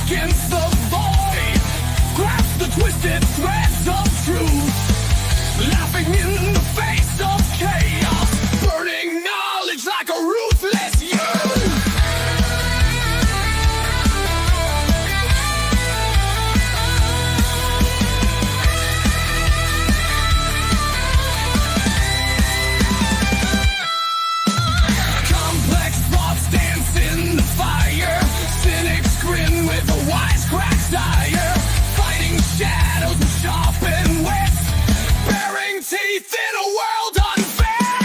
against the void, grasp the twisted threads of truth, laughing in the face of chaos, burning knowledge like a ruthless youth. Complex thoughts dance in the fire, cynics grin with a wisecracked ire, fighting shadows with sharpened wits, baring teeth in a world unfair.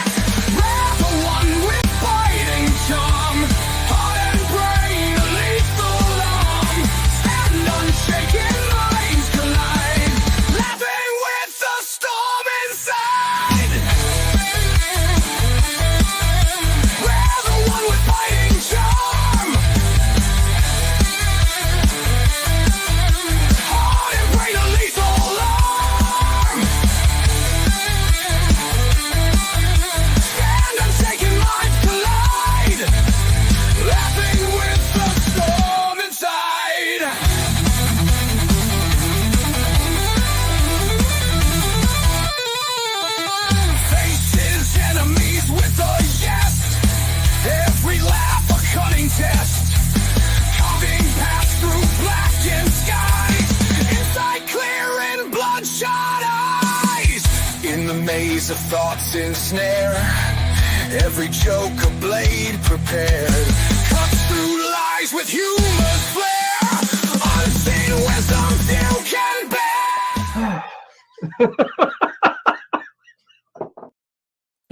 Wrath the one with biting charm, heart and brain a lethal arm, stand unshaken, minds collide, laughing with the storm inside. We're the one with biting charm, heart and brain a lethal arm, stand unshaken, minds collide, laughing with the storm inside. Faces enemies with a yes, every laugh a cunning test, carving paths through blackened skies, inside clear and bloodshot eyes. In the maze of thoughts ensnare, every joke a blade prepared, cuts through lies with humor's flair, unseen wisdom few can bear.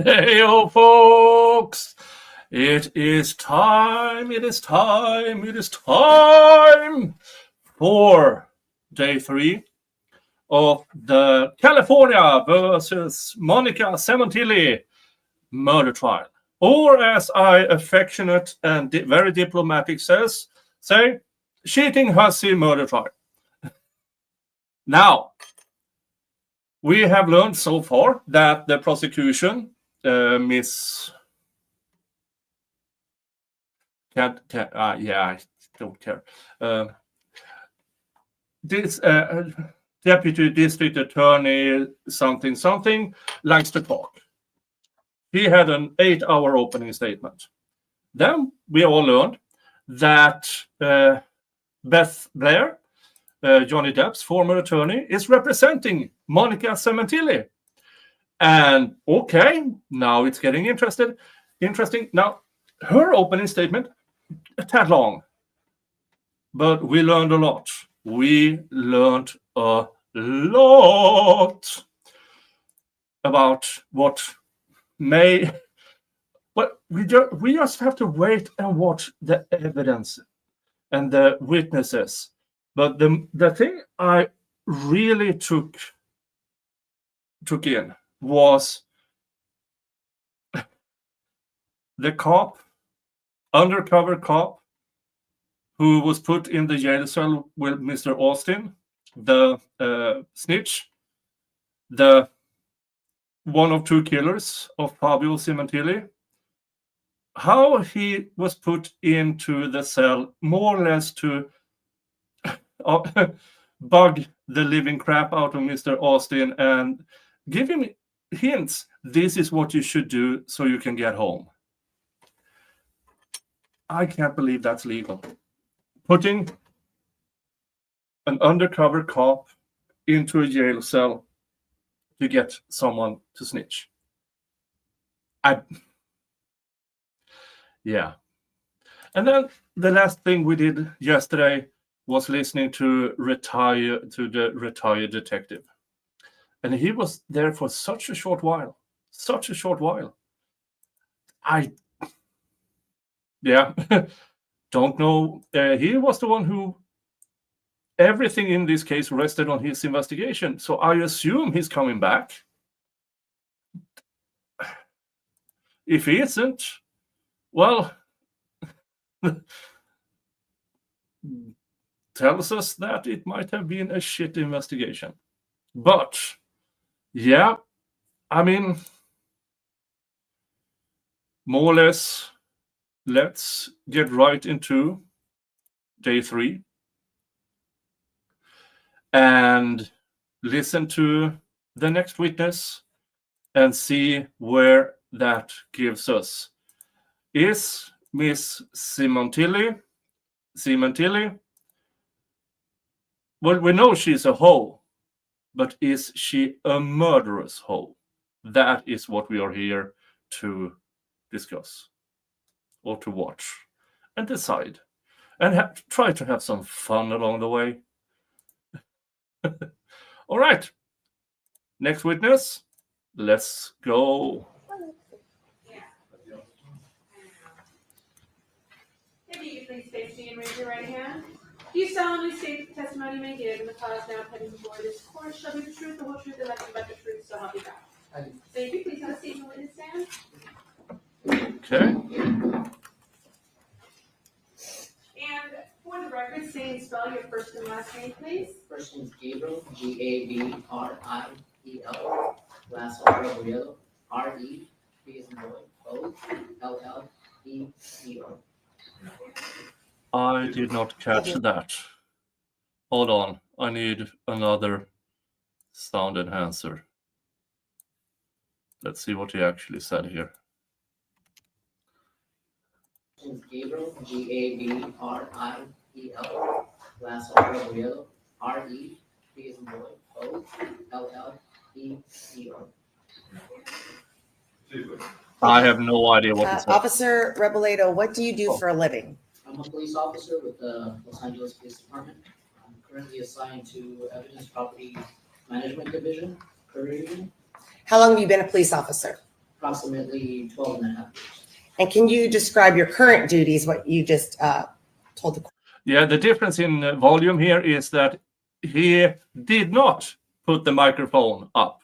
Hey-o, folks! It is time for day 3 of the California versus Monica Sementilli murder trial. Or as I affectionate and very diplomatic say, cheating hussy murder trial. Now, we have learned so far that the prosecution, Miss... I don't care. This Deputy District Attorney something likes to talk. He had an 8-hour opening statement. Then we all learned that Blair, Johnny Depp's former attorney, is representing Monica Sementilli. And okay, now it's getting interesting. Now, her opening statement, a tad long, but we learned a lot. We learned a lot about what may... But we just have to wait and watch the evidence and the witnesses. But the thing I really took in was the cop, undercover cop, who was put in the jail cell with Mr. Austin, the snitch, the one of 2 killers of Fabio Sementilli, how he was put into the cell more or less to bug the living crap out of Mr. Austin and give him hints. This is what you should do so you can get home. I can't believe that's legal. Putting an undercover cop into a jail cell to get someone to snitch. Yeah. And then the last thing we did yesterday was listening to the retired detective. And he was there for such a short while. Don't know. He was the one who everything in this case rested on his investigation. So I assume he's coming back. If he isn't, well, tells us that it might have been a shit investigation. But, yeah, I mean, more or less, let's get right into day 3 and listen to the next witness and see where that gives us. Is Miss Sementilli? Well, we know she's a hoe, but is she a murderous hoe? That is what we are here to discuss, or to watch and decide, and try to have some fun along the way. All right, next witness, let's go. Maybe you please face me and raise your right hand. Do you solemnly state the testimony you may give in the cause now pending before this court shall be the truth, the whole truth, and nothing but the truth, so help you God? I do. Thank you. Please have a seat in the witness stand. Okay. And for the record, say and spell your first and last name, please. First name is Gabriel, Gabriel. Last name Rebolledo, RE, B as in boy, O, LLEDO. I did not catch that. Hold on, I need another sound enhancer. Let's see what he actually said here. First name is Gabriel, Gabriel. Last name Rebolledo, RE, B as in boy, O, LLEDO. I have no idea what he said. Officer Rebolledo, what do you do for a living? I'm a police officer with the Los Angeles Police Department. I'm currently assigned to Evidence Property Management Division, Division, How long have you been a police officer? approximately 12 and a half years. And can you describe your current duties, what you just told the court? Yeah, the difference in volume here is that he did not put the microphone up,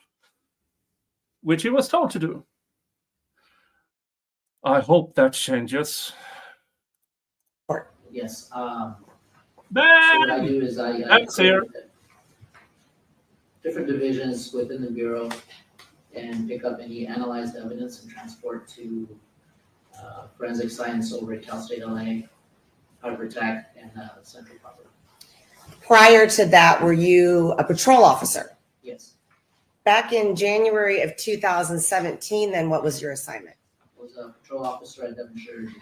which he was told to do. I hope that changes. Yes. So what I do is I That's here. different divisions within the Bureau and pick up any analyzed evidence and transport to forensic science over at Cal State LA, Harvard Tech, and Central Property. Prior to that, were you a patrol officer? Yes. Back in January of 2017, then what was your assignment? I was a patrol officer at Devonshire Division.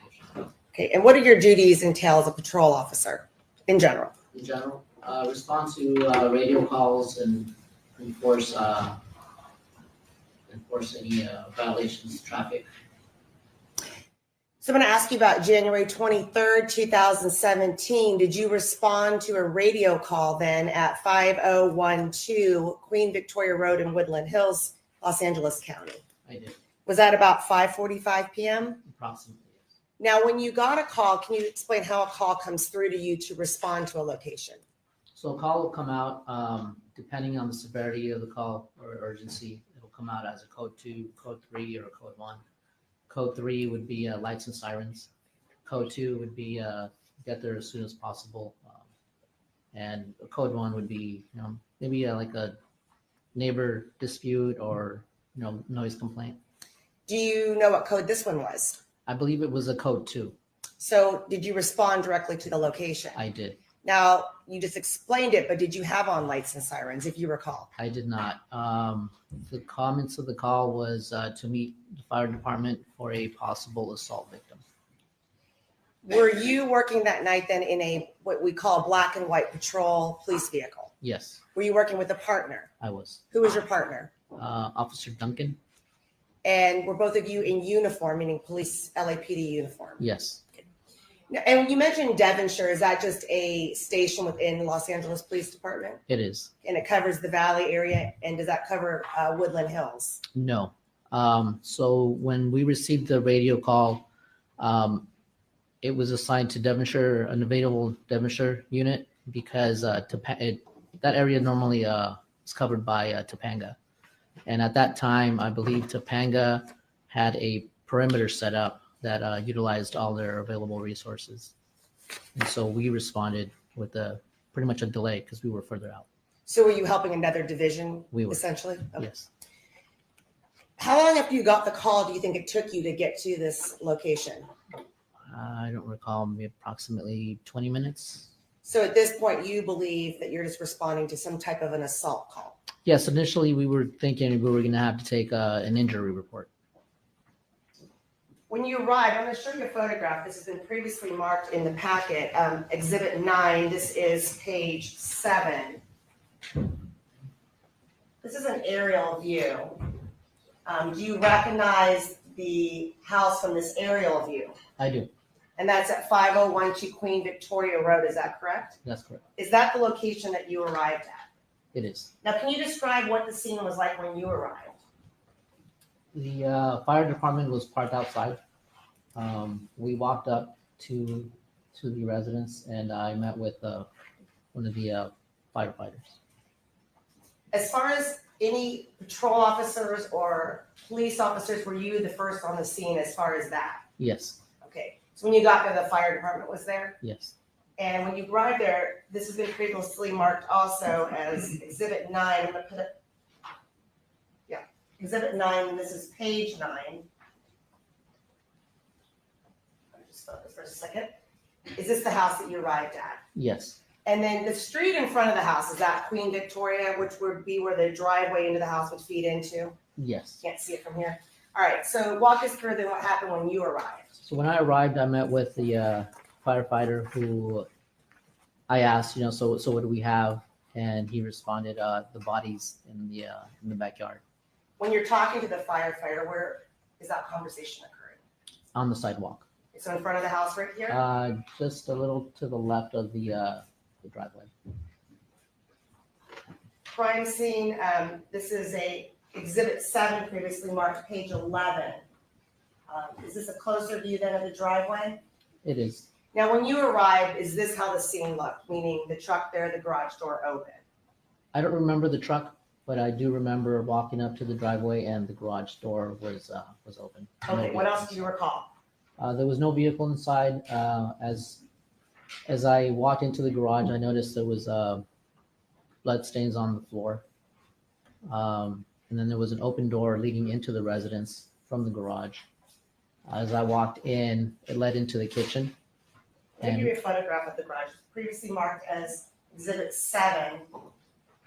Okay, and what are your duties entail as a patrol officer in general? In general, respond to radio calls and enforce any violations of traffic. So I'm going to ask you about January 23rd, 2017. Did you respond to a radio call then at 5012 Queen Victoria Road in Woodland Hills, Los Angeles County? I did, Was that about 5:45 p.m.? approximately, yes. Now, when you got a call, can you explain how a call comes through to you to respond to a location? So a call will come out, depending on the severity of the call or urgency. It'll come out as a code 2, code 3, or a code 1. Code 3 would be lights and sirens. Code 2 would be get there as soon as possible. And code 1 would be, maybe like a neighbor dispute or, noise complaint. Do you know what code this one was? I believe it was a code 2. So did you respond directly to the location? I did. Now, you just explained it, but did you have on lights and sirens, if you recall? I did not. The comments of the call was to meet the fire department for a possible assault victim. Were you working that night then in a what we call black and white patrol police vehicle? Yes, Were you working with a partner? I was. Who was your partner? Officer Duncan? And were both of you in uniform, meaning police LAPD uniform? Yes. Now, and when you mentioned Devonshire, is that just a station within Los Angeles Police Department? It is. And it covers the Valley area, and does that cover Woodland Hills? No. So when we received the radio call, it was assigned to Devonshire, an available Devonshire unit, because that area normally is covered by Topanga. And at that time, I believe Topanga had a perimeter set up that utilized all their available resources. And so we responded with pretty much a delay because we were further out. So were you helping another division, We were. essentially? Okay. Yes. How long after you got the call do you think it took you to get to this location? I don't recall, maybe approximately 20 minutes. So at this point, you believe that you're just responding to some type of an assault call. Yes, initially we were thinking we were going to have to take an injury report. When you arrive, I'm going to show you a photograph. This has been previously marked in the packet. Exhibit 9, this is page 7. This is an aerial view. Do you recognize the house from this aerial view? I do. And that's at 5012 Queen Victoria Road, is that correct? That's correct. Is that the location that you arrived at? It is. Now, can you describe what the scene was like when you arrived? The fire department was parked outside. We walked up to the residence, and I met with one of the firefighters. As far as any patrol officers or police officers, were you the first on the scene as far as that? Yes. Okay, so when you got there, the fire department was there? Yes. And when you arrived there, this has been previously marked also as Exhibit 9. I'm going to put it, yeah, Exhibit 9, and this is page 9. I'll just focus for a second. Is this the house that you arrived at? Yes. And then the street in front of the house, is that Queen Victoria, which would be where the driveway into the house would feed into? Yes. Can't see it from here. All right, so walk us through then what happened when you arrived. So when I arrived, I met with the firefighter who I asked, so what do we have? And he responded, the bodies in the backyard When you're talking to the firefighter, where is that conversation occurring? on the sidewalk, So in front of the house right here? just a little to the left of the driveway. Crime scene, this is a Exhibit 7, previously marked page 11. Is this a closer view then of the driveway? It is. Now, when you arrived, is this how the scene looked? Meaning the truck there, the garage door open? I don't remember the truck, but I do remember walking up to the driveway and the garage door was open. No Okay, what else vehicles. do you recall? There was no vehicle inside. As I walked into the garage, I noticed there was blood stains on the floor. And then there was an open door leading into the residence from the garage. As I walked in, it led into the kitchen. I'll give you a photograph of the garage. It's previously marked as Exhibit 7.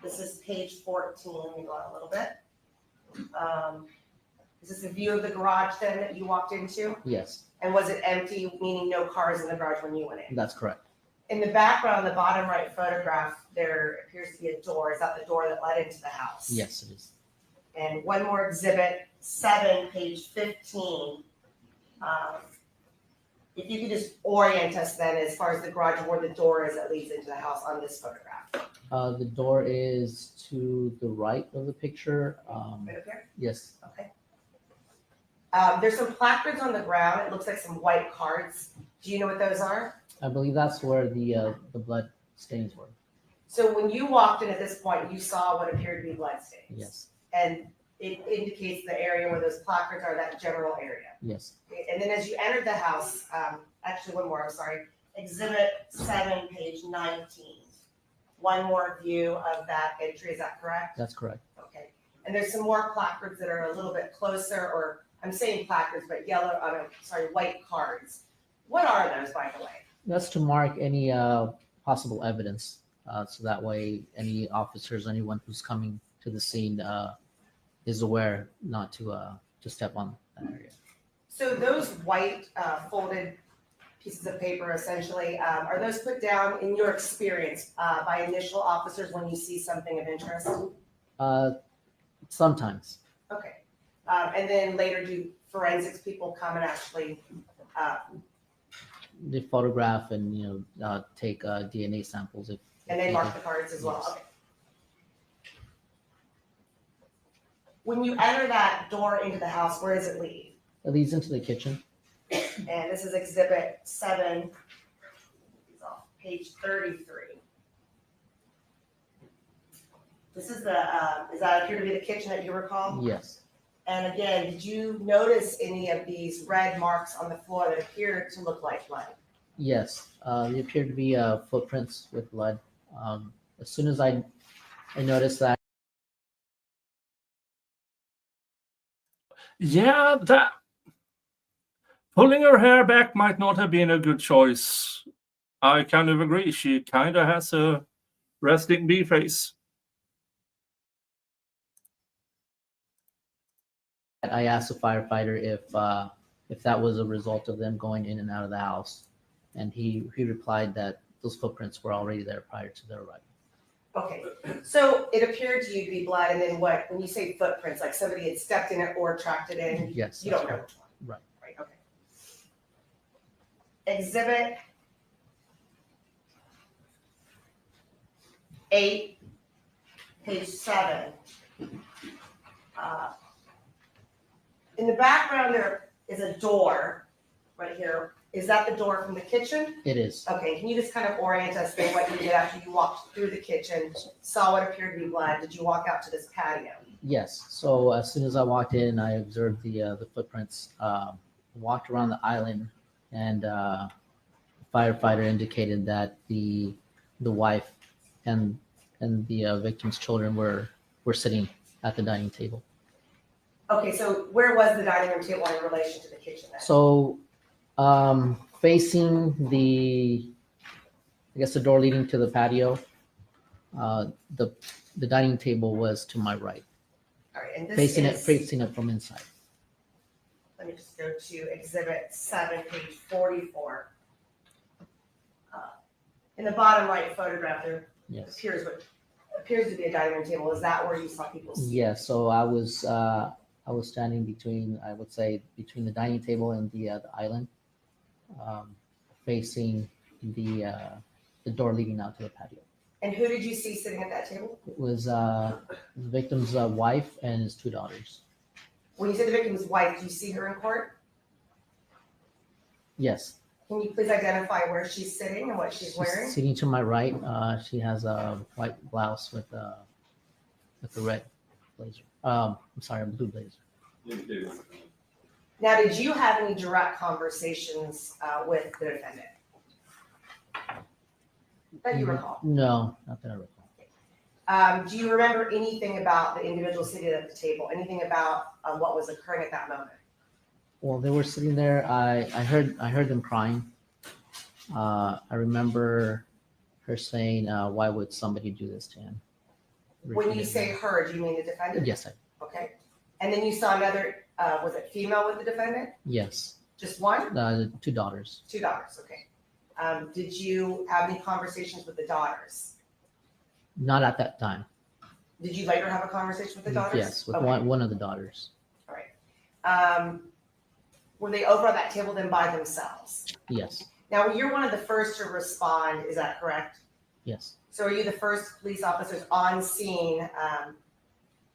This is page 14. Let me go out a little bit. Is this a view of the garage then that you walked into? Yes, And was it empty, meaning no cars in the garage when you went in? that's correct. In the background, the bottom right photograph, there appears to be a door. Is that the door that led into the house? Yes, it is. And one more Exhibit 7, page 15. If you could just orient us then as far as the garage where the door is that leads into the house on this photograph. The door is to the right of the picture. Right up here? Yes, Okay. There's some placards on the ground. It looks like some white cards. Do you know what those are? I believe that's where the blood stains were. So when you walked in at this point, you saw what appeared to be bloodstains. Yes, And it indicates the area where those placards are, that general area. yes, And then as you entered the house, actually one more, I'm sorry, Exhibit 7, page 19. One more view of that entry, is that correct? that's correct. Okay. And there's some more placards that are a little bit closer, or I'm saying placards, but white cards. What are those, by the way? That's to mark any possible evidence, so that way any officers, anyone who's coming to the scene is aware not to step on that area. So those white folded pieces of paper, essentially, are those put down in your experience by initial officers when you see something of interest? Sometimes. Okay. And then later do forensics people come and actually, They photograph and take DNA samples if and they if mark needed. the cards as well? Yes. Okay. When you enter that door into the house, where does it lead? It leads into the kitchen. And this is Exhibit 7, page 33. This is does that appear to be the kitchen that you recall? Yes. And again, did you notice any of these red marks on the floor that appear to look like blood? Yes. They appear to be footprints with blood. As soon as I noticed that. Yeah, that pulling her hair back might not have been a good choice I kind of agree. She kind of has a resting bee face. I asked the firefighter if that was a result of them going in and out of the house, and he replied that those footprints were already there prior to their arrival. Okay, so it appeared to you to be blood, and then what, when you say footprints, like somebody had stepped in it or tracked it in? Yes, You don't that's know correct. which one? Right. Right, okay. Exhibit 8, page 7. In the background, there is a door right here. Is that the door from the kitchen? It is. Okay, can you just kind of orient us to what you did after you walked through the kitchen, saw what appeared to be blood? Did you walk out to this patio? Yes. So as soon as I walked in, I observed the footprints. Walked around the island, and the firefighter indicated that the wife and the victim's children were sitting at the dining table. Okay, so where was the dining room table in relation to the kitchen then? So facing the door leading to the patio, the dining table was to my right, All right, and this facing is, it from inside. let me just go to exhibit 7, page 44. In the bottom right photograph, there Yes. appears to be a dining room table. Is that where you saw people sit? Yeah. So I was standing between, I would say, between the dining table and the island, facing the door leading out to the patio. And who did you see sitting at that table? It was the victim's wife and his 2 daughters. When you say the victim's wife, do you see her in court? Yes. Can you please identify where she's sitting and what she's wearing? Sitting to my right, she has a white blouse with a red blazer. I'm sorry, a blue blazer. Now, did you have any direct conversations with the defendant that you recall? No, not that I recall. Do you remember anything about the individual seated at the table? Anything about what was occurring at that moment? Well, they were sitting there. I heard them crying. I remember her saying, "Why would somebody do this to him?" When you say her, do you mean the defendant? Yes, Okay. And then you saw another, was it female with the defendant? yes. Just one? The 2 daughters. 2 daughters, okay. Did you have any conversations with the daughters? Not at that time. Did you later have a conversation with the daughters? Yes, with Okay. one of the daughters. All right. Were they over on that table then by themselves? Yes, Now, you're one of the first to respond, is that correct? yes, So are you the first police officers on scene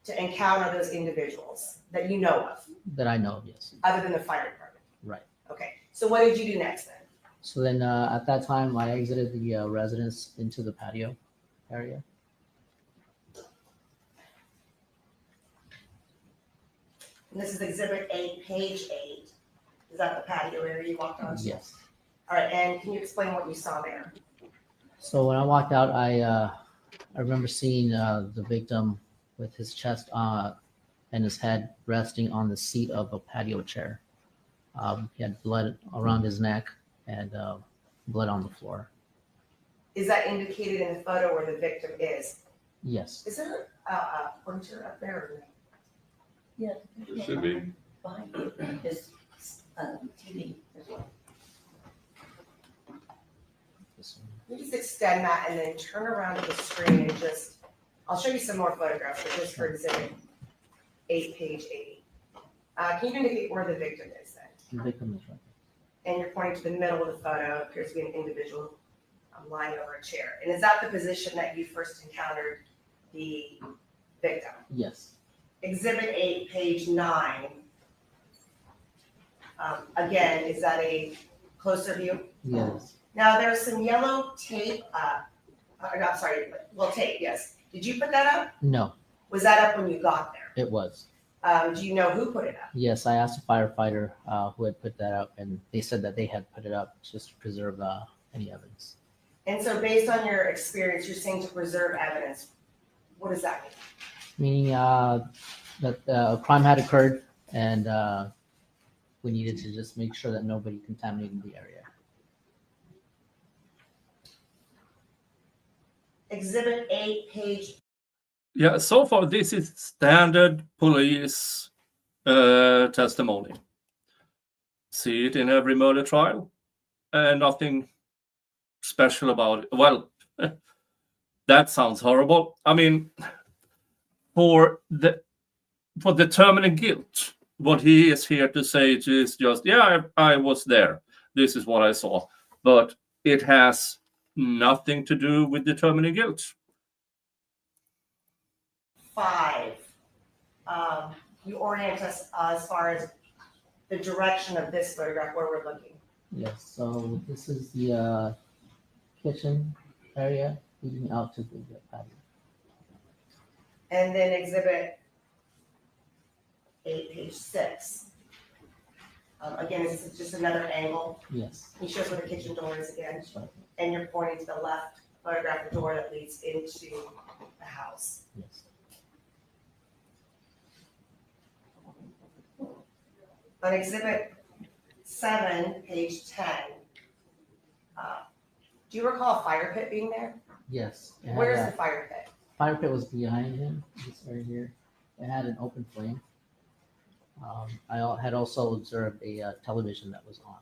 to encounter those individuals that you know of, that I know of. Yes. other than the fire department? Right. Okay, so what did you do next then? So then, at that time, I exited the residence into the patio area. And this is exhibit 8, page 8. Is that the patio area you walked on? Yes. All right, and can you explain what you saw there? So when I walked out, I remember seeing the victim with his chest and his head resting on the seat of a patio chair. He had blood around his neck and blood on the floor. Is that indicated in the photo where the victim is? Yes. Is there a pointer up there? Or no? Yeah. It should be. Behind his TV as well. You just extend that and then turn around to the screen and just, I'll show you some more photographs, but just for exhibit 8, page 80. Can you indicate where the victim is then? The victim is right. And you're pointing to the middle of the photo, it appears to be an individual lying over a chair. And is that the position that you first encountered the victim? Yes. Exhibit 8, page 9. Again, is that a closer view? Yes. Now, there's some yellow tape, I'm sorry, well, tape, yes. Did you put that up? No, Was that up when you got there? it was. Do you know who put it up? Yes, I asked a firefighter who had put that up, and they said that they had put it up just to preserve any evidence. And so based on your experience, you're saying to preserve evidence. What does that mean? Meaning that a crime had occurred, and we needed to just make sure that nobody contaminated the area. Exhibit 8, page. Yeah, so far this is standard police testimony. See it in every murder trial, and nothing special about it. Well, that sounds horrible. I mean, for determining guilt, what he is here to say is just, yeah, I was there. This is what I saw, but it has nothing to do with determining guilt. 5. You orient us as far as the direction of this photograph where we're looking. Yes, so this is the kitchen area leading out to the patio. And then exhibit 8, page 6. Again, this is just another angle. Yes, He shows where the kitchen door is again, that's right. and you're pointing to the left photograph, the door that leads into the house. Yes. On exhibit 7, page 10, do you recall a fire pit being there? Yes. it had Where's a- the fire pit? Fire pit was behind him, this right here. It had an open flame. Had also observed a television that was on.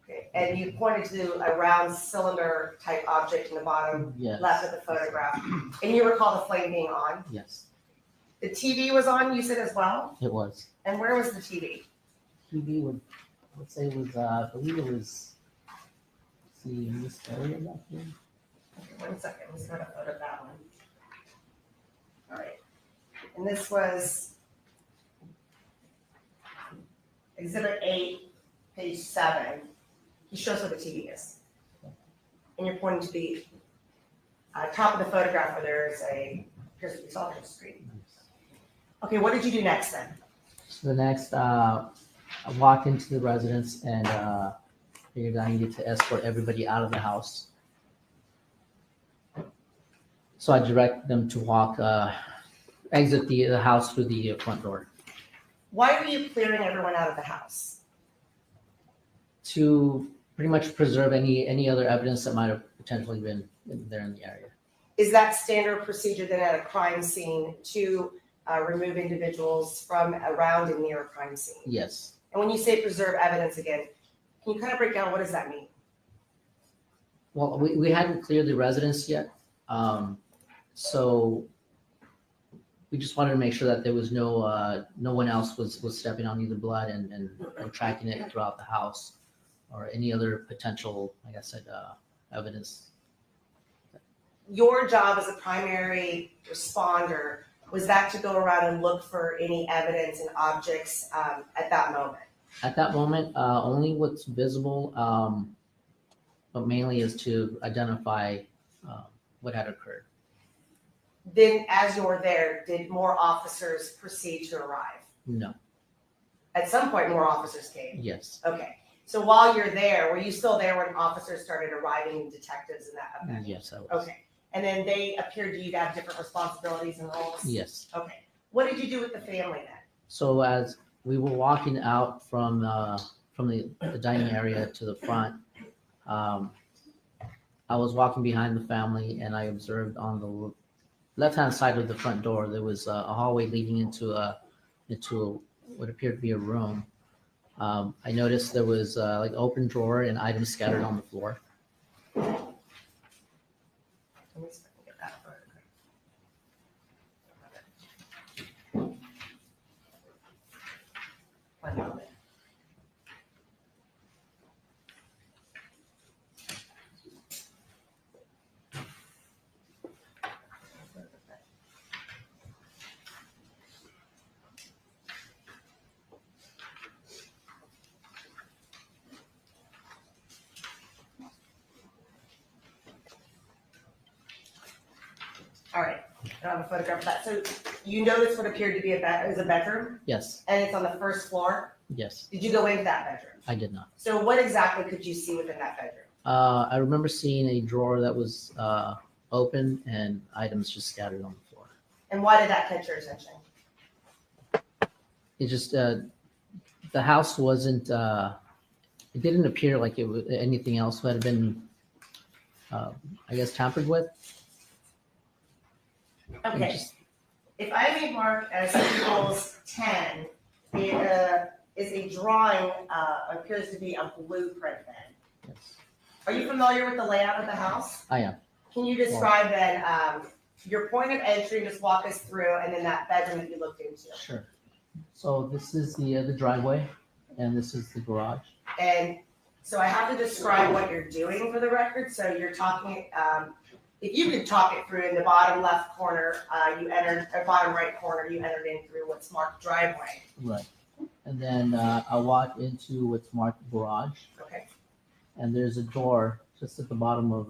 Okay. And you pointed to a round cylinder type object in the bottom Yes. left of the photograph. And you recall the flame being on? Yes, The TV was on, you said as well? it was. And where was the TV? TV would, let's say it was, I believe it was, let's see, in this area back here. Okay, 1 second, let's go to photo that one. All right. And this was exhibit 8, page 7. He shows where the TV is. And you're pointing to the top of the photograph where there is here's the television screen. Okay, what did you do next then? So the next, I walked into the residence and figured I needed to escort everybody out of the house. So I directed them to walk, exit the house through the front door Why were you clearing everyone out of the house? to pretty much preserve any other evidence that might have potentially been there in the area. Is that standard procedure then at a crime scene to remove individuals from around and near a crime scene? Yes. And when you say preserve evidence again, can you kind of break down what does that mean? Well, we hadn't cleared the residence yet. So we just wanted to make sure that there was no one else was stepping on either blood and tracking it throughout the house or any other potential, like I said, evidence. Your job as a primary responder, was that to go around and look for any evidence and objects at that moment? At that moment, only what's visible, but mainly is to identify what had occurred. Then as you were there, did more officers proceed to arrive? No. At some point, more officers came. Yes. Okay. So while you're there, were you still there when officers started arriving, detectives and that? Okay. Yes, I was. Okay. And then they appeared to you to have different responsibilities and roles? Yes. Okay. What did you do with the family then? So as we were walking out from the dining area to the front, I was walking behind the family and I observed on the left-hand side of the front door, there was a hallway leading into what appeared to be a room. I noticed there was like open drawer and items scattered on the floor. Let me see if I can get that photograph. One moment. All right, I have a photograph of that. So you noticed what appeared to be a bedroom, Yes. and it's on the first floor. Yes. Did you go into that bedroom? I did not. So what exactly could you see within that bedroom? I remember seeing a drawer that was open and items just scattered on the floor. And why did that catch your attention? It just the house wasn't. It didn't appear like it was anything else that had been, I guess, tampered with. Okay, if I may mark as equals 10, it is a drawing, appears to be a blueprint then. Yes, Are you familiar with the layout of the house? I am. Can you describe then your point of entry, just walk us through, and then that bedroom that you looked into? Sure. So this is the driveway, and this is the garage. And so I have to describe what you're doing for the record. So you're talking, if you could talk it through in the bottom left corner, you entered, or bottom right corner, you entered in through what's marked driveway. Right. And then I walk into what's marked garage, Okay. and there's a door just at the bottom of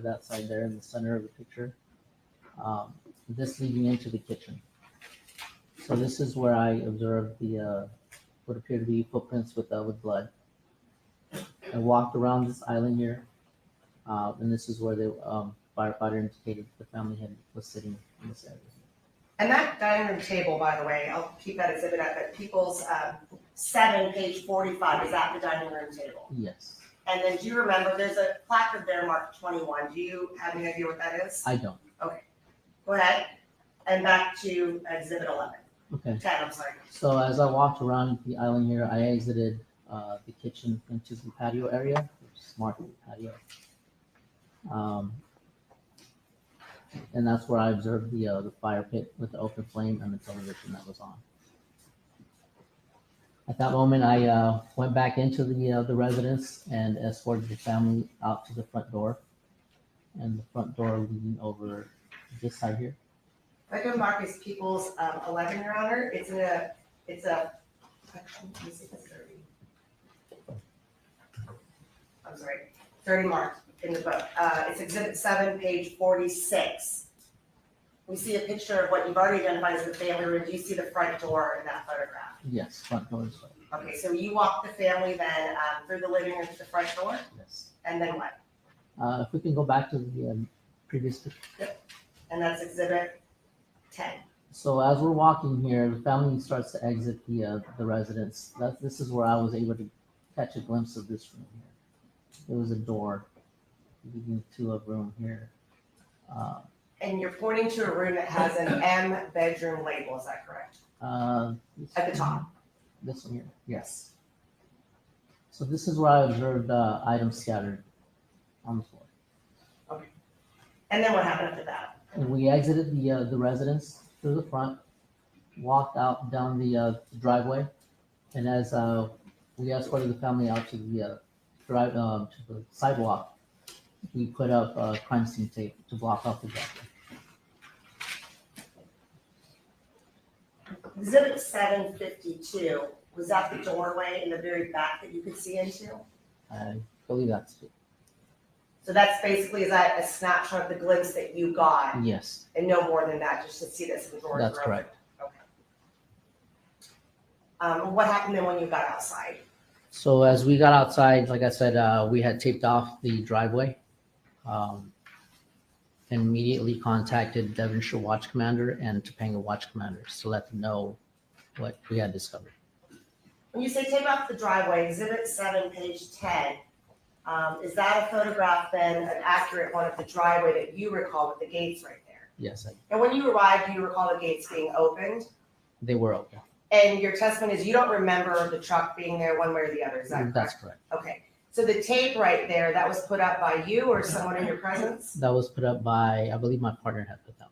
that side there in the center of the picture. This leading into the kitchen. So this is where I observed the what appear to be footprints with blood. I walked around this island here, and this is where the firefighter indicated the family was sitting in this area. And that dining room table, by the way, I'll keep that exhibit up, but People's 7, page 45, is that the dining room table? Yes, And then do you remember, there's a placard there marked 21. Do you have any idea what that is? I don't. Go ahead. And back to exhibit 11. Okay. 10, I'm sorry. So as I walked around the island here, I exited the kitchen into the patio area, which is marked patio. And that's where I observed the fire pit with the open flame and the television that was on. At that moment, I went back into the residence and escorted the family out to the front door, and the front door leading over this side here. If I go mark is People's 11, Your Honor, it's a, let me see if it's 30. I'm sorry, 30 marked in the book. It's exhibit 7, page 46. We see a picture of what you've already identified as the family room. Do you see the front door in that photograph? Yes, front door is right. Okay, so you walk the family then through the living room to the front door, Yes. and then what? If we can go back to the previous picture. And that's exhibit 10. So as we're walking here, the family starts to exit the residence. This is where I was able to catch a glimpse of this room here. There was a door leading to a room here. And you're pointing to a room that has an M bedroom label, is that correct? At the top. This one here, yes. So this is where I observed items scattered on the floor. And then what happened after that? And we exited the residence through the front, walked out down the driveway, and as we escorted the family out to the to the sidewalk, we put up crime scene tape to block off the driveway. Exhibit 752, was that the doorway in the very back that you could see into? I believe that's it. So that's basically, is that a snapshot of the glimpse that you got? Yes, And no more than that, just to see that some doors that's were open? correct. Okay. What happened then when you got outside? So as we got outside, like I said, we had taped off the driveway, and immediately contacted Devonshire Watch Commander and Topanga Watch Commanders to let them know what we had discovered. When you say take off the driveway, exhibit 7, page 10, is that a photograph then, an accurate one of the driveway that you recall with the gates right there? Yes, And when you arrived, do you recall the gates being opened? they were open. And your testimony is you don't remember the truck being there one way or the other, is that correct? That's correct. Okay, so the tape right there, that was put up by you or someone in your presence? That was put up by, I believe my partner had put that.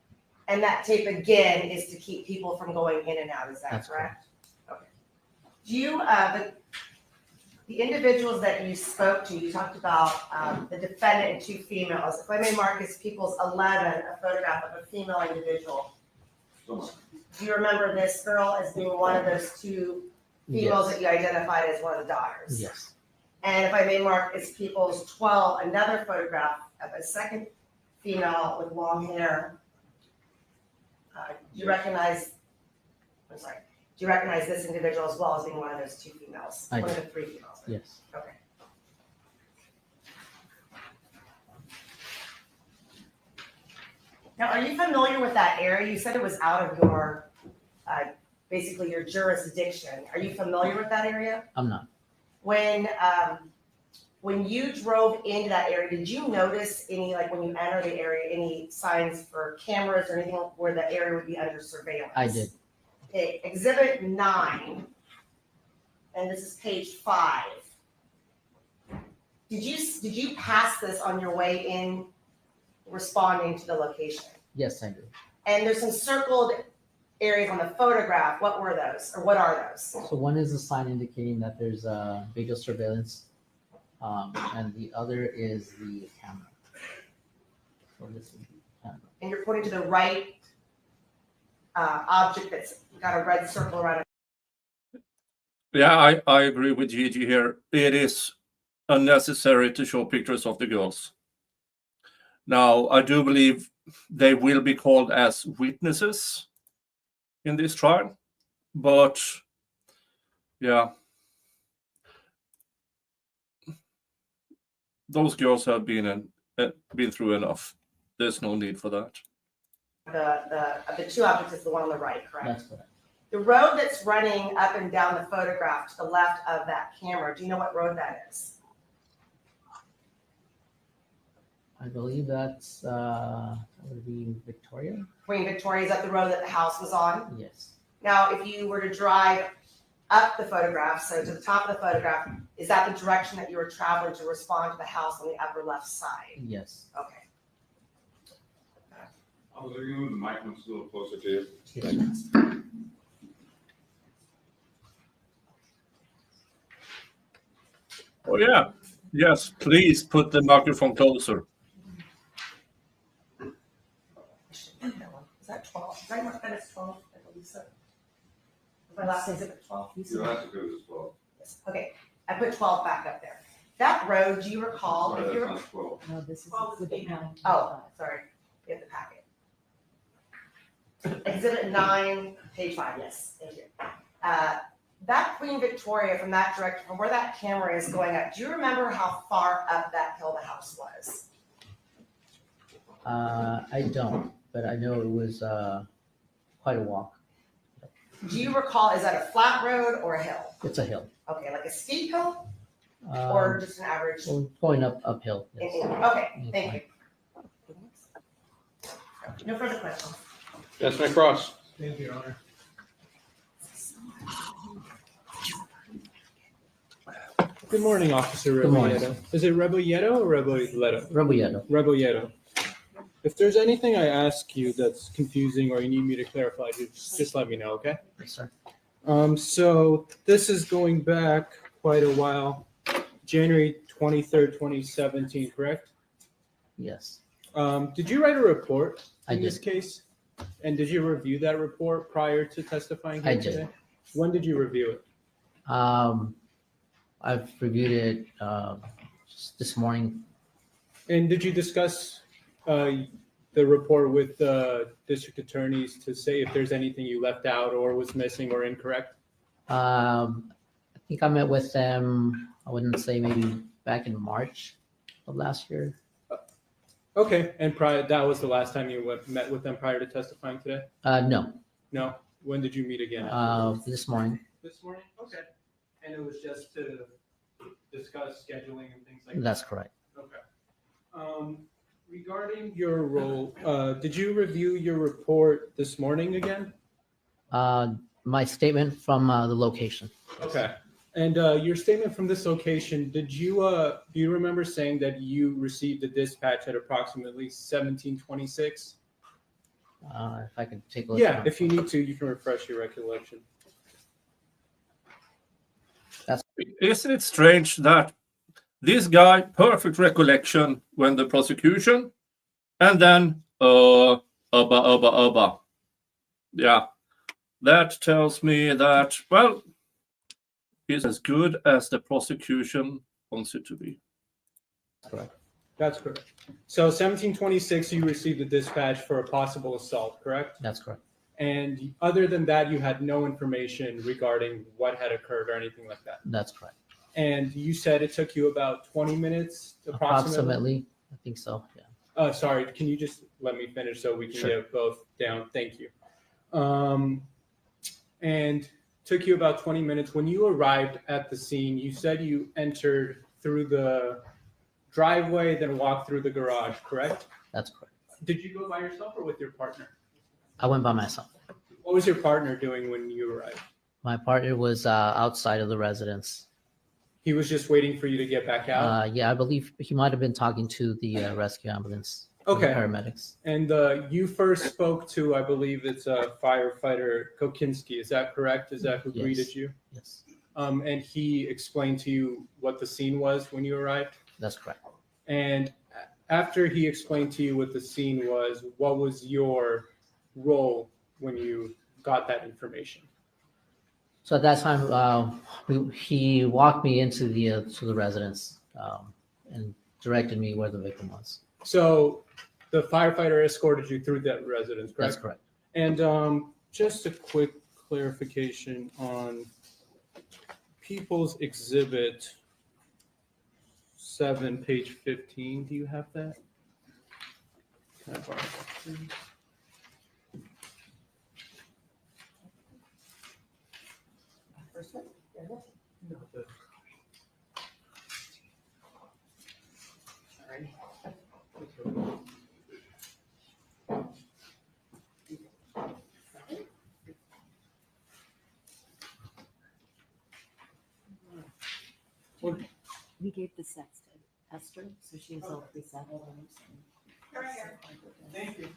And that tape again is to keep people from going in and out, is that That's correct? Okay. Do you, the individuals that you spoke to, you talked about the defendant and 2 females. If I may mark as People's 11, a photograph of a female individual. Do you remember this girl as being one of those 2 females Yes. that you identified as one of the daughters? Yes. And if I may mark as People's 12, another photograph of a second female with long hair. Do you recognize this individual as well as being one of those 2 females? I One of do. the 3 females? Yes. Okay. Now, are you familiar with that area? You said it was out of your, basically your jurisdiction. Are you familiar with that area? I'm not. When when you drove into that area, did you notice any, like when you enter the area, any signs for cameras or anything where the area would be under surveillance? I did. Okay, Exhibit 9, and this is page 5. Did you pass this on your way in responding to the location? Yes, I do. And there's some circled areas on the photograph. What were those, or what are those? So one is a sign indicating that there's video surveillance, and the other is the camera. So this is the camera. And you're pointing to the right object that's got a red circle around it. Yeah, I agree with Gigi here. It is unnecessary to show pictures of the girls. Now, I do believe they will be called as witnesses in this trial, but yeah, those girls have been through enough. There's no need for that. The two objects is the one on the right, correct? That's correct. The road that's running up and down the photograph to the left of that camera, do you know what road that is? I believe that's that would be Victoria. Queen Victoria, is that the road that the house was on? Yes. Now, if you were to drive up the photograph, so to the top of the photograph, is that the direction that you were traveling to respond to the house on the upper left side? Yes. Okay. I was looking at the mic one's a little closer to you. Yes. Oh yeah, yes. Please put the microphone closer. Is that 12? Very much better 12, I believe so. My last name's at 12. Your last good as well. Yes. Okay, I put 12 back up there. That road, do you recall? Sorry, If you're, that's not 12. No, this is 12 is exhibit the 9. oh, sorry, get the packet. Exhibit 9, page 5, yes, thank you. That Queen Victoria from that direction, from where that camera is going up, do you remember how far up that hill the house was? I don't, but I know it was quite a walk. Do you recall, is that a flat road or a hill? It's a hill. Okay, like a steep hill or just an average? Well, going uphill. Yes. Okay, thank you. No further questions. Councilman Cross. Thank you, Your Honor. Good morning, Officer Good morning. Rebolledo. Is it Rebolledo or Rebolledo? Rebolledo. Rebolledo. If there's anything I ask you that's confusing or you need me to clarify, just let me know, okay? Yes, sir. So this is going back quite a while, January 23rd, 2017, correct? Yes. Did you write a report I in this did. case? And did you review that report prior to testifying here I did. today? When did you review it? I've reviewed it just this morning. And did you discuss the report with district attorneys to say if there's anything you left out or was missing or incorrect? I think I met with them, I wouldn't say maybe back in March of last year. Okay, and that was the last time you met with them prior to testifying today? No, No? When did you meet again? this morning. This morning? Okay. And it was just to discuss scheduling and things like that? That's correct. Okay. Regarding your role, did you review your report this morning again? My statement from the location. Okay. And your statement from this location, do you remember saying that you received a dispatch at approximately 1726? If I could take a look. Yeah, if you need to, you can refresh your recollection. Isn't it strange that this guy, perfect recollection when the prosecution, and then Yeah, that tells me that, well, he's as good as the prosecution wants it to be. Correct. That's correct. So 1726, you received a dispatch for a possible assault, correct? That's correct. And other than that, you had no information regarding what had occurred or anything like that. That's correct. And you said it took you about 20 minutes approximately? I think so, yeah. Sorry, can you just let me finish so we can Sure. get both down? Thank you. And took you about 20 minutes. When you arrived at the scene, you said you entered through the driveway, then walked through the garage, correct? That's correct. Did you go by yourself or with your partner? I went by myself. What was your partner doing when you arrived? My partner was outside of the residence. He was just waiting for you to get back out? Yeah, I believe he might have been talking to the rescue ambulance. The Okay. paramedics. And you first spoke to, I believe it's firefighter Kokinski. Is that correct? Is that who Yes. greeted you? Yes, And he explained to you what the scene was when you arrived? that's correct. And after he explained to you what the scene was, what was your role when you got that information? So at that time, he walked me into the to the residence and directed me where the victim was. So the firefighter escorted you through that residence, correct? That's correct. And just a quick clarification on People's Exhibit 7, page 15. Do you have that? Can I borrow that, please? First one? No, Sorry. We gave the sets to Esther, so she has all three sets. Thank you.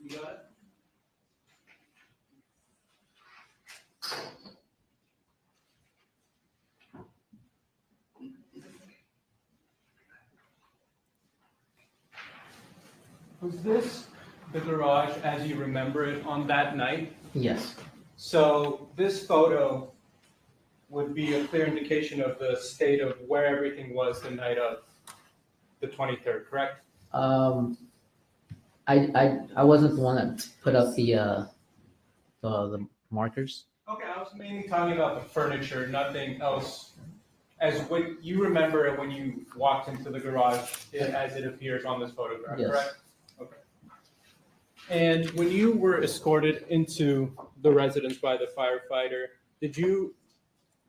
You got it? Was this the garage as you remember it on that night? Yes, So this photo would be a clear indication of the state of where everything was the night of the 23rd, correct? I wasn't the one that put up the markers. Okay, I was mainly talking about the furniture, nothing else. As when you remember it when you walked into the garage, as it appears on this photograph, Yes. correct? Okay. And when you were escorted into the residence by the firefighter,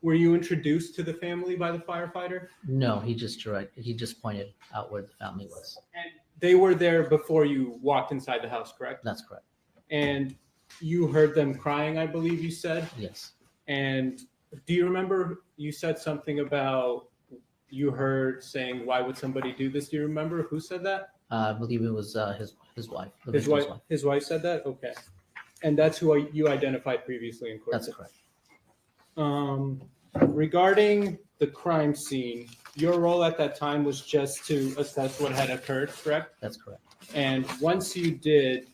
were you introduced to the family by the firefighter? No, he just pointed out where the family was. And they were there before you walked inside the house, correct? That's correct. And you heard them crying, I believe you said. Yes, And do you remember you said something about you heard saying, "Why would somebody do this?" Do you remember who said that? I believe it was his wife. The His victim's wife. His wife said that. Okay. And that's who you identified previously in court. That's correct. Regarding the crime scene, your role at that time was just to assess what had occurred, correct? That's correct. And once you did,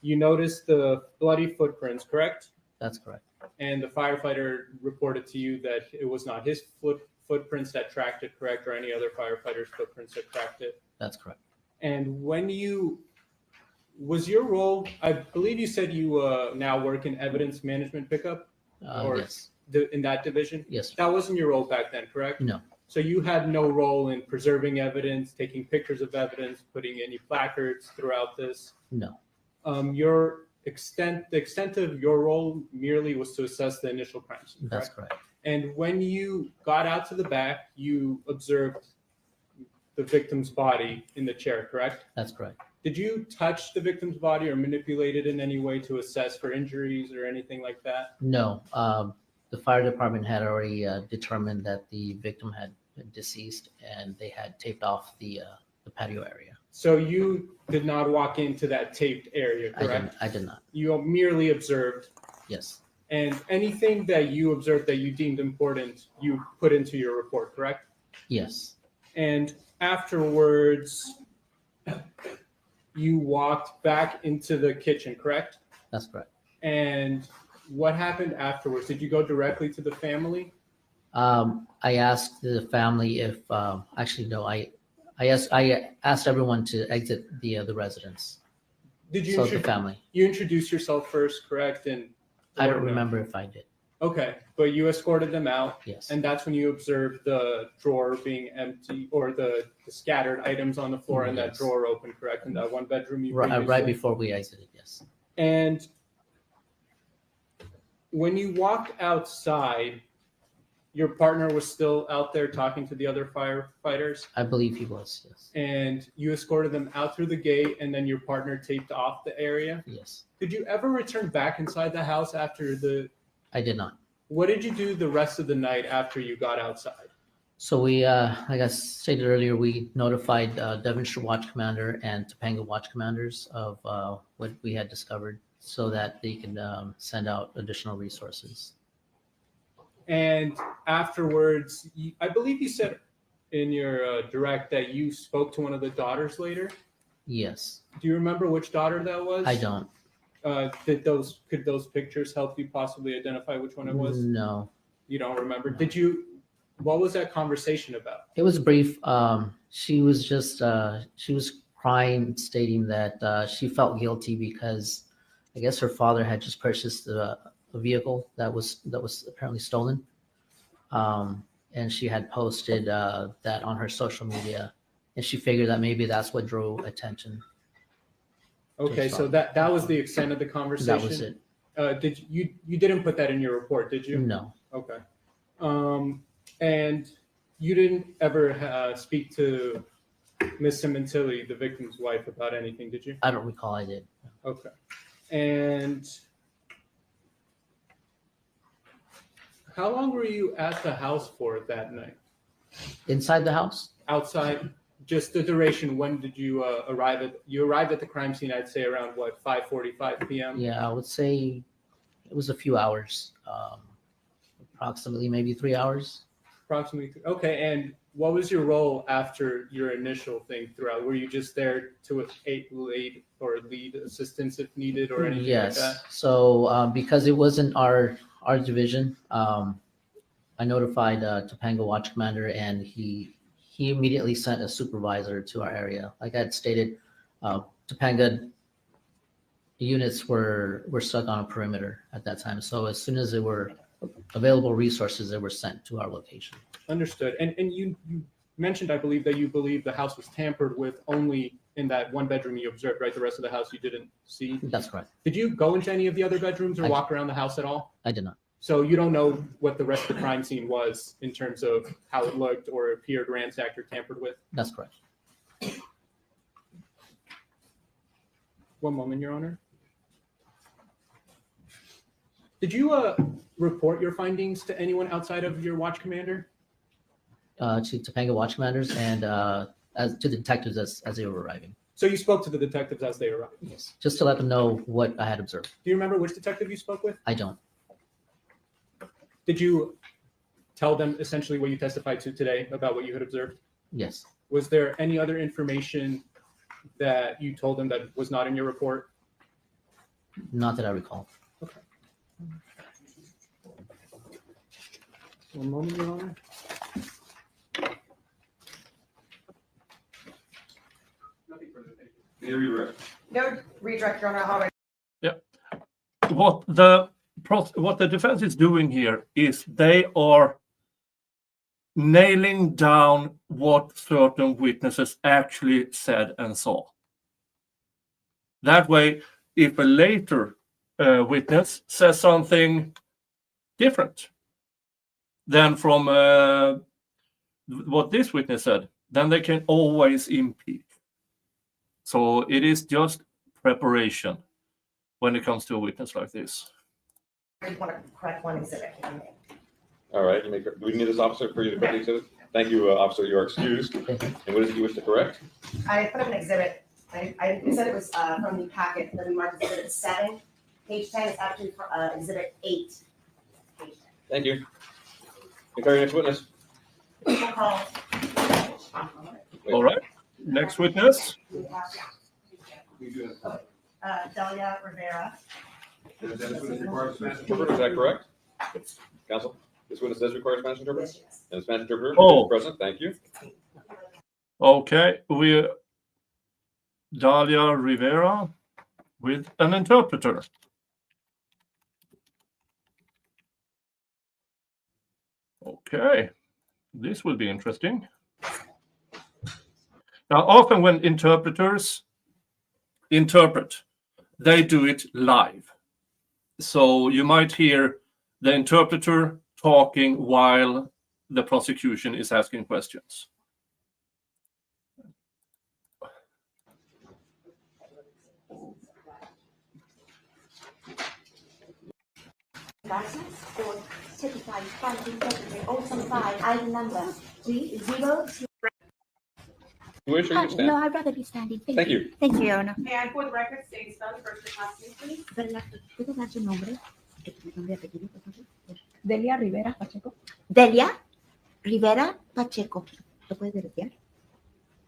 you noticed the bloody footprints, correct? That's correct. And the firefighter reported to you that it was not his footprints that tracked it, correct, or any other firefighter's footprints that tracked it. That's correct. And was your role, I believe you said you now work in evidence management pickup Or- Yes. in that division? Yes. Sir. That wasn't your role back then, correct? No. So you had no role in preserving evidence, taking pictures of evidence, putting any placards throughout this? No. The extent of your role merely was to assess the initial crime scene, That's correct? correct. And when you got out to the back, you observed the victim's body in the chair, correct? That's correct. Did you touch the victim's body or manipulate it in any way to assess for injuries or anything like that? No. The fire department had already determined that the victim had been deceased, and they had taped off the patio area. So you did not walk into that taped area, I correct? did not. You merely observed, Yes. and anything that you observed that you deemed important, you put into your report, correct? Yes. And afterwards, you walked back into the kitchen, correct? That's correct. And what happened afterwards? Did you go directly to the family? I asked the family if actually no. I asked everyone to exit the residence. Did you So the intro- family. you introduced yourself first, correct? And I don't or no? remember if I did. Okay, but you escorted them out, Yes. and that's when you observed the drawer being empty or the scattered items on the floor and that Yes. drawer open, correct? In that one bedroom you Right previously- before we exited. Yes. And when you walked outside, your partner was still out there talking to the other firefighters, I believe he was. Yes. and you escorted them out through the gate, and then your partner taped off the area. Yes. Did you ever return back inside the house after the? I did not. What did you do the rest of the night after you got outside? So we, like I stated earlier, we notified Devonshire Watch Commander and Topanga Watch Commanders of what we had discovered, so that they could send out additional resources. And afterwards, I believe you said in your direct that you spoke to one of the daughters later. Yes. Do you remember which daughter that was? I don't. Could those pictures help you possibly identify which one it was? No. You don't remember? What was that conversation about? It was brief. She was just she was crying, stating that she felt guilty because I guess her father had just purchased a vehicle that was apparently stolen, and she had posted that on her social media, and she figured that maybe that's what drew attention. Okay, so that was the extent of the conversation. That was it. Did you didn't put that in your report, did you? No. Okay. And you didn't ever speak to Miss Sementilli, the victim's wife, about anything, did you? I don't recall I did. Okay. And how long were you at the house for that night? Inside the house? Outside, just the duration. When did you arrive at? You arrived at the crime scene, I'd say around what, 5:45 p.m. Yeah, I would say it was a few hours, approximately maybe 3 hours. Approximately. Okay. And what was your role after your initial thing throughout? Were you just there to lead assistance if needed or anything Yes. like that? So because it wasn't our division, I notified Topanga Watch Commander, and he immediately sent a supervisor to our area. Like I had stated, Topanga units were stuck on a perimeter at that time. So as soon as there were available resources, they were sent to our location. Understood. And you mentioned, I believe, that you believe the house was tampered with only in that one bedroom you observed, right? The rest of the house you didn't see? That's correct. Did you go into any of the other bedrooms or I- walk around the house at all? I did not. So you don't know what the rest of the crime scene was in terms of how it looked or appeared ransacked or tampered with? That's correct. One moment, Your Honor. Did you report your findings to anyone outside of your watch commander? To Topanga Watch Commanders and as to the detectives as they were arriving. So you spoke to the detectives as they arrived. Yes. Just to let them know what I had observed. Do you remember which detective you spoke with? I don't. Did you tell them essentially what you testified to today about what you had observed? Yes. Was there any other information that you told them that was not in your report? Not that I recall. Okay. One moment, Your Honor. Any redirect? No redirect, Your Honor. Already. What the defense is doing here is they are nailing down what certain witnesses actually said and saw. That way, if a later witness says something different than from what this witness said, then they can always impeach. So it is just preparation when it comes to a witness like this. I just want to correct one exhibit. All right, do we need this officer for you to correct the exhibit? Thank you, officer, you are excused. And what is it you wish to correct? I put up an exhibit. I said it was from the packet that we marked exhibit 7. Page 10 is actually for exhibit 8. Page 10. Thank you. Declare your next witness. Roll call. All right, next witness. We have Dahlia Rivera. Is that correct? Counsel, this witness does require a Spanish interpreter? And the Spanish interpreter Oh. is present, thank you. Okay, we Dahlia Rivera with an interpreter. Okay, this will be interesting. Now, often when interpreters interpret, they do it live. So you might hear the interpreter talking while the prosecution is asking questions. License or certified funding document also by ID number 30. Wish or you stand? No, I'd rather be standing. Thank you. Thank you, Your Honor. May I, for the record, state and spell your first and last name, please? ¿Puedo dar su nombre? Nombre y apellido, por favor. Delia Rivera Pacheco. Delia Rivera Pacheco. ¿Lo puedes deletrear?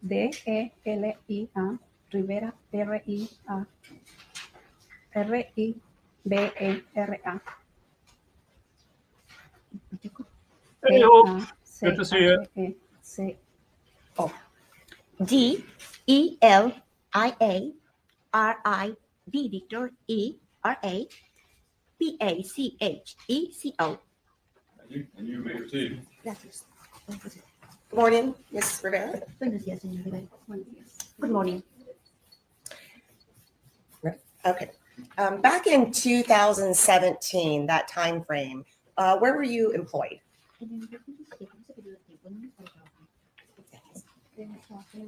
D-E-L-I-A Rivera R-I-A R-I-B-E-R-A. Pacheco. Hey, Hope. Good to see you. C-O. D-E-L-I-A-R-I-D Victor E-R-A P-A-C-H-E-C-O. And you may proceed. Gracias. Good morning, Mrs. Rivera. Buenos días, señor Rivera. Buenos días. Good morning. Okay. Back in 2017, that time frame, where were you employed? Trabajé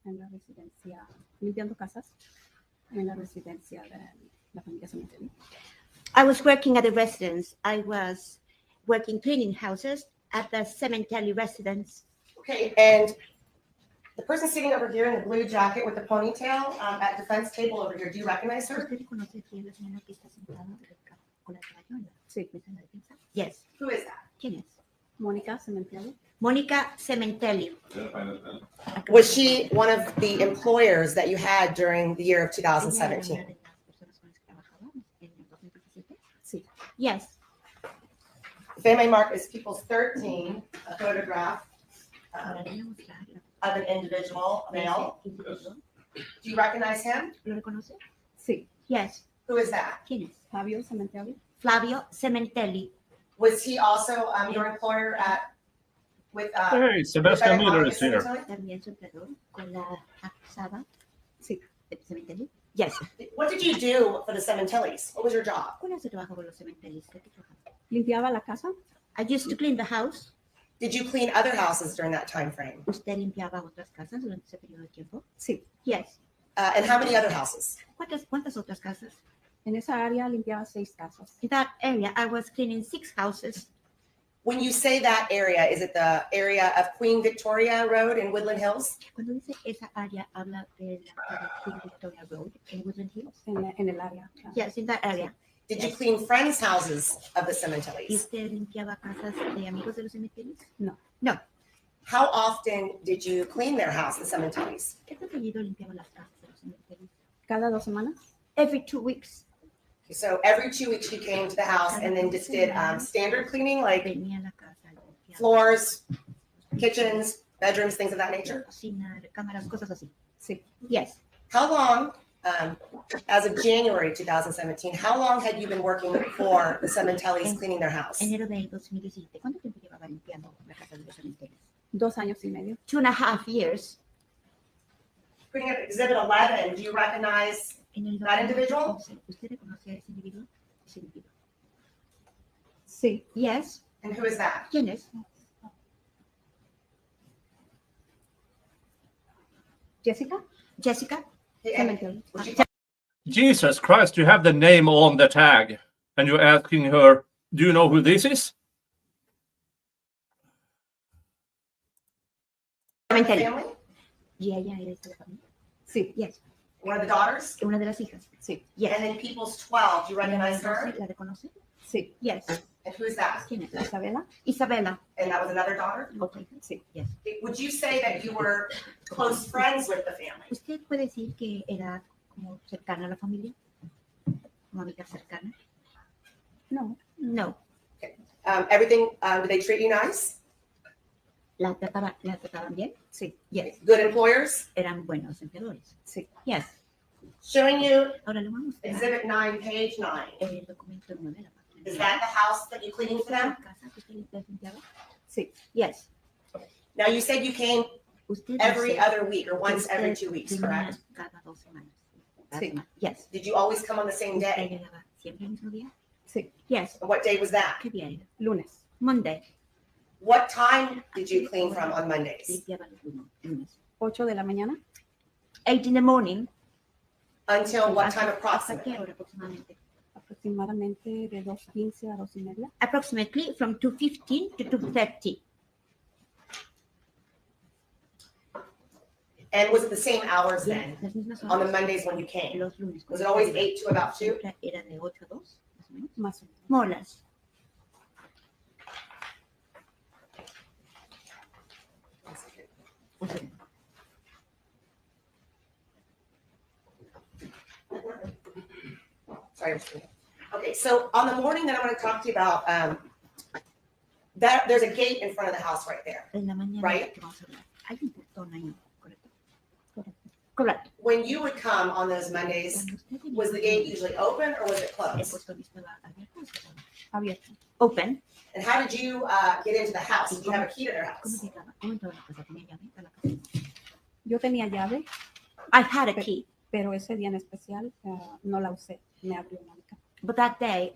en la residencia, limpiando casas, en la residencia de la familia Sementilli. I was working at the residence. I was working cleaning houses at the Sementilli residence. Okay, and the person sitting over here in the blue jacket with the ponytail at defense table over here, do you recognize her? ¿Usted reconoce aquí a la señora que está sentada con la toalla? Sí. Yes. Who is that? ¿Quién es? Mónica Sementilli. Mónica Sementilli. Was she one of the employers that you had during the year of 2017? Sí. Yes. If I may mark as People's 13, a photograph of an individual, male. Do you recognize him? ¿Lo reconoce? Sí. Yes. Who is that? ¿Quién es? Fabio Sementilli. Fabio Sementilli. Was he also your employer with? Hey, Sebastian Miller is here. También su empleador con la acusada. Sí. Sementilli. Yes. What did you do for the Sementillis? What was your job? ¿Cuál es su trabajo con los Sementillis? ¿Qué trabajaba? Limpiaba la casa. I used to clean the house. Did you clean other houses during that time frame? ¿Usted limpiaba otras casas durante ese periodo de tiempo? Sí. Yes. And how many other houses? ¿Cuántas otras casas? En esa área limpiaba 6 casas. In that area, I was cleaning 6 houses. When you say that area, is it the area of Queen Victoria Road in Woodland Hills? Cuando dice esa área, habla de la Queen Victoria Road en Woodland Hills. En el área. Claro. Yes, in that area. Did you clean friends' houses of the ¿Y Sementillis? usted limpiaba casas de amigos de los Sementillis? No. No. How often did you clean their house, the Sementillis? ¿Qué tan seguido limpiaba las casas de los Sementillis? Cada 2 semanas. Every 2 weeks. So every 2 weeks you came to the house and then just did standard cleaning, like Venía a la casa, limpiaba floors, kitchens, bedrooms, things of that nature? cocina, cámaras, cosas así. Sí. Yes. How long, as of January 2017, how long had you been working for the Sementillis cleaning their house? Enero del 2017. ¿Cuánto tiempo llevaba limpiando la casa de los Sementillis? 2 años y medio. 2.5 years. Putting up Exhibit 11, do you recognize En el that individual? 2011, ¿usted reconoce a ese individuo? Ese individuo. Sí. Yes. And who is that? ¿Quién es? Jessica Jessica. Sementilli. Was she- Jesus Christ, you have the name on the tag, and you're asking her, do you know who this is? Sementilli. family? Y ella era de la familia. Sí. Yes. One of the daughters? Una de las hijas. Sí. Yes. And then People's 12, do you recognize her? ¿La reconoce? Sí. Yes. And who is that? ¿Quién es? Isabela. Isabela. And that was another daughter? Otra hija. Sí. Yes. Would you say that you were close friends with the family? ¿Usted puede decir que era como cercana a la familia? ¿Como amiga cercana? No. No. Everything, did they treat you nice? ¿La trataban bien? Sí. Yes. Good employers? Eran buenos empleadores. Sí. Yes. Showing you Ahora le vamos a mostrar Exhibit 9, page 9. el documento 9 de la página. Is that the house that you cleaned for them? ¿La casa que usted limpiaba? Sí. Yes. Now, you said you came Usted every dice other week or que once every usted 2 weeks, venía correct? cada 2 semanas. Sí. semana. Yes. Did you always come on the same ¿Usted day? llegaba siempre el mismo día? Sí, Yes. What day was that? ¿Qué día era? lunes. Monday. What time did you clean from on Mondays? Limpiaba los lunes. 8 de la mañana 8 in the morning. Until what time ¿Hasta qué approximately? hora aproximadamente? aproximadamente de 2:15 a 2:30. Approximately from 2:15 to 2:30. And was it the same hours then Las mismas on the horas. Mondays when you came? Los lunes. Was it always 8 to about 2? Siempre era de 8 a 2, más o menos. Más o menos. More or less. Sorry, I'm just kidding. Okay, so on the morning that I want to talk to you about, that there's a gate in front of the house right there. En la mañana Right. que vamos a hablar. Hay un portón ahí, ¿correcto? Correcto. When you would come on those Mondays, Cuando usted venía, was the gate usually open or was it el closed? portón estaba abierto o cerrado? Abierto. Open. And how did you get into the house? Did you have a key to their ¿Cómo house? llegaba? ¿Cómo entraba a la casa? ¿Tenía llave a la casa? Yo tenía llave, I had a key, pero ese día en especial no la usé. Me abrió Mónica. but that day,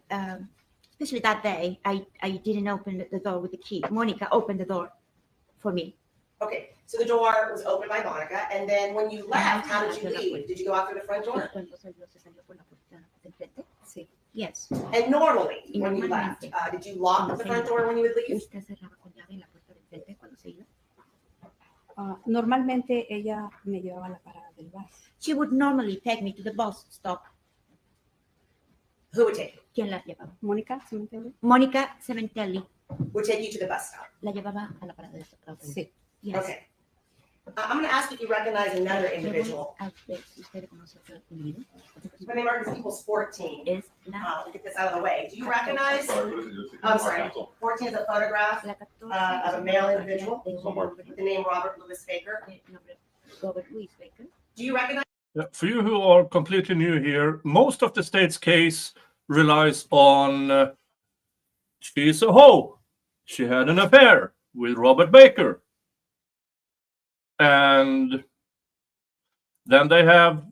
especially that day, I didn't open the door with the key. Monica opened the door for me. Okay, so the door was opened by Monica, and then when you left, how did you leave? Did you go out through the front door? Cuando salió, se salió por la puerta de enfrente. Sí. Yes. And normally, when you left, did you lock the front door when you would leave? ¿Usted cerraba con llave la puerta de enfrente cuando se iba? Normalmente ella me llevaba a la parada del bus. She would normally take me to the bus stop. Who would take you? ¿Quién la llevaba? Mónica Sementilli. Mónica Sementilli Would take you to the bus stop. la llevaba a la parada de stop. Sí. Yes. Okay. I'm going to ask if you recognize another individual. A ver si usted reconoce a otro individuo. My name is People's 14. Es la, To get this out of the way. Do you recognize? I'm sorry. 14 is a photograph la 14. of a male individual de un hombre with the name Robert Louis Baker. de nombre Robert Louis Baker. Do you recognize? Yeah, for you who are completely new here, most of the state's case relies on she's a hoe. She had an affair with Robert Baker. And then they have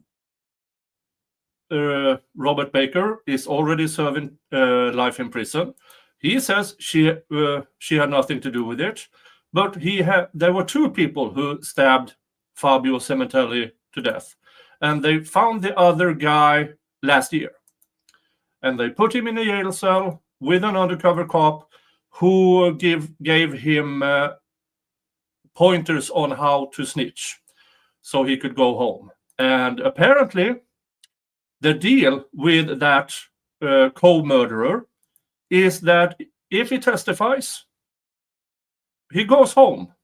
Robert Baker is already serving life in prison. He says she had nothing to do with it, but there were two people who stabbed Fabio Sementilli to death, and they found the other guy last year, and they put him in a jail cell with an undercover cop who gave him pointers on how to snitch so he could go home. And apparently the deal with that co-murderer is that if he testifies, he goes home.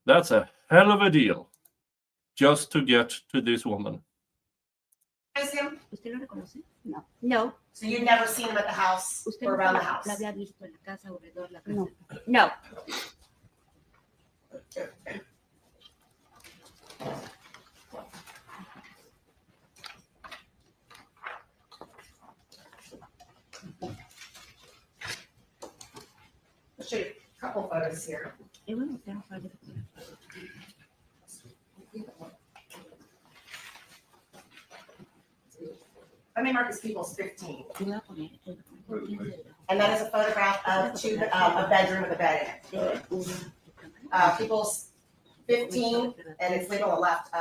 That's a hell of a deal just to get to this woman. Him? ¿Usted lo reconoce? No. No. So you've never seen him at the house ¿Usted or nunca around the la house? había visto en la casa o alrededor de la casa? No. No. I'll show you a couple photos here. Le voy a mostrar un par de fotografías. Let me mark this People's 15. Le voy a poner el documento 15 de And that is a photograph of a bedroom with a bed in it. People's 15, and it's labeled on the left.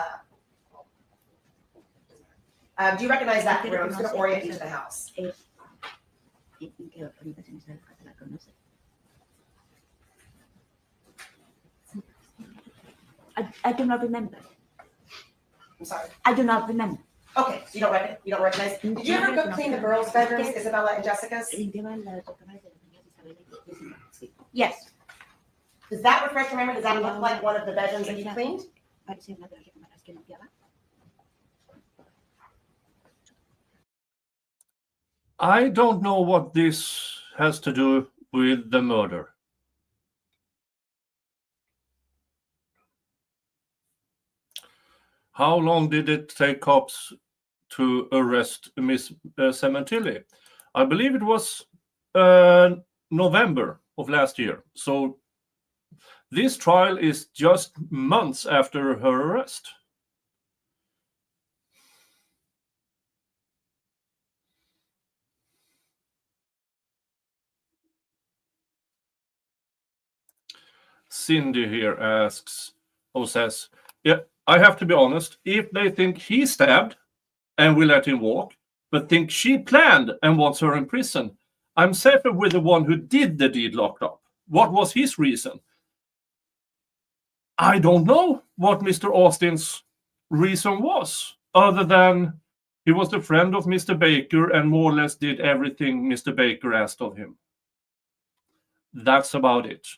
Do you recognize that room? I'm just going to orient you to the house. ¿En qué orientación está la casa? ¿La conoce? I do not remember. I'm sorry. I do not remember. Okay, so you don't recognize. Did you ever go clean the girls' bedrooms, Isabella and Jessica's? Limpiaba las recámaras de las niñas Isabel y Jessica. Sí. Yes. Does that refresh your memory? Does that look like one of the bedrooms that you cleaned? Parecía una de las recámaras que limpiaba. I don't know what this has to do with the murder. How long did it take cops to arrest Miss Sementilli? I believe it was November of last year. So this trial is just months after her arrest. Cindy here asks, or says, yeah, I have to be honest, if they think he stabbed and we let him walk, but think she planned and wants her in prison, I'm safer with the one who did the deed locked up. What was his reason? I don't know what Mr. Austin's reason was, other than he was the friend of Mr. Baker and more or less did everything Mr. Baker asked of him. That's about it.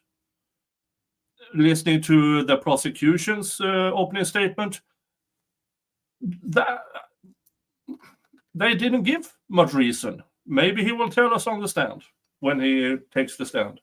Listening to the prosecution's opening statement, they didn't give much reason. Maybe he will tell us on the stand when he takes the stand.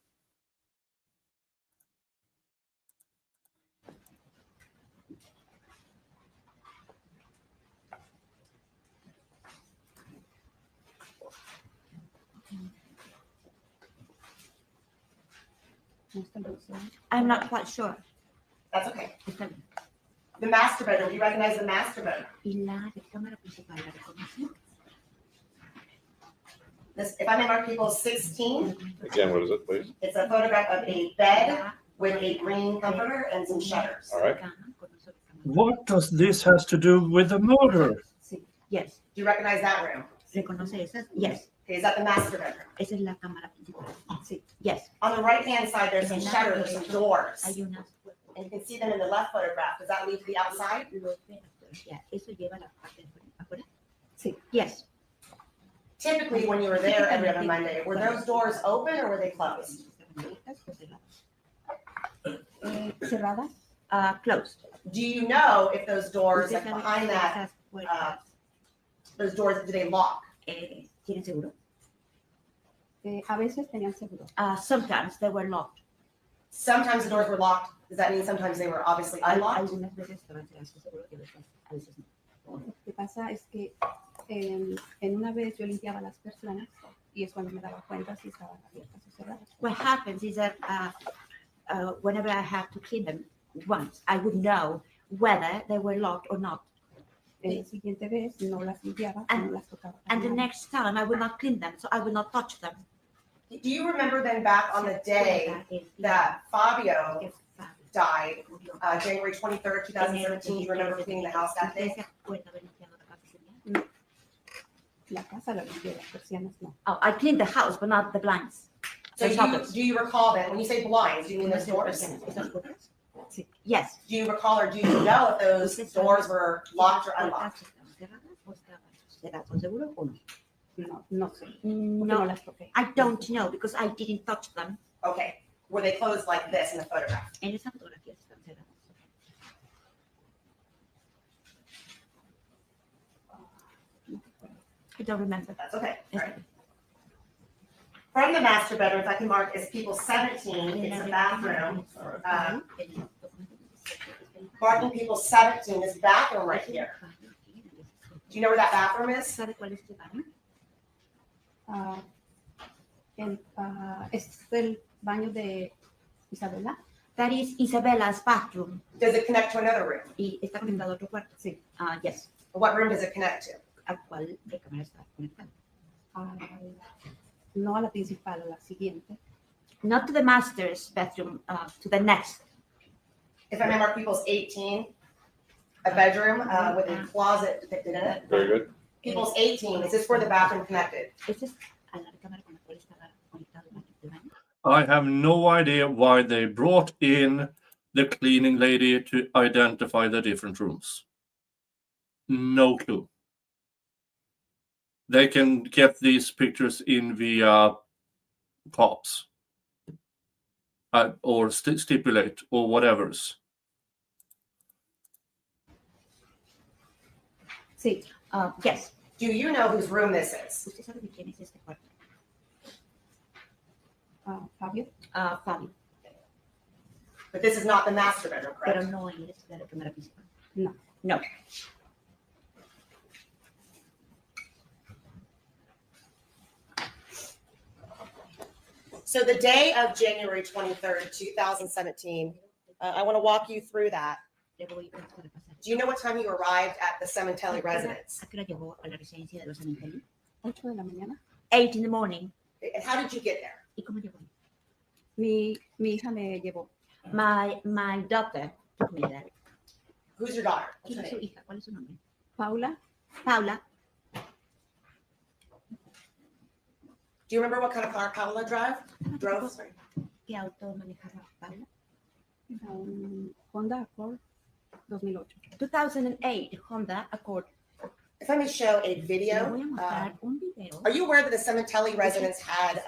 I'm not quite sure. That's okay. The master bedroom, do you recognize the master bedroom? Y la recámara principal, ¿la reconoce? This, if I may mark people 16, Again, what is it, please? it's a photograph of a bed with a green comforter and some shutters. All right. What does this has to do with the murder? Sí. Yes. Do you recognize that room? ¿Reconoce esas? Yes. Okay, is that the master bedroom? Esa es la cámara principal. Sí. Yes. On the right-hand side, there's some shutters, there's some doors. Hay unas And you can see them in the left photograph. Does that lead to the outside? Ya, eso lleva a la parte de afuera. Sí. Yes. Typically, when you were there every other Monday, were those doors open or were they closed? Cerradas. Closed. Do you know if those doors, like behind that, those doors, do they lock? ¿Tienen seguro? A veces tenían seguro. Sometimes they were locked. Sometimes the doors were locked. Does that mean sometimes they were obviously unlocked? Algunas veces estaban cerradas con seguro y a veces no. Lo que pasa es que en una vez yo limpiaba las personas y es cuando me daba cuenta si estaban abiertas o cerradas. What happens is that whenever I have to clean them once, I would know whether they were locked or not. La siguiente vez no las limpiaba, no las tocaba. And the next time I will not clean them, so I will not touch them. Do you remember then back on the day that Fabio died, January 23rd, 2017, do you remember cleaning the house that day? La casa la limpié, las persianas no. Oh, I cleaned the house, but not the blinds. So do you recall then, when you say blinds, do you mean those doors? Yes. Do you recall or do you know if those doors were locked or unlocked? No, no sé. No, las toqué. I don't know because I didn't touch them. Okay. Were they closed like this in the photograph? En esa fotografía están cerradas. I don't remember. That's okay. All right. From the master bedroom, if I can mark as people 17, it's a bathroom. Marking people 17 is bathroom right here. Do you know where that bathroom is? ¿Sabe cuál es tu baño? Es el baño de Isabela. That is Isabella's bathroom. Does it connect to another room? Y está conectado a otro cuarto. Sí. Yes. What room does it connect to? ¿A cuál recámara está conectado? No a la principal, a la siguiente. Not to the master's bedroom, to the next. If I may mark people's 18, a bedroom with a closet depicted in it. Very good. People's 18, is this where the bathroom connected? Esta es a la recámara con la cual está conectado el baño. I have no idea why they brought in the cleaning lady to identify the different rooms. No clue. They can get these pictures in via cops or stipulate or whatever's. Sí. Yes. Do you know whose room this is? ¿Usted sabe de quién es este cuarto? Fabio. Fabio. But this is not the master bedroom, Pero correct? no es la recámara principal. No. No. So the day of January 23rd, 2017, I want to walk you through that. Le voy a repasar. Do you know what time you arrived at the Sementilli residence? ¿A qué hora llegó a la residencia de los Sementilli? 8 de la mañana. 8 in the morning. And how did you get there? ¿Y cómo llegó? Mi hija me llevó. My daughter took me there. Who's your daughter? What's ¿Quién her es su name? hija? ¿Cuál es su nombre? Paula, Paula. Do you remember what kind of car Paula drove? Sorry. ¿Qué auto manejaba Paula? era un Honda Accord 2008. 2008 Honda Accord. If I may show a Le video, voy a mostrar un video. are you aware that the Sementilli residence had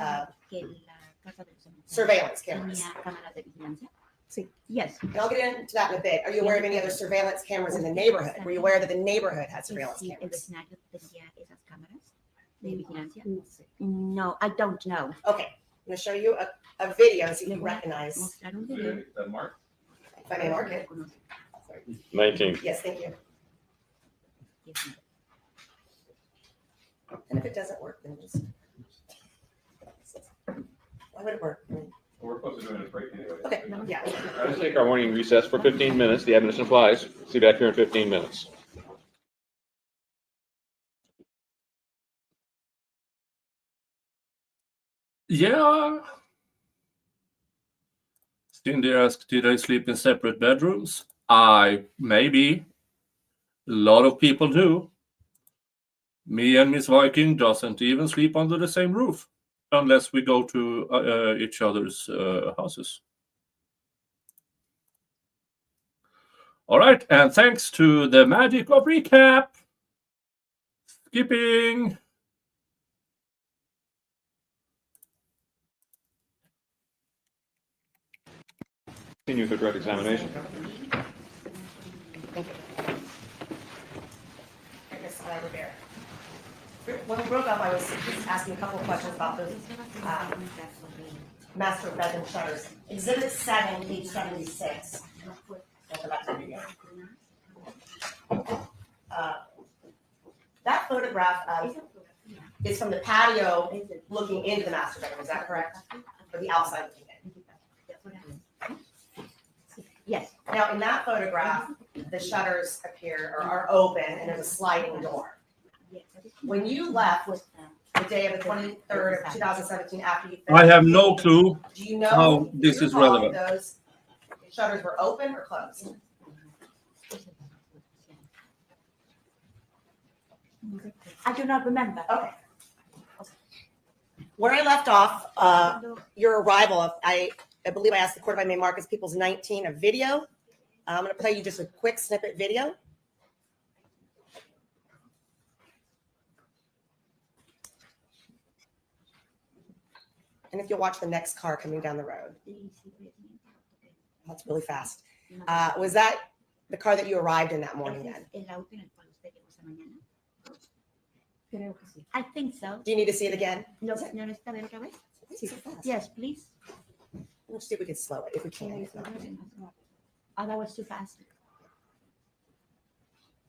Que la casa de los cementerios surveillance cameras? tenía cámaras de vigilancia? Sí. Yes. And I'll get into that in a bit. Are you aware of any other surveillance cameras in the neighborhood? Were you aware that the neighborhood had surveillance Sí, el cameras? vecindario tenía esas cámaras de vigilancia. No sé. No, I don't know. Okay, I'm going to show you a video, see if you recognize. Mostrar un video. That mark? If I may mark it. 19. Yes, thank you. And if it doesn't work, then just. Why would it work? We're supposed to do it in a break anyway. Okay, yeah. Let's take our morning recess for 15 minutes. The admonition applies. See you back here in 15 minutes. Yeah. Cindy asked, did I sleep in separate bedrooms? Maybe. A lot of people do. Me and Miss Viking doesn't even sleep under the same roof unless we go to each other's houses. All right, and thanks to the magic of recap. Skipping. Continue with the direct examination. Thank you. Miss Rivera. When we broke up, I was just asking a couple of questions about those master bedroom shutters. Exhibit 7, page 76. I'll go back to the video. That photograph is from the patio looking into the master bedroom, is that correct? Or the outside looking in? Yes. Now, in that photograph, the shutters appear or are open and there's a sliding door. When you left the day of the 23rd of 2017 after you I finished, have no clue do you know how this do you is recall if relevant. those shutters were open or closed? I do not remember. Okay. Where I left off, your arrival, I believe I asked the court if I may mark as People's 19 a video. I'm going to play you just a quick snippet video. And if you'll watch the next car coming down the road. That's really fast. Was that the car that you arrived in that morning then? Creo que sí. I think so. Do you need to see it again? ¿No necesita ver otra vez? Sí, fast. Yes, please. Let's see if we can slow it, if we can. If not, Oh, that was too fast.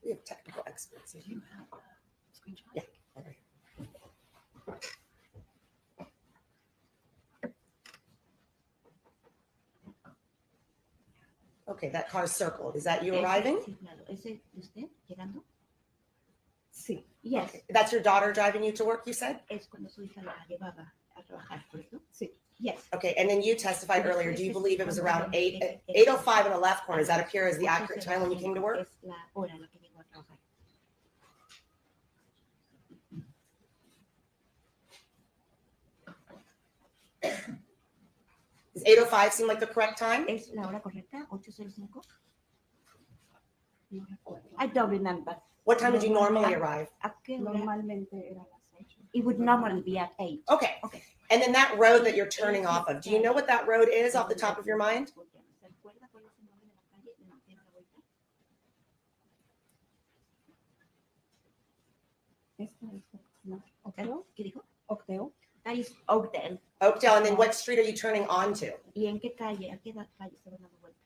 we have technical experts. Do you have a screenshot? Yeah. all right. Okay, that car's circled. Is that you arriving? Sí, claro. ¿Ese usted llegando? Sí. Yes. Okay. That's your daughter driving you to work, you said? Es cuando su hija la llevaba a trabajar, ¿correcto? Sí. Yes. Okay, and then you testified earlier. Do you believe it was around 8:05 in the left corner? Does that appear as the accurate time when you came to work? Es la hora en la que llegó a trabajar. Does 8:05 seem like the correct time? ¿Es la hora correcta? ¿8:05? I don't remember. What time did you normally arrive? ¿A qué hora? Normalmente era las 8. It would normally be at 8. Okay. Okay. And then that road that you're turning off of, do you know what that road is off the top of your mind? Esta es no, Octeo. ¿Qué dijo? Octeo. That is Oakdale. Oakdale, and then what street are you turning onto? ¿Y en qué calle? ¿A qué calle se van dando vuelta?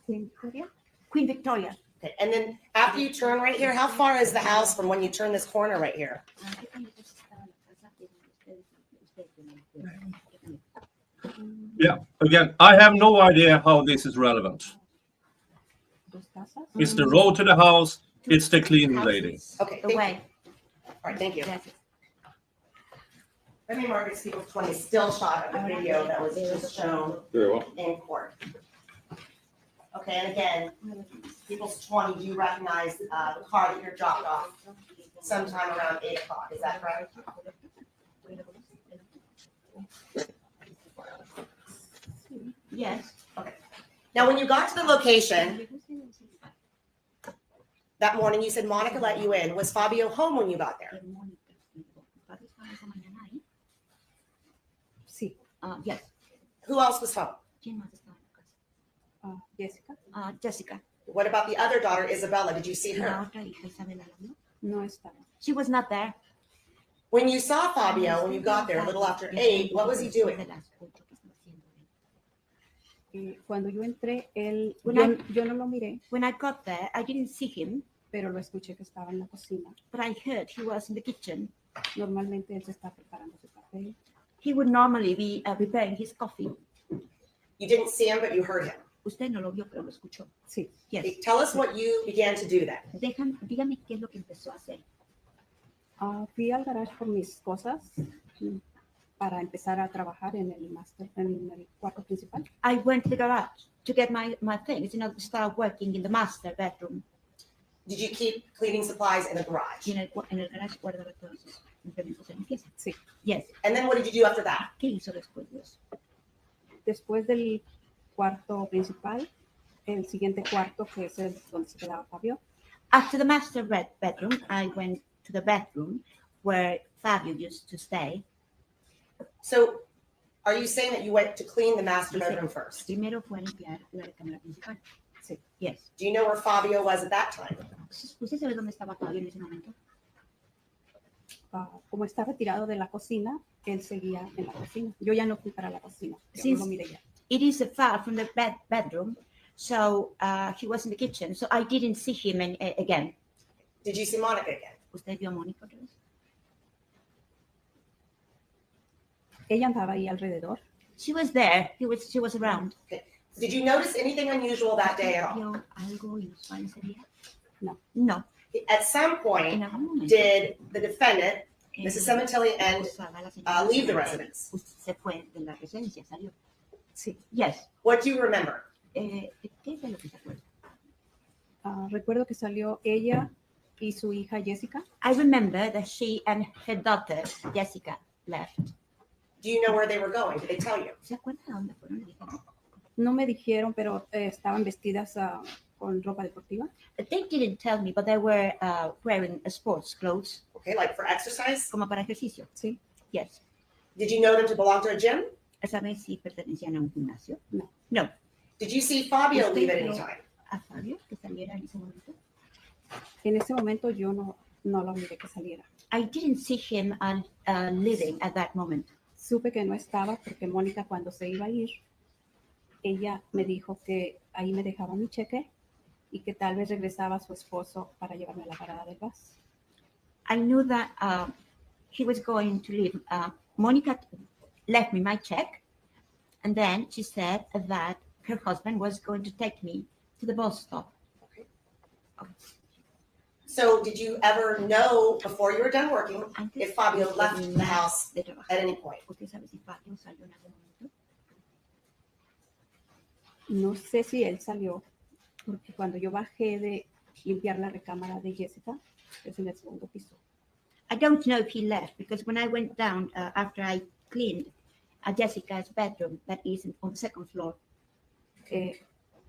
Queen Victoria. Queen Victoria. Okay, and then after you turn right here, how far is the house from when you turn this corner right here? ¿A qué calle estaba la casa de ustedes? Yeah, again, I have no idea how this is relevant. Dos casas. It's the road to the house, it's the cleaning lady. Okay, The thank you. way. All right, thank you. Gracias. Let me mark this people 20 still shot of the video that was just shown Very well. in court. Okay, and again, people's 20, do you recognize the car that you're dropped off sometime around 8 o'clock? Is that correct? Yes. Now, when you got to the location that morning, you said Monica let you in. Was Fabio home when you got there? Sí. Yes. Who else was home? ¿Quién más estaba en la casa? Jessica Jessica. What about the other daughter, Isabella? Did you see La her? otra hija, Isabela, ¿no? no estaba. She was not there. When you saw Fabio, when you got there a little after 8, what was he doing? Cuando yo entré, When yo no lo miré, When I got there, I didn't see him, pero lo escuché que estaba en la cocina. but I heard he was in the kitchen. Normalmente él se está preparando su café. He would normally be preparing his coffee. You didn't see him, but you heard him. Usted no lo vio, pero lo escuchó. Sí. Yes. Tell us what you began to do then. Dígame qué es lo que empezó a hacer. Fui al garage por mis cosas para empezar a trabajar en el cuarto principal. I went to the garage to get my things, to start working in the master bedroom. Did you keep cleaning supplies in the garage? Y en el garage guardaba todos sus implementos de limpieza. Sí. Yes. And then what did you do after that? ¿Qué hizo después de eso? Después del cuarto principal, el siguiente cuarto, que es el donde se quedaba Fabio, After the master bedroom, I went to the bedroom where Fabio used to stay. So are you saying that you went to clean the master bedroom first? Primero fue a limpiar la recámara principal. Sí. Yes. Do you know where Fabio was at that time? ¿Usted sabe dónde estaba Fabio en ese momento? como está retirado de la cocina, él seguía en la cocina. Yo ya no fui para la cocina, yo no lo miré ya. It is far from the bedroom, so he was in the kitchen, so I didn't see him again. Did you see Monica again? ¿Usted vio a Mónica otra vez? Ella andaba ahí alrededor. She was there. She was around. Okay. Did you notice anything unusual that day at all? ¿Vio algo inusual ese día? No. No. At some point, En algún momento, did the defendant, eh, Mrs. Sementilli, and usaba la señora leave the Sementilli. residence? Se fue de la residencia, salió. Sí. Yes. What do you remember? ¿Qué es de lo que se acuerda? Recuerdo que salió ella y su hija Jessica. I remember that she and her daughter, Jessica, left. Do you know where they were going? Did they tell you? ¿Se acuerda a dónde fueron? Le dijeron. No me dijeron, pero estaban vestidas con ropa deportiva. They didn't tell me, but they were wearing sports clothes. Okay, like for exercise? Como para ejercicio. Sí. Yes. Did you know them to belong to a gym? ¿Sabes si pertenecían a un gimnasio? No. No. Did you see Fabio leave at any time? ¿A Fabio que saliera en ese momento? En ese momento yo no lo miré que saliera. I didn't see him leaving at that moment. Supe que no estaba porque Mónica cuando se iba a ir, ella me dijo que ahí me dejaba mi cheque y que tal vez regresaba su esposo para llevarme a la parada del bus. I knew that he was going to leave. Monica left me my check, and then she said that her husband was going to take me to the bus stop. So did you ever know before you were done working if Fabio left the house De trabajar. at any point? ¿Usted sabe si Fabio salió en algún momento? No sé si él salió, porque cuando yo bajé de limpiar la recámara de Jessica, es en el segundo piso. I don't know if he left because when I went down after I cleaned Jessica's bedroom, that is on the second floor,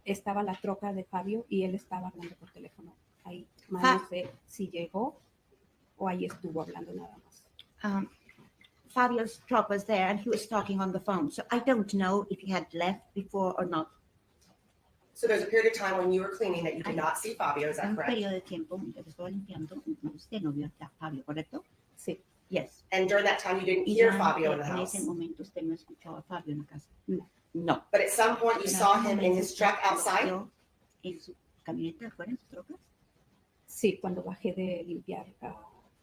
Estaba la troca de Fabio y él estaba hablando por teléfono ahí. No sé si llegó o ahí estuvo hablando nada más. Fabio's truck was there and he was talking on the phone. So I don't know if he had left before or not. So there's a period of time when you were cleaning that you did not see Fabio, is that Un correct? periodo de tiempo mientras estaba limpiando, usted no vio a Fabio, ¿correcto? Sí. Yes. And during that time you didn't Y hear durante Fabio in the house? ese momento usted no escuchó a Fabio en la casa. No. No. But at some point you En saw algún him in momento his truck usted outside? lo vio en su camioneta afuera, en sus trocas. Sí, cuando bajé de limpiar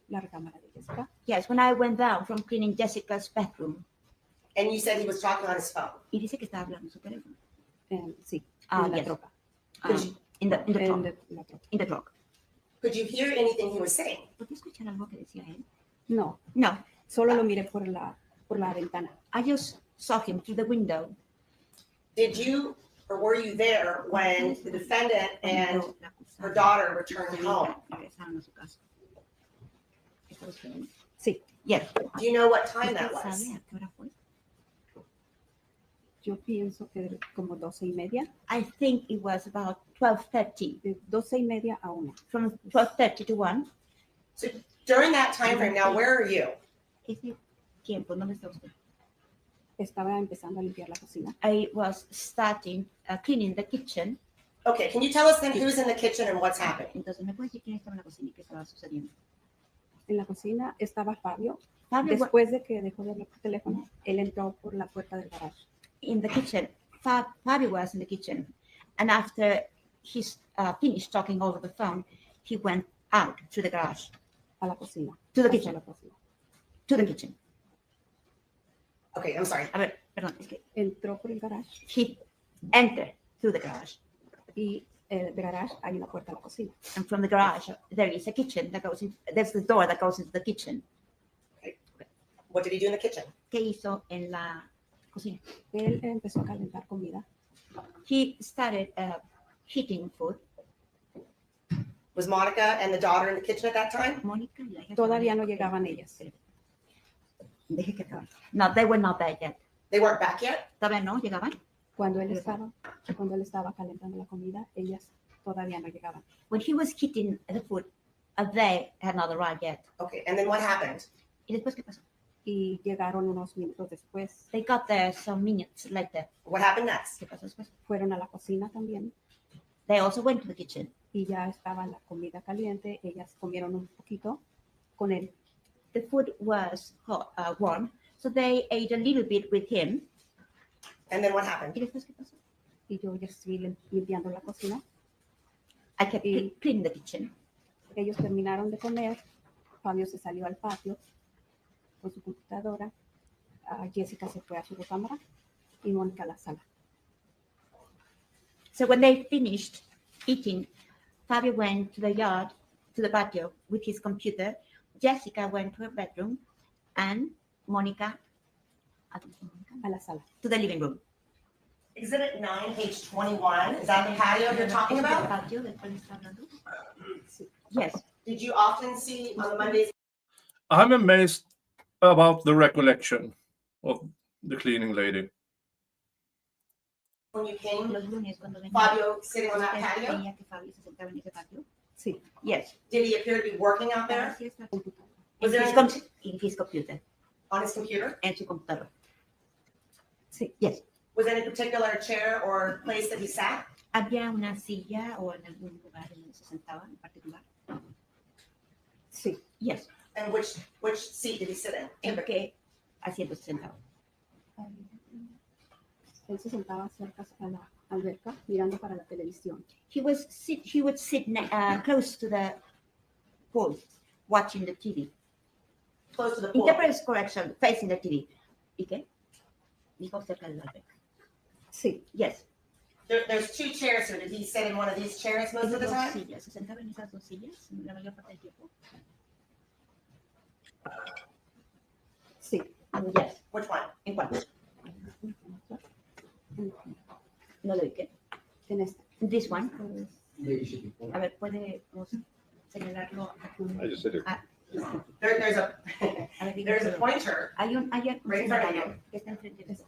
la recámara de Jessica. Yes, when I went down from cleaning Jessica's bedroom. And you said he was talking on his phone? Y dice que estaba hablando en su teléfono. Sí, Ah, en la yes. troca. In the truck. La troca. In the truck. Could you hear anything he was saying? ¿Podía escuchar algo que decía él? No, No. solo lo miré por por la ventana. I just saw him through the window. Did you or were you there when the defendant and her daughter returned home? Sí, Yes. Do you know what time that was? yo pienso que como 12:30, I think it was about 12:30, de 12:30 a 1. from 12:30 to 1. So during that time frame, now where are you? Ese tiempo, ¿dónde está usted? Estaba empezando a limpiar la cocina. I was starting cleaning the kitchen. Okay, can you tell us then who's in the kitchen and what's happening? Entonces, ¿me puede decir quién estaba en la cocina y qué estaba sucediendo? En la cocina estaba Fabio. Fabio wa- Después de que dejó de hablar por teléfono, él entró por la puerta del garaje. in the kitchen. Fabio was in the kitchen. And after he finished talking over the phone, he went out to the garage, A la cocina. to the Hacia kitchen, la cocina. to the kitchen. Okay, I'm sorry. A ver, perdón, es que Entró por el garage he entered through the garage. y del garage hay una puerta a la cocina. And from the garage, there is a kitchen that goes in, there's the door that goes into the kitchen. What did he do in the kitchen? ¿Qué hizo en la cocina? Él empezó a calentar comida. He started heating food. Was Monica and the daughter in the kitchen at that time? Mónica y la hija Todavía estaban- no llegaban ellas. Deje que acabe. No, they were not there yet. They weren't back yet? Todavía no llegaban. Cuando él estaba calentando la comida, ellas todavía no llegaban. When he was heating the food, they had not arrived yet. Okay, and then what happened? ¿Y después qué pasó? Y llegaron unos minutos después. They got there some minutes later. What happened next? ¿Qué pasó después? Fueron a la cocina también They also went to the kitchen. y ya estaba la comida caliente. Ellas comieron un poquito con él. The food was hot, warm, so they ate a little bit with him. And then what happened? ¿Y después qué pasó? Y yo ya estoy limpiando la cocina. I kept cleaning the kitchen. Ellos terminaron de comer. Fabio se salió al patio con su computadora. Jessica se fue a su recámara y Mónica a la sala. So when they finished eating, Fabio went to the yard, to the patio with his computer. Jessica went to her bedroom, and Monica A la sala. to the living room. Exhibit 9, page 21. Is that the patio you're talking about? Patio del cual está hablando? Yes. Did you often see on the Mondays? I'm amazed about the recollection of the cleaning lady. When you came, Los lunes cuando venía, Fabio sitting on that ¿usted patio? veía que Fabio se sentaba en ese patio? Sí, Yes. Did he appear to be working out there Así está. computadora. Was In there his, any- in his computer, on his computer? en su computadora. Sí. Yes. Was there any particular chair or place that he sat? ¿Había una silla o en algún lugar en donde se sentaba en particular? Sí. Yes. And which seat did he sit in? ¿En qué asiento se sentaba? Él se sentaba cerca a la alberca mirando para la televisión. He would sit close to the pool, watching the TV. Close to the pool. Interpreters correction, facing the TV. ¿Y qué? Dijo cerca de la alberca. Sí. Yes. There's two chairs here. Did he sit in one of these chairs most of the Dos time? sillas. ¿Se sentaba en esas dos sillas la mayor parte del tiempo? Sí. Yes. Which one? ¿En cuál? No lo dije. En esta. This one. A ver, ¿podemos señalarlo? I just sit here. There's a A ver, there's a dígaselo. pointer. Hay un Right in front of señalador you. que está enfrente de eso.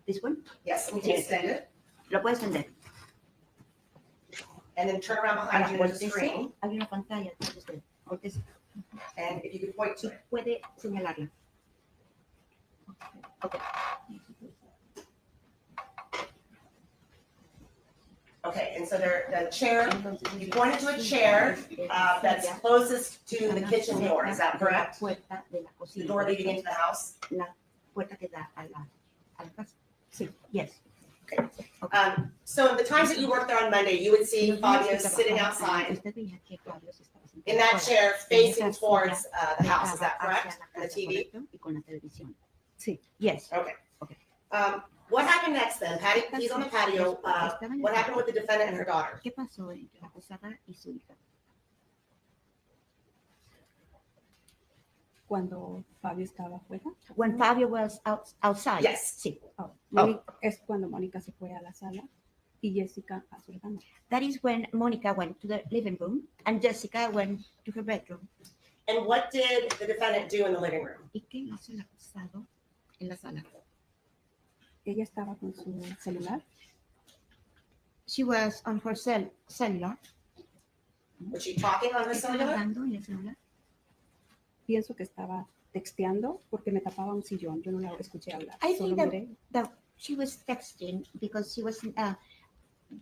This one. Yes, we can extend it Lo puedes vender. and then turn around behind Ahora, you. There's a voltese. screen, Hay una pantalla atrás de usted. Voltese. and if you could point to it. Puede señalarla. Okay. Okay, and so the chair. Entonces, You pointed to a chair that's closest to the kitchen door. Is that correct? Puerta de la The cocina. door leading into the house. La puerta que da a la casa. Sí. Yes. So the times that you worked there on Monday, you would see Fabio sitting outside Usted veía que Fabio se estaba sentado in that afuera, chair en facing esa towards silla, the house. Is pegada that correct? hacia la And the casa, TV? ¿correcto? Y con la televisión. Sí. Yes. Okay. Okay. What happened next then? Patty, he's on the patio. What happened with the defendant and her daughter? ¿Qué pasó entre la acusada y su hija? cuando Fabio estaba afuera. When Fabio was outside. Yes. Sí. Oh, Mónica- es cuando Mónica se fue a la sala y Jessica a su recámara. That is when Monica went to the living room and Jessica went to her bedroom. And what did the defendant do in the living room? ¿Y qué hizo el acusado en la sala? Ella estaba con su celular. She was on her cellular. Was she talking on her ¿Estaba cellular? hablando en el celular? Pienso que estaba texteando porque me tapaba un sillón. Yo no la escuché hablar. I Solo think miré. that she was texting because she was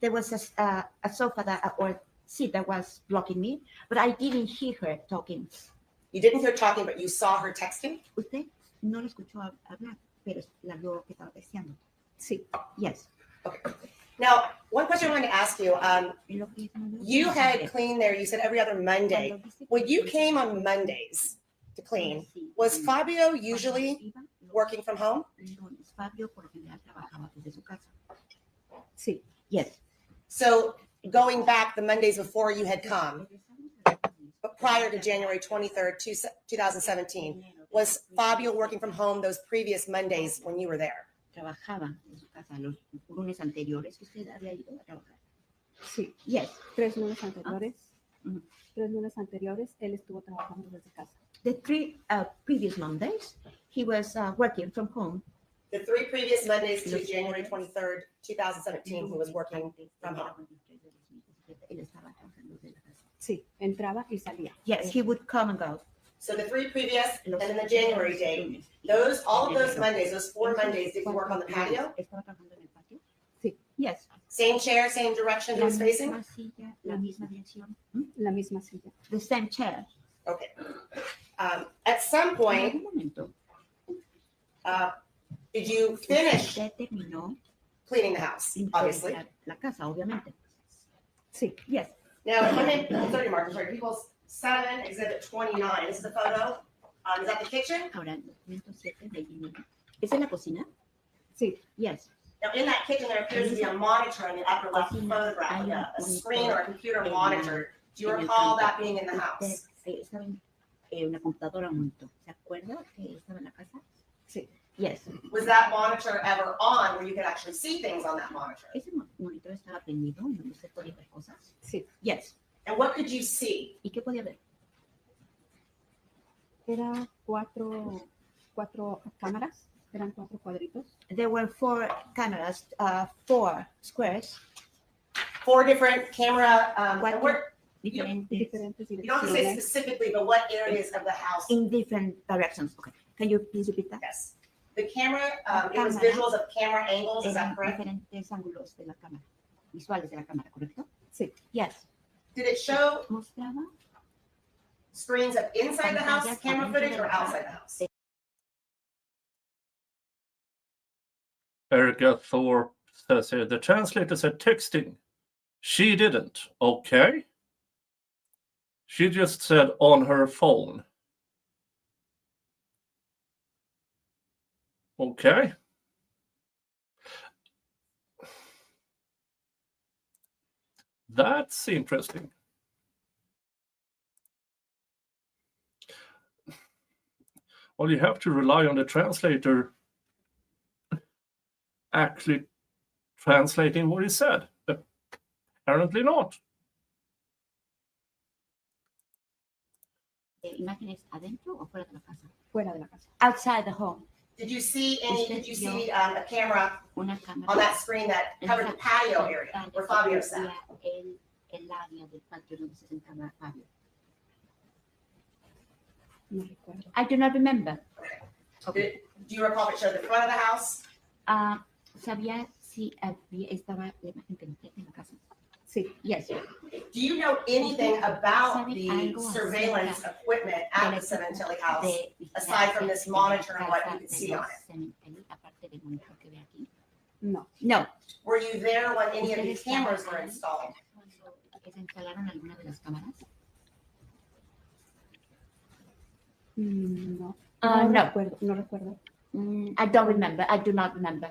there was a sofa that or seat that was blocking me, but I didn't hear her talking. You didn't hear talking, but you saw her texting? Usted no la escuchó hablar, pero la vio que estaba texteando. Sí. Yes. Now, one question I wanted to ask you. You had cleaned there, you said every other Monday. When you came on Mondays to clean, was Fabio usually working from home? Fabio por lo general trabajaba desde su casa. Sí. Yes. So going back the Mondays before you had come, but prior to January 23rd, 2017, was Fabio working from home those previous Mondays when you were there? Trabajaba en su casa los lunes anteriores que usted había ido a trabajar. Sí. Yes. 3 lunes anteriores. Ujú. 3 lunes anteriores, él estuvo trabajando desde casa. The 3 previous Mondays, he was working from home. The 3 previous Mondays to January 23rd, 2017, he was working from home. Él estaba trabajando desde la casa. Sí, entraba y salía. Yes, he would come and go. So the 3 previous and then the January date, all of those Mondays, those 4 Mondays, did you work on the patio? ¿Estaba trabajando en el patio? Sí. Yes. Same chair, same direction he La was facing? misma silla, la misma dirección. La misma silla. The same chair. Okay. At some En point, algún momento, did you finish usted terminó cleaning the house, obviously? la casa, obviamente. Sí. Yes. Now, if I may, 30 markers, sorry, People's 7, Exhibit 29, this is the photo. Is that the kitchen? Ahora, 107 de Jimmy. ¿Esa es la cocina? Sí. Yes. Now, in that kitchen, there appears to be a monitor in the upper left photograph, like a screen or a computer monitor. Do you recall that being in the house? Estaba en una computadora un momento. ¿Se acuerda que estaba en la casa? Sí. Yes. Was that monitor ever on where you could actually see things on that monitor? ¿Ese monitor estaba prendido donde usted podía ver cosas? Sí. Yes. And what could you see? ¿Y qué podía ver? Era cuatro cámaras, eran 4 cuadritos. There were 4 cameras, 4 squares. 4 different camera, and where, Diferentes Diferentes you don't have to say direcciones. specifically, but what areas of the house? in different directions. Okay. Can you please repeat that? Yes. The camera, it was Cámara. visuals of camera angles, is that Eran correct? diferentes ángulos de la cámara, visuales de la cámara, ¿correcto? Sí. Yes. Did it show Mostraba screens of inside the house camera footage or outside the house? Erica Thorpe says here, the translator said texting. She didn't. Okay. She just said on her phone. Okay. That's interesting. Well, you have to rely on the translator actually translating what he said. Apparently not. imágenes adentro o fuera de la casa. Fuera de la casa. Outside the home. Did you see a camera Una cámara. on that screen that covered the patio area where Fabio sat? El área del patio donde se sentaba Fabio. No recuerdo. I do not remember. Do you recall if it showed the front of the house? Sabía si estaba la imagen completa en la casa. Sí. Yes. Do you know anything about the surveillance equipment at the Sementilli house, aside from this monitor and what you could see on it? Aparte del monitor que ve aquí. No. No. Were you there when any of these cameras were installed? ¿Se instalaron alguna de las cámaras? No. No. Recuerdo, no recuerdo. I don't remember. I do not remember.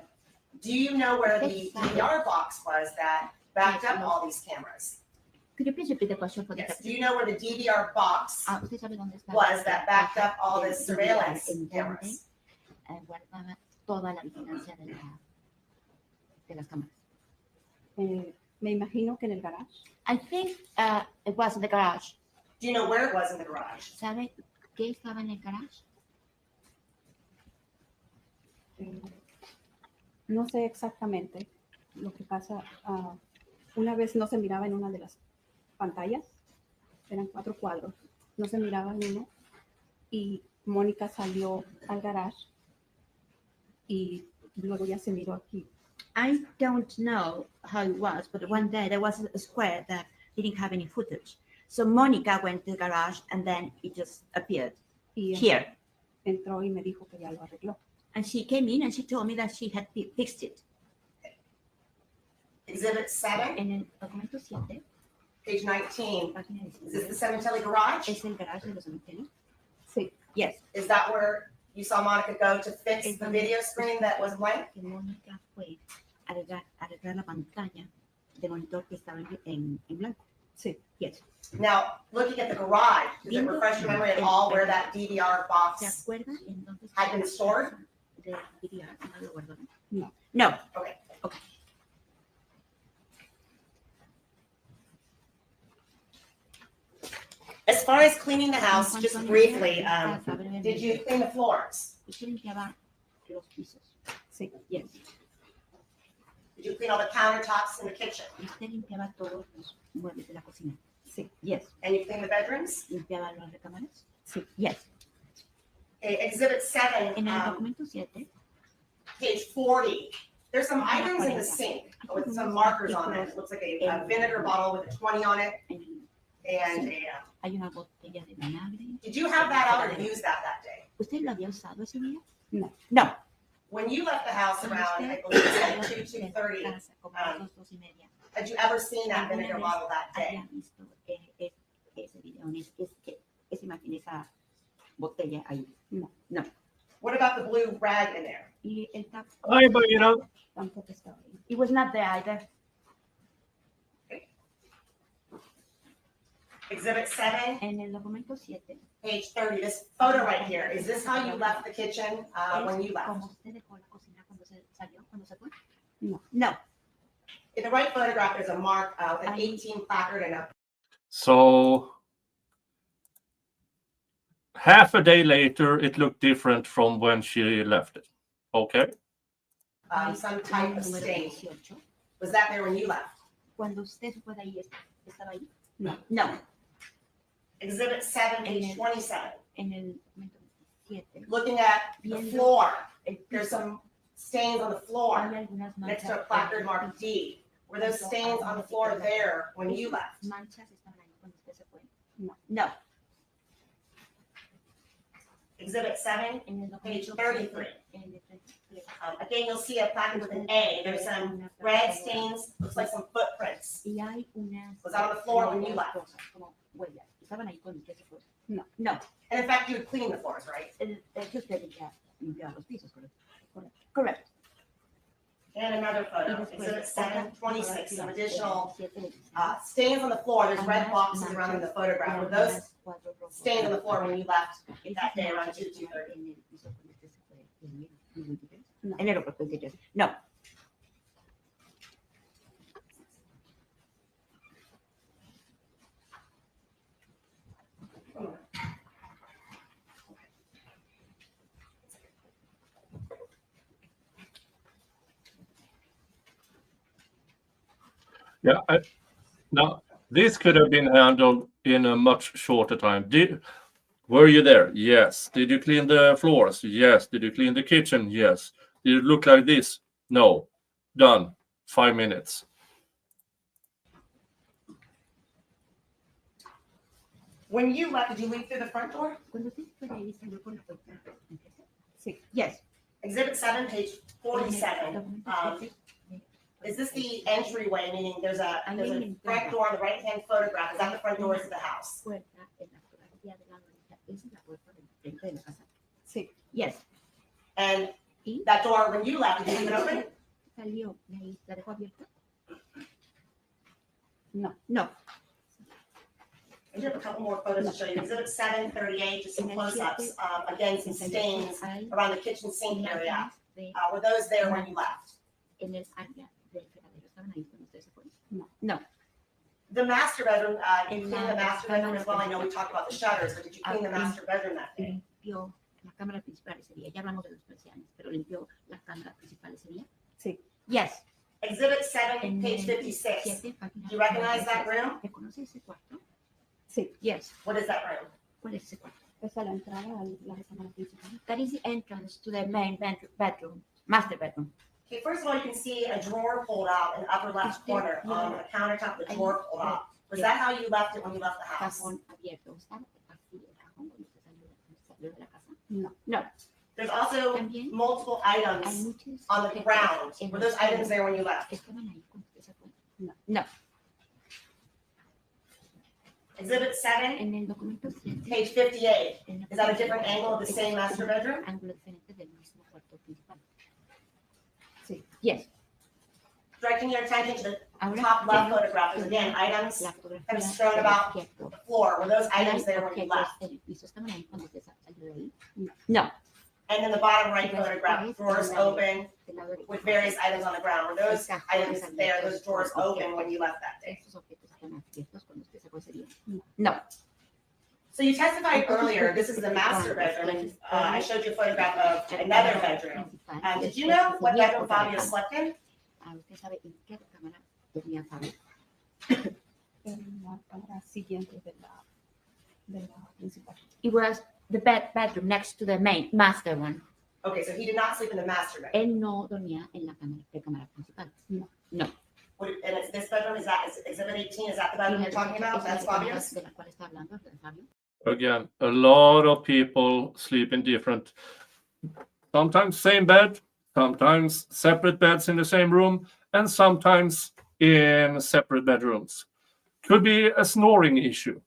Do you know where the DVR box was that backed up all these cameras? Could you please repeat the question for the Yes. Do captain? you know where the DVR box ¿Usted sabe dónde está? was that backed up all the el surveillance DVR, cameras? guardaba toda la vigilancia de las cámaras. Me imagino que en el garage. I think it was in the garage. Do you know where it was in the garage? ¿Sabe qué estaba en el garage? No sé exactamente. Lo que pasa, una vez no se miraba en una de las pantallas. Eran 4 cuadros. No se miraba en uno. Y Mónica salió al garage. Y luego ya se miró aquí. I don't know how it was, but one day there was a square that didn't have any footage. So Monica went to the garage and then it just appeared Y here. entró y me dijo que ya lo arregló. And she came in and she told me that she had fixed it. Exhibit 7, En el documento 7, page 19. página Is this the 19, Sementilli garage? es el garage de los Sementilli. Sí. Yes. Is that where you saw Monica go to fix the video screen that was blank? Que Mónica fue a arreglar la pantalla de monitor que estaba en blanco. Sí. Yes. Now, looking at the garage, does it refresh your memory at all where that DVR ¿Se box? acuerda en dónde Had been stored? de DVR? ¿No lo guardó? No. No. Okay. Okay. As far as cleaning the house, just briefly, did you clean the floors? ¿Usted limpiaba los pisos? Sí. Yes. Did you clean all the countertops in the kitchen? ¿Usted limpiaba todos los muebles de la cocina? Sí. Yes. And you cleaned the bedrooms? ¿Limpiaba las recámaras? Sí. Yes. Okay, Exhibit 7, En el documento 7, page 40. There's some items in the sink with some markers on it. It looks like a vinegar bottle with a 20 on it and a, hay una botella de vinagre. did you have that out or use that day? ¿Usted lo había usado ese día? No. No. When you left the house Cuando around, I usted believe, salió 2, de 2:30, casa como a las 2:30, had you ever seen that ¿alguna vinegar vez bottle that day? había visto ese video, esa imagen, esa botella ahí? No. No. What about the blue rag in there? Y el tap Ay, but you know, Tampoco estaba ahí. it was not there either. Exhibit 7, En el documento 7, page 30. This photo right here, is this how you left the kitchen when you como left? usted dejó la cocina cuando se salió, cuando se fue. No. No. In the right photograph, there's a mark, an 18 placard and a so half a day later, it looked different from when she left it. Okay. some type of Número stain. 18. Was that there when you left? Cuando usted se fue de ahí, ¿estaba ahí? No. No. Exhibit 7, page 27. En el documento 7, Looking at the Viendo floor, el there's piso, some stains on the floor hay algunas next to a manchas. placard marked D. Were those stains on the floor there when you left? Manchas estaban ahí cuando usted se fue. No. No. Exhibit 7, En el page documento 33. en el 33, Again, you'll see a placard with an A. There's some red stains, looks like some footprints. y hay unas Was that on the floor when you left? cosas como huellas. Estaban ahí cuando usted se fue. No. No. And in fact, you would clean the floors, right? Que usted limpiaba los pisos, correcto. Correct. And another Y photo, después, exhibit 7, 26, some additional siete, stains on the floor. There's red boxes around in the photograph. Were those stains on the floor when you left that day around 2, 2:30? En el piso cuando usted se fue en enero 23. No. Enero 23. No. Yeah. Now, this could have been handled in a much shorter time. Were you there? Yes. Did you clean the floors? Yes. Did you clean the kitchen? Yes. Did it look like this? No. Done. 5 minutes. When you left, did you leave through the front door? Cuando usted fue de ahí, salió por la puerta. Sí. Yes. Exhibit 7, page En 47. el documento 7, Is this the entryway, meaning there's a front door on the right-hand photograph? Is that the front doors of the house? puerta en la fotografía de la derecha. Esa es la puerta del frente de la casa. Sí. Yes. And Y that door, when you left, did you leave it open? salió de ahí, la dejó abierta. No. No. I do have a couple more photos to show you. Exhibit 738, just some close-ups. Again, some stains around the kitchen sink area. Were those there when you left? En el área del fregadero estaban ahí cuando usted se fue. No. The master bedroom, you In cleaned the master bedroom as well. I know we talked about the shutters, but did you clean the master bedroom that day? Limpió la cámara principal ese día. Ya hablamos de los persianes, pero limpió la cámara principal ese día. Sí. Yes. Exhibit 7, En page el 56. 7, página Do you recognize that room? ¿Reconoce ese cuarto? Sí. Yes. What is that room? ¿Cuál es ese cuarto? Es a la entrada a la recámara principal. That is the entrance to the main bedroom, master bedroom. Okay, first of all, you can see a drawer pulled out in the upper left corner on the countertop, the drawer pulled out. Was that how you left it when you left the house? Cajón abierto. ¿Estaba así el cajón cuando usted salió de la casa? No. No. There's also También multiple hay items muchos on the objetos ground. en Were el those items suelo. there when you left? ¿Estaban ahí cuando usted se fue? No. No. Exhibit 7, En el documento 7. page 58. en la Is that a parte different de- angle of the es same un master bedroom? ángulo diferente del mismo cuarto principal. Sí. Yes. Directing your attention to the Ahora top left veo photograph, there's again items la kind fotografía of strewn del about objeto. the floor. Were those Hay items there when you objetos left? en el piso. ¿Estaban ahí cuando usted salió de ahí? No. No. And then the bottom right Después, photograph, drawers open del lado derecho. with various items on the ground. Were those Cajones items there, abiertos those drawers con open objetos. when you left that day? Esos objetos están abiertos cuando usted se fue ese día. No. No. So you testified earlier, this is the master bedroom, and I showed you a photograph of another bedroom. Did you know what bedroom Fabio slept in? ¿Usted sabe en qué cámara dormía Fabio? En la cámara siguiente de la principal. It was the bedroom next to the main master one. Okay, so he did not sleep in the master bedroom. Él no dormía en la cámara principal. No. No. And it's this bedroom, is that, is exhibit 18, is that the bedroom you're talking about? That's Fabio's? De la cual está hablando, de Fabio. Again, a lot of people sleep in different, sometimes same bed, sometimes separate beds in the same room, and sometimes in separate bedrooms. Could be a snoring issue.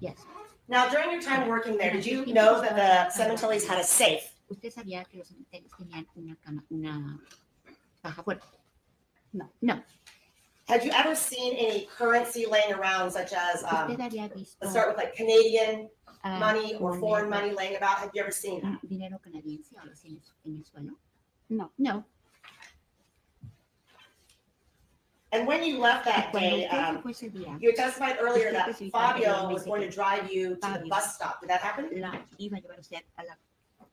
Yes. Now, during your time working there, did you know that the Sementillis had a safe? ¿Usted sabía que los cementerios tenían una caja fuerte? No. No. Had you ever seen any currency laying around, such as, ¿Usted había visto let's start with like Canadian money or moneda, foreign money laying about? Have you ever seen that? dinero canadiense o algo así en el suelo? No. No. And when you left that Cuando day, usted se fue ese día, you testified earlier that Fabio was going to drive you to the bus stop. Did that happen? la iba a llevar usted a la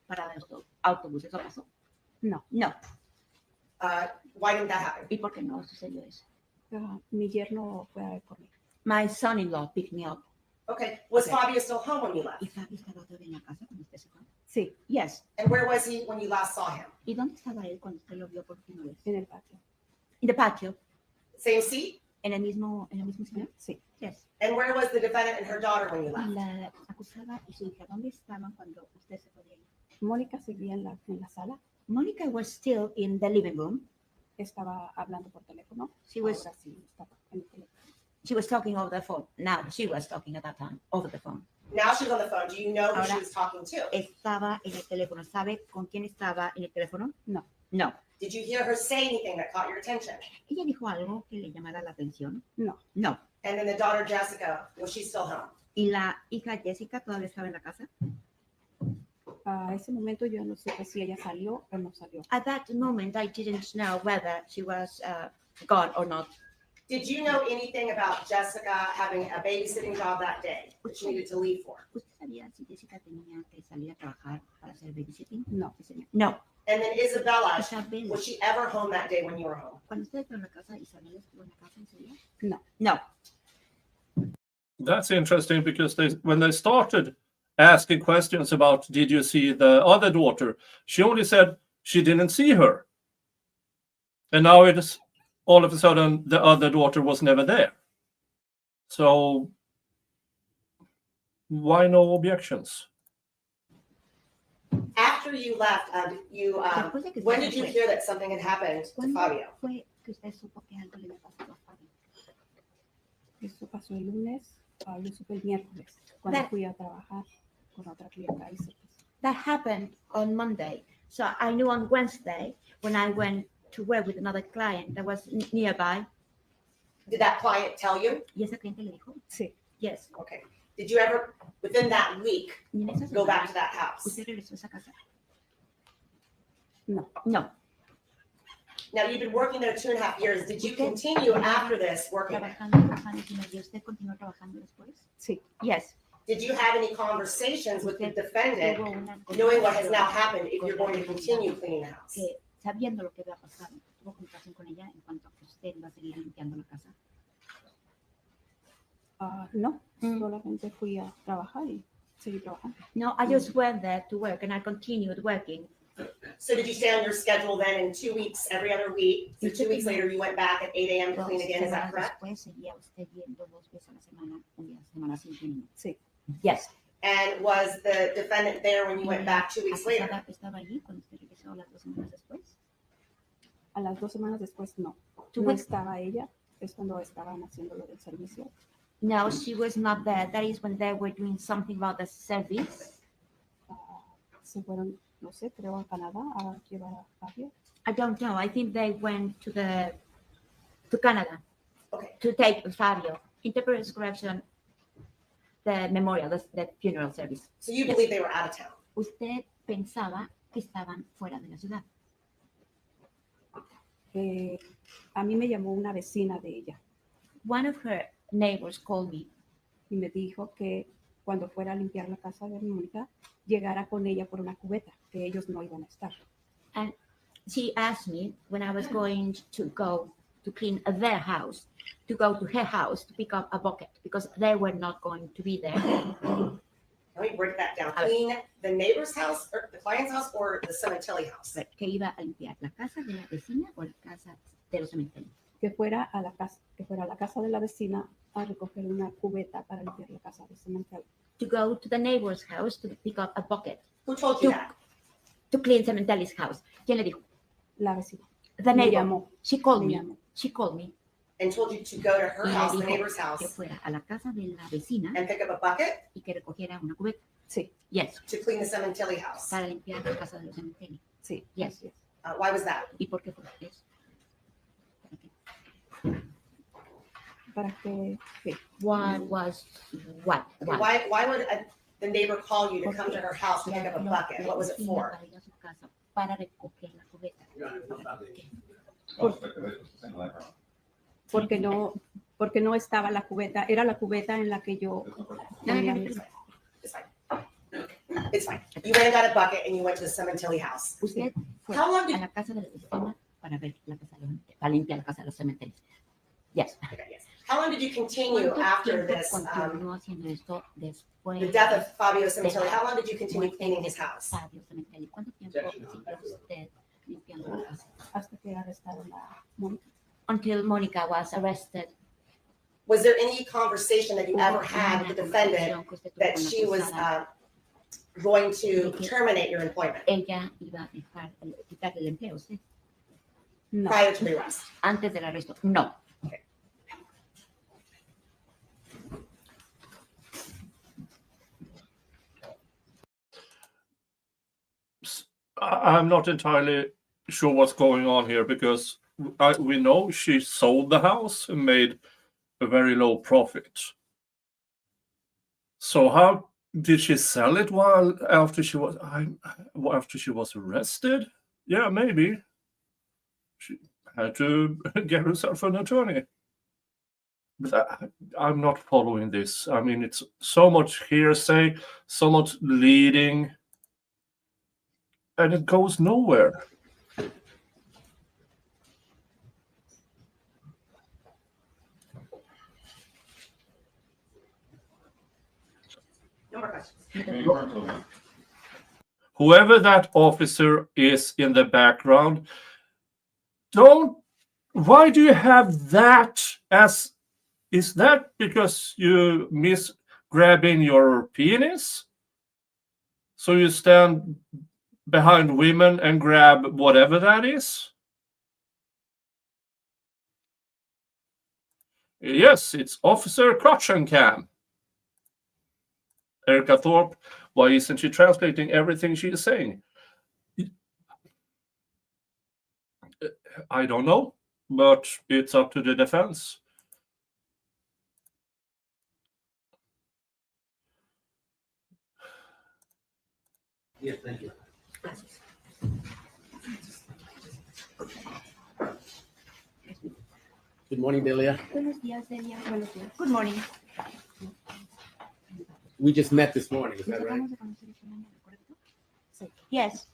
parada de los autobuses, ¿eso pasó? No. No. Why didn't that happen? ¿Y por qué no sucedió eso? Mi yerno fue a ver por mí. My son-in-law picked me up. Okay, was Okay. Fabio still home when you left? ¿Y Fabio estaba todavía en la casa cuando usted se fue? Sí, Yes. And where was he when you last saw him? ¿Y dónde estaba él cuando usted lo vio por última vez? en el patio. In the patio. Same seat? ¿En el mismo sillón? Sí. Yes. And where was the defendant and her daughter when you Y left? la acusada y su hija, ¿dónde estaban cuando usted se fue de ahí? Mónica seguía en la sala, Monica was still in the living room. estaba hablando por teléfono. She was Ahora sí estaba en el teléfono. she was talking over the phone. Now she was talking at that time over the phone. Now she's on the phone. Do you know who she Ahora- was talking to? Estaba en el teléfono. ¿Sabe con quién estaba en el teléfono? No. No. Did you hear her say anything that caught your attention? ¿Ella dijo algo que le llamara la atención? No. No. And then the daughter Jessica, was she still home? ¿Y la hija Jessica todavía estaba en la casa? A ese momento yo no supe si ella salió o no salió. At that moment, I didn't know whether she was gone or not. Did you know anything about Jessica having a babysitting job that day that she needed to leave for? ¿Usted sabía si Jessica tenía que salir a trabajar para hacer babysitting? No. No. And then Isabella, Isabel, was she ever home that day when you were home? cuando usted fue a la casa, Isabel estuvo en la casa ese día? No. No. That's interesting because when they started asking questions about did you see the other daughter, she only said she didn't see her. And now it's all of a sudden the other daughter was never there. So why no objections? After you left, Después de que when usted did you fue, hear that something had happened to ¿cuándo Fabio? fue que usted supo que algo le había pasado a Fabio? Eso pasó el lunes, yo supe el miércoles, cuando That- fui a trabajar con otra clienta ahí cerca. That happened on Monday. So I knew on Wednesday when I went to work with another client that was nearby. Did that client tell you? ¿Y esa cliente le dijo? Sí. Yes. Okay. Did you ever, within that week, ¿Y en esa go back semana to that house? usted regresó a esa casa? No. No. Now, you've been working there 2.5 years. Did you continue after this working there? Trabajando 2 años y medio. ¿Usted continuó trabajando después? Sí. Yes. Did you have any conversations with the defendant, Hubo una knowing what has now happened, if you're going to continue cleaning the house? que, sabiendo lo que había pasado, tuvo comunicación con ella en cuanto a que usted va a seguir limpiando la casa. No, solamente fui a trabajar y seguí trabajando. No, I just went there to work and I continued working. So did you stay on your schedule then in 2 weeks, every other week? So 2 weeks later, you went back at 8 a.m. to 2 clean again, is that semanas correct? después seguía usted yendo 2 veces a la semana, un día a la semana sin mínimo. Sí. Yes. And was the defendant there when you went back 2 weeks later? ¿Estaba allí cuando usted regresó las 2 semanas después? A las 2 semanas después no. ¿Tú No ves? estaba ella, es cuando estaban haciendo lo del servicio. No, she was not there. That is when they were doing something about the service. Se fueron, no sé, creo a Canadá a llevar a Fabio. I don't know. I think they went to Canada Okay. to take Fabio. Interpreter's correction, the memorial, the funeral service. So you believe they were out of town? Usted pensaba que estaban fuera de la ciudad. A mí me llamó una vecina de ella One of her neighbors called me y me dijo que cuando fuera a limpiar la casa de Mónica, llegara con ella por una cubeta, que ellos no iban a estar. and she asked me when I was going to go to clean their house, to go to her house to pick up a bucket because they were not going to be there. Let me break that down. A ver. Clean the neighbor's house, or the client's house, or the Sementilli house? Que iba a limpiar la casa de la vecina o la casa de los cementerios. Que fuera a la casa de la vecina a recoger una cubeta para limpiar la casa de Cementilli. To go to the neighbor's house to pick up a bucket Who told you to, that? to clean Cementelli's house. ¿Quién le dijo? La vecina. The Me neighbor. llamó. She called Me me. llamó. She called me. And told you to go to her Y me house, the dijo neighbor's que house, fuera a la casa de la vecina and pick up a bucket y que recogiera una cubeta. Sí, Yes. to clean the Sementilli house. Para limpiar la casa de los cementerios. sí. Yes. así es. Why was that? ¿Y por qué fue eso? Para que, sí. What was what? Okay, why would the neighbor call you to come to her house to pick up a bucket? What was it for? Para ir a su casa para recoger la cubeta. Porque no estaba la cubeta, era la cubeta en la que yo ponía mis- It's fine. It's fine. You went and got a bucket and you went to the Sementilli house. Usted fue How long a did la casa de la vecina para ver la casa de los cementerios, para limpiar la casa de los cementerios. Yes. okay, yes. How long did you continue ¿Cuánto after tiempo this, continuó haciendo esto después the death of Fabio Sementilli? How long did you continue cleaning his house? Fabio Sementilli? ¿Cuánto tiempo siguió usted limpiando la casa? hasta que arrestaron a Mónica. Until Monica was arrested. Was there any conversation that you ever ¿Hubo had una with the defendant conversación que usted tuvo that con la she was acusada? going to terminate your employment Ella iba a dejar, quitarle el empleo a usted No, prior to the arrest? antes del arresto. No. I'm not entirely sure what's going on here because we know she sold the house and made a very low profit. So how did she sell it while after she was arrested? Yeah, maybe she had to get herself an attorney. But I'm not following this. I mean, it's so much hearsay, so much leading, and it goes nowhere. No more questions. Whoever that officer is in the background, why do you have that as, is that because you miss grabbing your penis? So you stand behind women and grab whatever that is? Yes, it's Officer Crotch and Cam. Erica Thorpe, why isn't she translating everything she is saying? I don't know, but it's up to the defense. Yes, thank you. Gracias. Good morning, Dahlia. Buenos días, Delia. Buenos días. Good morning. We just met this morning, is Nos that right? acabamos de conocer esta mañana, ¿correcto? Sí. Yes.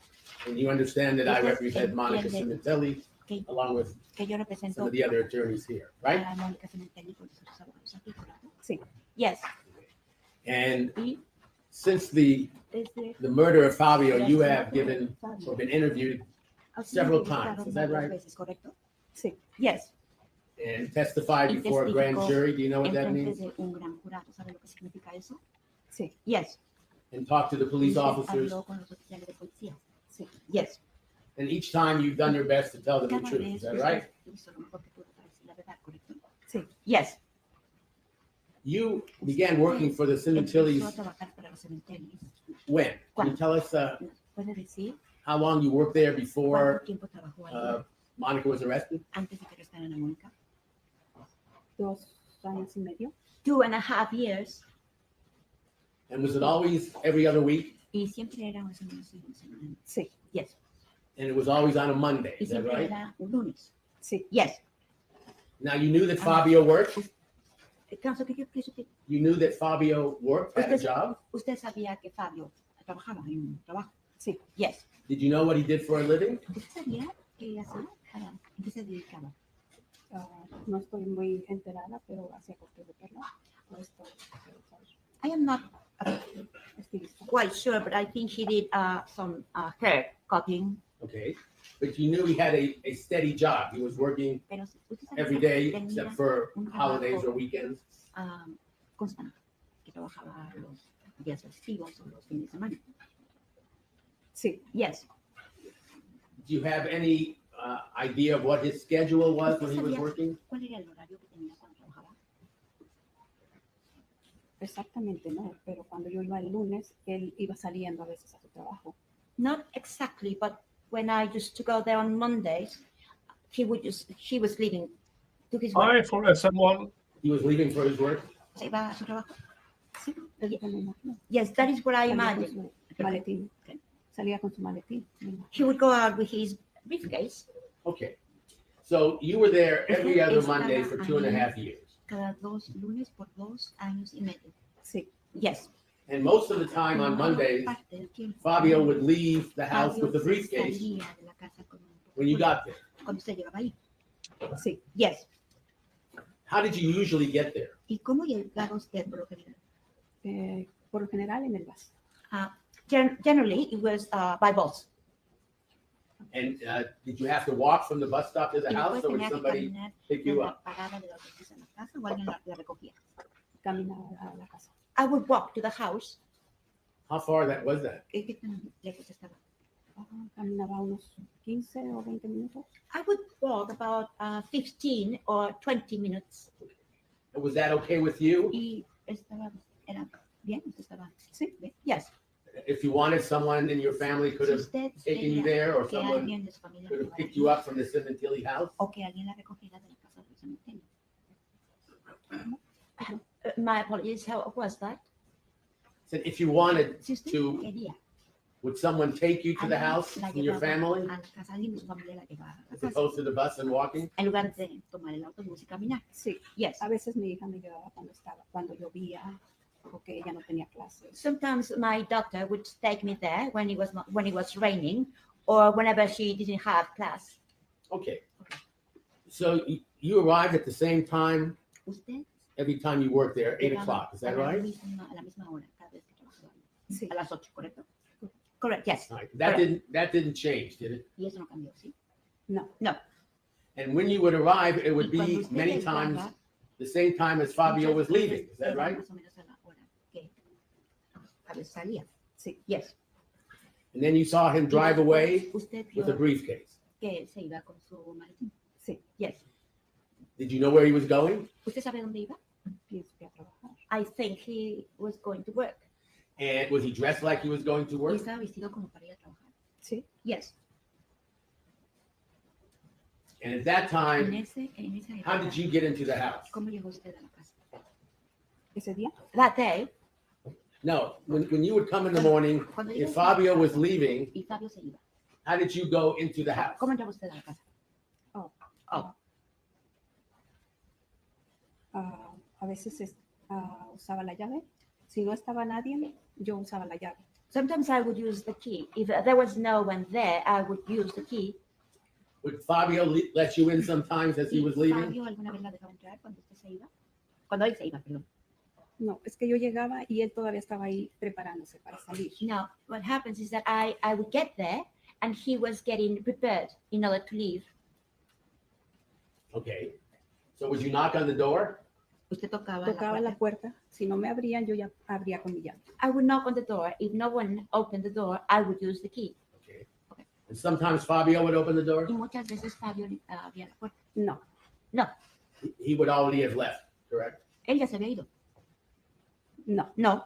And you understand that I Usted represent Monica entiende Sementilli que- along with Que yo some represento of the other attorneys here, right? a Mónica Sementilli con sus abogados aquí, ¿correcto? Sí. Yes. And Y since the desde murder of Fabio, you have given or been interviewed ha sido several entrevistado times, is that varias right? veces, ¿correcto? Sí. Yes. And testified Y before a grand testificó jury. Do you know what En that frente means? de un gran jurado, ¿sabe lo que significa eso? Sí. Yes. And talked to the police Y usted officers. habló con los oficiales de policía. Sí. Yes. And each time you've done your best to tell them the Cada truth. vez Is that usted right? hizo lo mejor que pudo para decir la verdad, ¿correcto? Sí. Yes. You began working for the Sementillis Empezó a trabajar para los cementerios. when? Can you tell us ¿Nos puede decir how long you worked there cuánto before tiempo trabajó allí Monica was arrested? antes de que arrestaran a Mónica? 2 años y medio. 2.5 years. And was it always every other week? Y siempre era una semana sí, una semana. Sí. Yes. And it was always on a Monday. Y Is that siempre right? era un lunes. Sí. Yes. Now you knew that Fabio worked. Caso que yo pienso que You knew that Fabio worked at a job. usted sabía que Fabio trabajaba en un trabajo. Sí. Yes. Did you know what he did for a living? ¿Usted sabía qué hacía? ¿En qué se dedicaba? No estoy muy enterada, pero hacía cortes de pelo. No estoy I am not estilista. quite sure, but I think he did some hair cutting. Okay. But you knew he had a steady job. He was working Pero usted sabía every que day tenía except for un holidays or trabajo, weekends. constante, que trabajaba los días festivos o los fines de semana. Sí. Yes. Do you have any idea of what his schedule was when he was ¿Sabía working? cuál era el horario que tenía cuando trabajaba? Exactamente no, pero cuando yo iba el lunes, él iba saliendo a veces a su trabajo. Not exactly, but when I used to go there on Mondays, he was leaving to his work. Hi, for someone. He was leaving for his work. Se iba a su trabajo. Sí, es lo que me imagino. Yes, that is what I Salía con imagine. su maletín. Salía con su maletín. me imagino. He would go out with his briefcase. Okay. So you were there every Usted other estaba Monday for 2.5 years. Cada 2 lunes por 2 años y medio. Sí. Yes. And most of the time on Mondays, Parte del tiempo, Fabio would leave the house Fabio with a se briefcase salía de la casa con un when you got there. cuando usted llegaba ahí. Sí. Yes. How did you usually get there? ¿Y cómo llegaba usted por lo general? Por lo general en el bus. Generally, it was by bus. And did you have to walk from the bus stop to the Y house, después or would tenía que somebody caminar pick de you la up? parada de la autobús en la casa o alguien la recogía. Caminaba a la casa. I would walk to the house. How far that was that? ¿Qué tan lejos estaba? Caminaba unos 15 o 20 minutos. I would walk about 15 or 20 minutes. Was that okay with you? Y era bien, estaba. Sí. Bien. Yes. If you wanted, someone in your family could Si have usted taken you quería there, or que someone alguien de su familia could have la picked llevara you allí, up from the Sementilli house. o que alguien la recogiera de la casa del cementerio. My apologies, how was that? Said if you wanted Si usted to, quería, would someone take you to the alguien house la from your llevaba family, a la casa, alguien de su familia la llevaba a la as casa, opposed to the bus and walking? en lugar de tomar el autobús y caminar. Sí. Yes. A veces mi hija me llevaba cuando llovía o que ella no tenía clases. Sometimes my doctor would take me there when it was raining, or whenever she didn't have class. Okay. So you arrived at the same time Usted every time you worked there, 8 llegaba o'clock. Is that a la right? misma hora cada vez que trabajaba. Sí. A las 8, ¿correcto? Correct, yes. All right. That didn't change, did it? Y eso no cambió, ¿sí? No. No. And when you would arrive, it would Y cuando be usted many llegaba, times the same time as Fabio was muchas leaving. veces Is that era right? más o menos a la hora que Fabio salía. Sí. Yes. And then you saw him drive away Usted vio with a briefcase. que se iba con su maletín. Sí. Yes. Did you know where he was going? ¿Usted sabe dónde iba? Pienso que a trabajar. I think he was going to work. And was he dressed like he was going to Y work? estaba vestido como para ir a trabajar. Sí. Yes. And at that En time, esa how época, did you get into the house? ¿cómo llegó usted a la casa? Ese día That day, No, when you would come in the morning, Cuando yo if Fabio was leaving, y Fabio se iba. how did you go into the house? ¿Cómo entraba usted a la casa? A veces usaba la llave. Si no estaba nadie, yo usaba la llave. Sometimes I would use the key. If there was no one there, I would use the key. Would Fabio let you in sometimes as he was leaving? ¿Fabio alguna vez la dejaba entrar cuando usted se iba? Cuando él se iba, perdón. No, es que yo llegaba y él todavía estaba ahí preparándose para salir. No, what happens is that I would get there and he was getting prepared in order to leave. Okay. So would you knock on the door? Usted tocaba Tocaba la puerta. Si no me abrían, yo ya abría con mi llave. I would knock on the door. If no one opened the door, I would use the key. Okay. And sometimes Fabio would open the door? Y muchas veces Fabio abría la puerta. No. No, He would already have left, correct? él ya se había ido. No. No.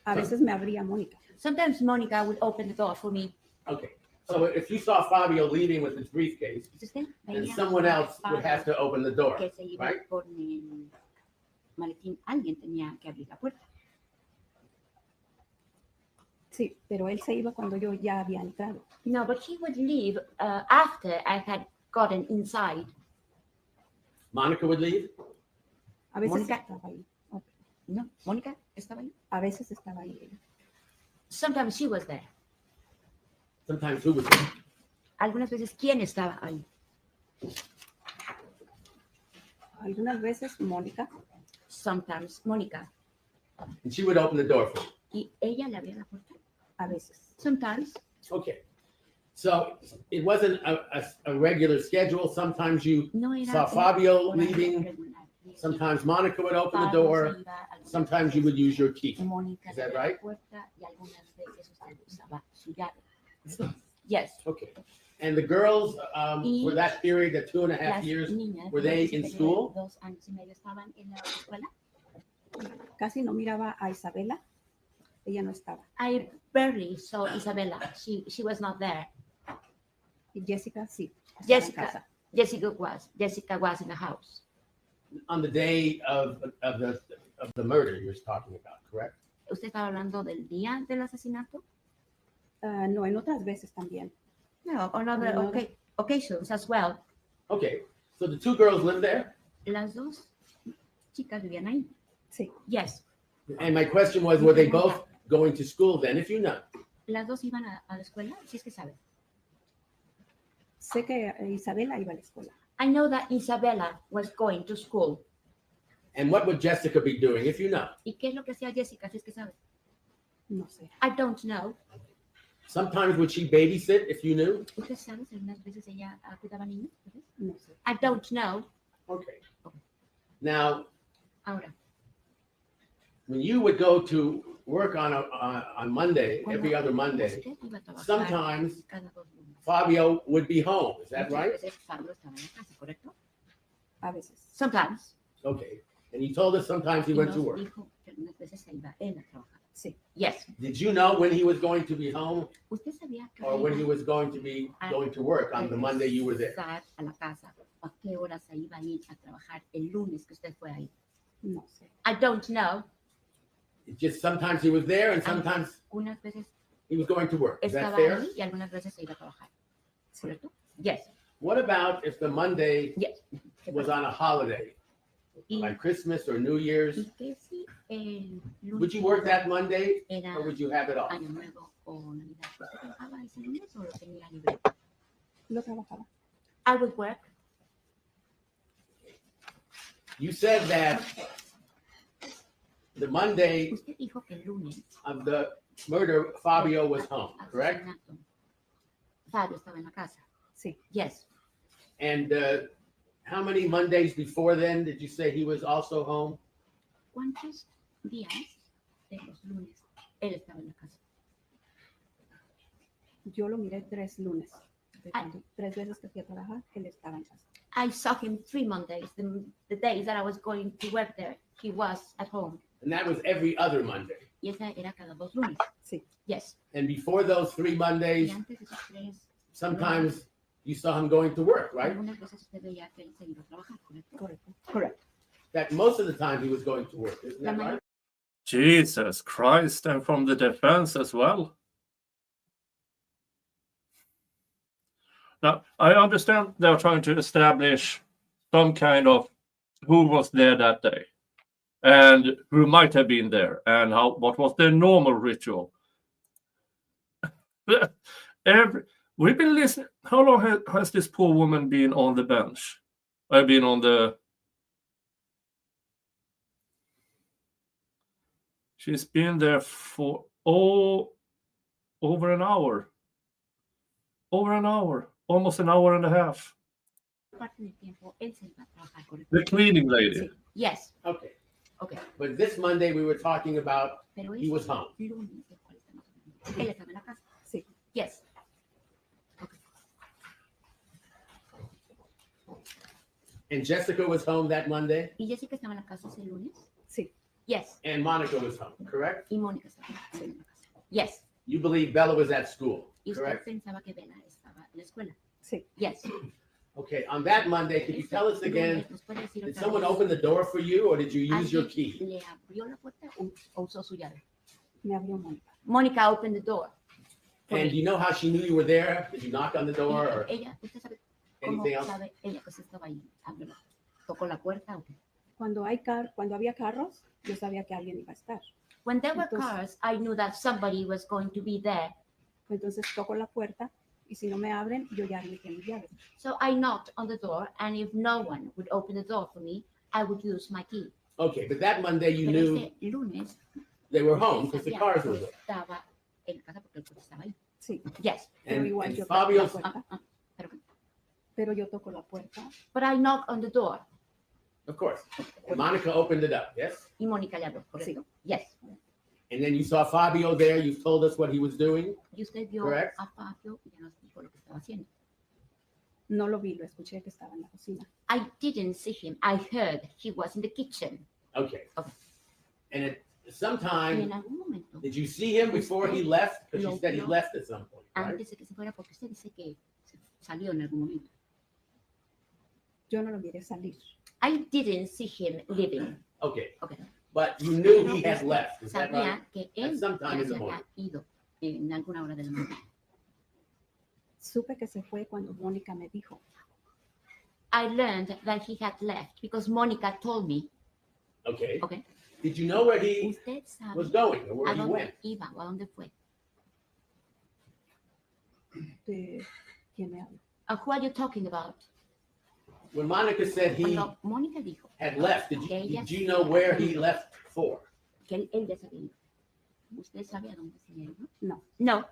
A veces me abría Mónica. Sometimes Monica would open the door for me. Okay. So if you saw Fabio leaving with his briefcase, Usted then veía someone a else would have to open the door, que se iba right? con el maletín. Alguien tenía que abrir la puerta. Sí, pero él se iba cuando yo ya había entrado. No, but he would leave after I had gotten inside. Monica would leave? A veces Mónica. estaba ahí. No, Monica estaba ahí. A veces estaba ahí. Sometimes she was there. Sometimes who was there? Algunas veces, ¿quién estaba ahí? Algunas veces Mónica. Sometimes Monica. And she would open the door for you. Y ella le abría la puerta. A veces. Sometimes. Okay. So it wasn't a regular schedule. Sometimes you No era saw un Fabio horario leaving. regular. Sometimes Monica would open the Fabio door. se iba, algunas Sometimes you veces would use your key. Mónica Is that le abría right? la puerta y algunas veces usted usaba su llave. Yes. Okay. And the girls, Y for that period, the 2.5 Las years, niñas, were they durante in ese school? periodo, 2 años y medio estaban en la escuela. Casi no miraba a Isabela. Ella no estaba. I barely saw Isabella. She was not there. Y Jessica sí. estaba en Jessica. casa. Jessica was in the house. On the day of the murder you're talking about, correct? ¿Usted estaba hablando del día del asesinato? No, en otras veces también. No, on other Another. occasions as well. Okay. So the two girls lived there? Las dos chicas vivían ahí. Sí. Yes. And my question was, were they both going to school then, if you know? Las dos iban a la escuela, si es que sabe. Sé que Isabela iba a la escuela. I know that Isabella was going to school. And what would Jessica be doing, if you know? ¿Y qué es lo que hacía Jessica, si es que sabe? No sé. I don't know. Sometimes would she babysit, if you knew? ¿Usted sabe si algunas veces ella cuidaba niños? No sé. I don't know. Okay. Now, Ahora, when you would go to work on Monday, every other Monday, usted iba a trabajar sometimes cada 2 lunes. Fabio would be home. Is that Muchas right? veces Fabio estaba en la casa, ¿correcto? A veces. Sometimes. Okay. And he told us sometimes he Y went to nos work. dijo que algunas veces se iba él a trabajar. Sí. Yes. Did you know when he was going to be home ¿Usted sabía que or when he was going to be going to work on the Monday you were there? regresar a la casa? ¿A qué hora se iba a ir a trabajar el lunes que usted fue ahí? No sé. I don't know. It just sometimes he was there and sometimes Unas veces he was going to work. Is that estaba fair? ahí y algunas veces se iba a trabajar. ¿Correcto? Yes. What about if the Monday Yes. was on a holiday, Y, like Christmas or New Year's? y que si el lunes Would you work that Monday era or would you have it off? Año Nuevo o Navidad, ¿usted trabajaba ese lunes o lo tenía libre? Lo trabajaba. I would work. You said that the Monday Usted dijo que el lunes of the murder, Fabio was home, correct? asesinato, Fabio estaba en la casa. Sí. Yes. And how many Mondays before then did you say he was also home? ¿Cuántos días de los lunes él estaba en la casa? Yo lo miré 3 lunes. Ah. 3 veces que fui a trabajar, él estaba en casa. I saw him 3 Mondays. The days that I was going to work there, he was at home. And that was every other Monday. Y esa era cada 2 lunes. Sí. Yes. And before those 3 Y Mondays, antes de esos 3, sometimes you saw him going to work, right? algunas veces usted veía que él se iba a trabajar, ¿correcto? Correcto. Correcto. That most of the time he was going to work, isn't La that mayor right? Jesus Christ, and from the defense as well. Now, I understand they're trying to establish some kind of who was there that day and who might have been there and what was their normal ritual. We've been listening. How long has this poor woman been on the bench? I've been on the. She's been there for over an hour. Over an hour. Almost an hour and a half. Parte del tiempo él se iba a trabajar con el- The cleaning lady. Sí. Yes. Okay. Okay. But this Monday, we were talking about Pero he was home. lunes, ¿de cuál estamos hablando? Él estaba en la casa. Sí. Yes. And Jessica was home that Monday, ¿Y Jessica estaba en la casa ese lunes? Sí. Yes. and Monica was home, correct? Y Mónica estaba en la casa. Yes. You believe Bella was at school, Y usted correct? pensaba que Bella estaba en la escuela. Sí. Yes. Okay, on that Monday, could you tell us again, ¿Nos puede decir did otra someone vez? open the door for you or did you use your ¿Alguien key? le abrió la puerta o usó su llave? Me abrió Mónica. Mónica opened the door. And do you know how she knew you were there? Did you knock on the door or Ella, ¿usted sabe cómo anything else? sabe ella que se estaba ahí? Abrió la- ¿Tocó la puerta o qué? Cuando había carros, yo sabía que alguien iba a estar. When there were Entonces- cars, I knew that somebody was going to be there. Entonces toco la puerta y si no me abren, yo ya metí mi llave. So I knocked on the door, and if no one would open the door for me, I would use my key. Okay, but that Monday you Pero knew ese lunes, they were home usted because the sabía cars que were there. estaba en casa porque el coche estaba ahí. Sí. Yes. Pero And, igual and yo toco la Fabio's, puerta. Pero, Pero yo toco la puerta. but I knocked on the door, of course. And Monica opened it up, yes? y Mónica le abrió, ¿correcto? Yes. And then you saw Fabio there. You've told us what he was doing. Y usted vio Correct. a Fabio y ya nos dijo lo que estaba haciendo. No lo vi, lo escuché que estaba en la cocina. I didn't see him. I heard he was in the kitchen. Okay. Okay. And at Y some time, en algún momento, did you see him before he left? Because you said he No. left at some point, right? antes de que se fuera, porque usted dice que salió en algún momento. Yo no lo miré salir. I didn't see him leaving. Okay. Okay. But you knew Pero he had usted left. Is that right? sabía que él At some time ya in se the morning. había ido en alguna hora de la mañana. Supe que se fue cuando Mónica me dijo. I learned that he had left because Mónica told me. Okay. Okay. Did you know where he Usted sabe was going or a where he dónde went? iba o a dónde fue. ¿De quién me habla? Who are you talking about? When Monica said he Cuando Mónica dijo had left, did que ella you know where he left for? que él ya se había ido. ¿Usted sabe a dónde se había ido? No. No.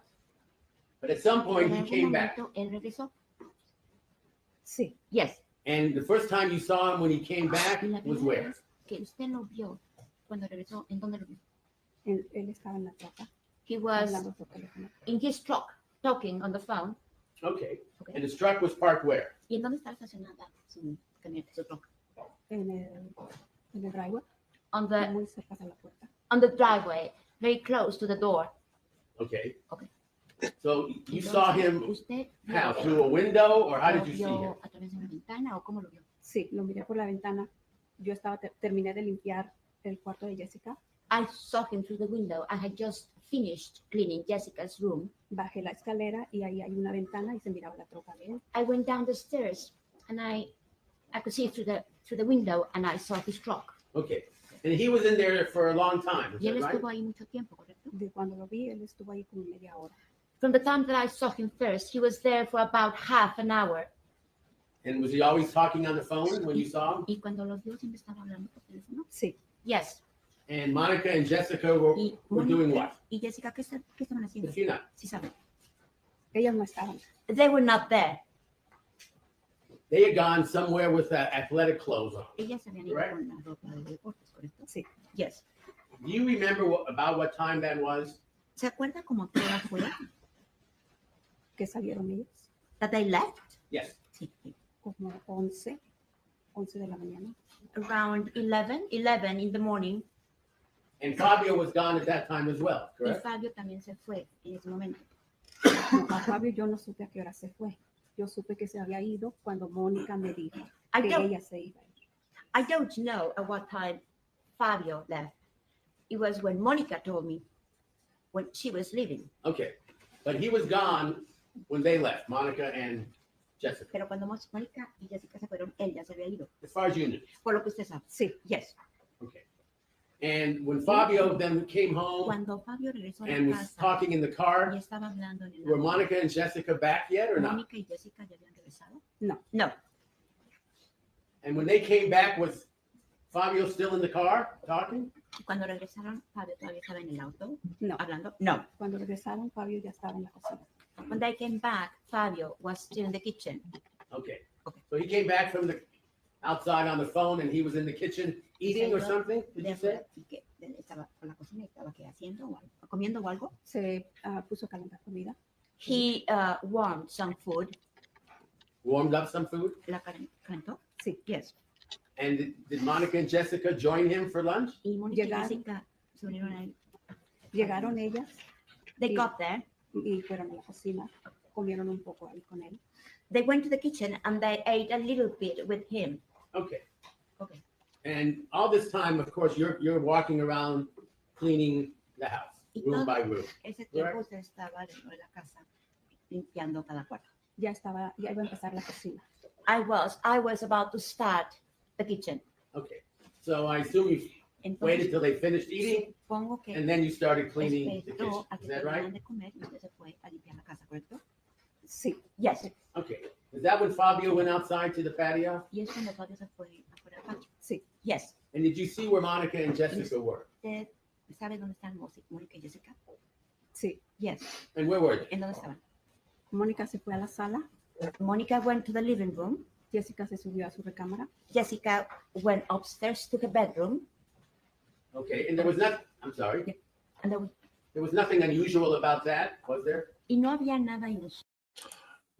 But at some Pero point en he algún came back. momento él regresó. Sí. Yes. And the first time you saw him when he came back Y la was primera where? vez que usted lo vio cuando regresó, ¿en dónde lo vio? Él estaba en la troca He was hablando por teléfono. in his truck talking on the phone. Okay. Okay. And his truck was parked where? ¿Y en dónde está estacionada su camioneta, su truck? En el driveway, On the muy cerca de la puerta. driveway, very close to the door. Okay. Okay. So you Entonces, saw him ¿usted how? vio- Through a window or how lo did you see vio him? a través de una ventana o cómo lo vio? Sí, lo miré por la ventana. Yo terminé de limpiar el cuarto de Jessica. I saw him through the window. I had just finished cleaning Jessica's room. Bajé la escalera y ahí hay una ventana y se miraba la troca de él. I went down the stairs and I could see through the window and I saw his truck. Okay. And he was in there for a long time, is Y él that right? estuvo ahí mucho tiempo, ¿correcto? De cuando lo vi, él estuvo ahí como media hora. From the time that I saw him first, he was there for about half an hour. And was he always talking on the phone when you saw him? Y cuando lo vio, siempre estaba hablando por teléfono. Sí, Yes. And Monica and Jessica were Y doing Mónica what? y Jessica, ¿qué estaban haciendo? If you know. Sí saben. ellas no estaban. They were not there. They had gone somewhere with athletic clothes on. Ellas se habían ido Correct. con la ropa de deportes, ¿correcto? Sí. Yes. Do you remember about what time that was? ¿Se acuerda cómo qué hora fue? Que salieron ellos That they left? Yes. Sí. como 11 de la mañana. Around 11 in the morning. And Fabio was gone at that time as well, Y correct? Fabio también se fue en ese momento. No, a Fabio yo no supe a qué hora se fue. Yo supe que se había ido cuando Mónica me dijo que ella se iba a ir. I don't know at what time Fabio left. It was when Monica told me when she was leaving. Okay, but he was gone when they left, Monica and Jessica, Pero cuando Mónica y Jessica se fueron, él ya se había ido. as far as you knew. Por lo que usted sabe. Sí. Yes. Okay. And when Fabio then came home Cuando Fabio regresó a and la was casa talking in the y car, estaba hablando en el were auto, Monica and Jessica back yet or not? Mónica y Jessica ya habían regresado. No. No. And when they came back, was Fabio still in the car talking? Y cuando regresaron, Fabio todavía estaba en el auto No. hablando. No. Cuando regresaron, Fabio ya estaba en la cocina. When they came back, Fabio was still in the kitchen. Okay. Okay. So he came back from the outside on the phone and he was in the kitchen eating or something, did you say? Y que él estaba con la cocina y estaba ¿qué? Haciendo o algo, comiendo o algo. Se puso a calentar comida. He warmed some food. Warmed up some food? La calentó. Sí. Yes. And did Monica and Jessica join him for lunch? Y Mónica y Llegaron. Jessica se unieron a él. Llegaron ellas They Sí. got there. y fueron a la cocina. Comieron un poco ahí con él. They went to the kitchen and they ate a little bit with him. Okay. Okay. And all this time, of course, you're walking around cleaning the house, room by room. Ese tiempo usted estaba dentro de la casa limpiando cada cuarto. Ya iba a empezar la cocina. I was about to start the kitchen. Okay. So I assume you waited till they finished eating Supongo que and then you started cleaning the kitchen. esperó a Is que that terminaran right? de comer y usted se fue a limpiar la casa, ¿correcto? Sí. Yes. Okay. Is that when Fabio went outside to the patio? Y es cuando Fabio se fue afuera del patio. Sí. Yes. And did you see where Monica and Jessica were? ¿Usted sabe dónde están Mónica y Jessica? Sí. Yes. And where were they? ¿En dónde estaban? Mónica se fue a la sala. Monica went to the living room. Jessica se subió a su recámara. Jessica went upstairs to the bedroom. Okay. And there was not, I'm sorry, And there was, there was nothing unusual about that, was there? y no había nada inusual.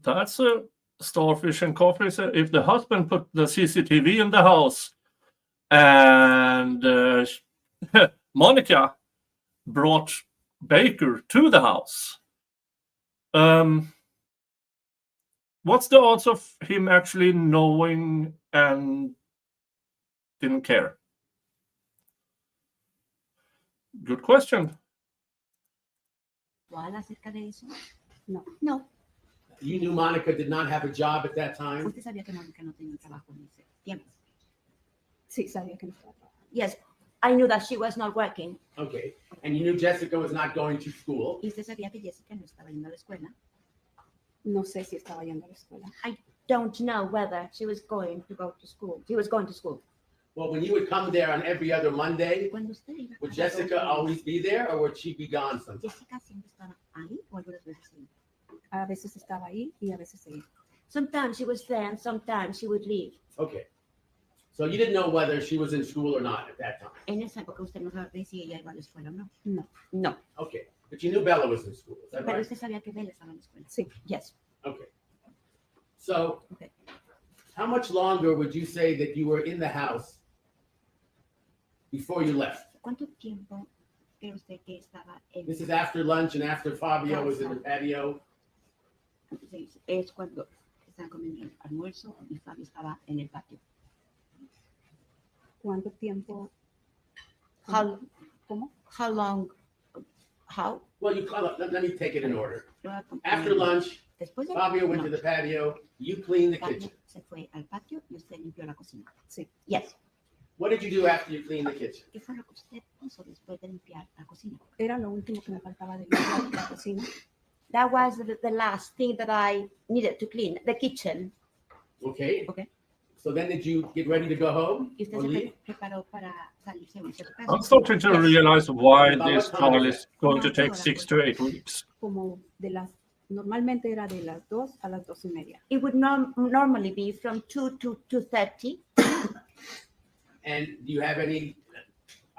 That's a starfish and coffee. So if the husband put the CCTV in the house and Monica brought Baker to the house, what's the odds of him actually knowing and didn't care? Good question. ¿Cuál acerca de eso? No. No. You knew Monica did not have a job at that time? Usted sabía que Mónica no tenía un trabajo en ese tiempo. Sí, sabía que no estaba trabajando. Yes, I knew that she was not working. Okay. And you knew Jessica was not going to school? Y usted sabía que Jessica no estaba yendo a la escuela. No sé si estaba yendo a la escuela. I don't know whether she was going to go to school. She was going to school. Well, when you would come there on every other Monday, Cuando usted iba would cada Jessica 2 días, always be there or would she be gone sometimes? Jessica siempre estaba ahí o algunas veces sí. A veces estaba ahí y a veces se iba. Sometimes she was there and sometimes she would leave. Okay. So you didn't know whether she was in school or not at that time? En esa época usted no sabía si ella iba a la escuela o no. No. No. Okay. But you knew Bella was in school, is that Pero right? usted sabía que Bella estaba en la escuela. Sí. Yes. Okay. So Okay. how much longer would you say that you were in the house before you left? ¿Cuánto tiempo cree usted que estaba en This is after lunch and after Fabio was in the patio. Sí, es cuando estaban comiendo el almuerzo y Fabio estaba en el patio. ¿Cuánto tiempo? How, ¿Cómo? how long? How? Well, let me take it in order. Lo voy a poner. After lunch, Después de Fabio went to the patio, you cleaned the Fabio kitchen. se fue al patio y usted limpió la cocina. Sí. Yes. What did you do after you cleaned the kitchen? ¿Qué fue lo que usted hizo después de limpiar la cocina? Era lo último que me faltaba de limpiar la cocina. That was the last thing that I needed to clean, the kitchen. Okay. Okay. So then did you get ready to go home Y usted or se leave? preparó para salirse a su casa. I'm starting to realize why this trial is going to take 6 to 8 weeks. Como de las, normalmente era de las 2 a las 2:30. It would normally be from 2 to 2:30. And do you have any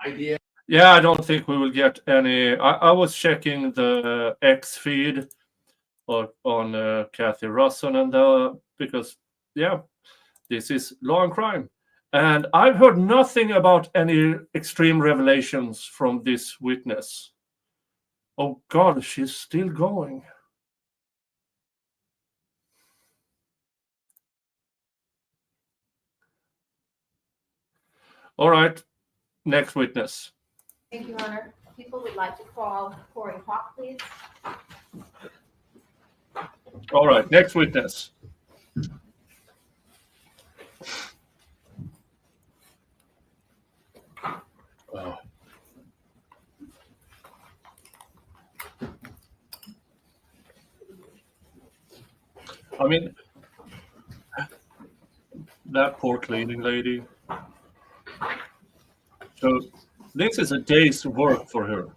idea? Yeah, I don't think we will get any. I was checking the X feed on Kathy Russon and because, yeah, this is law and crime. And I've heard nothing about any extreme revelations from this witness. Oh, God, she's still going. All right, next witness. Thank you, Your Honor. People would like to call Corey Hawk, please. All right, next witness. Oh. I mean, that poor cleaning lady. So this is a day's work for her.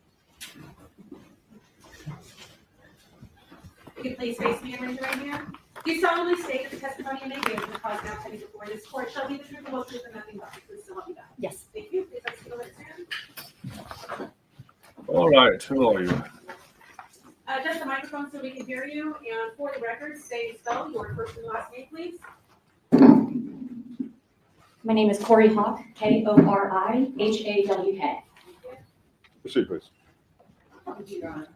You can please face me and raise your right hand. Do you solemnly state that the testimony you may give in the cause now pending before this court shall be the truth, the whole truth, and nothing but the truth, so help you God? Yes. Thank you. Please let's go stand. All right, who are you? Just the microphone so we can hear you, and for the record, say and spell your first and last name, please. My name is Corey Hawk, Korihawk. Proceed, please. Thank you, Your Honor.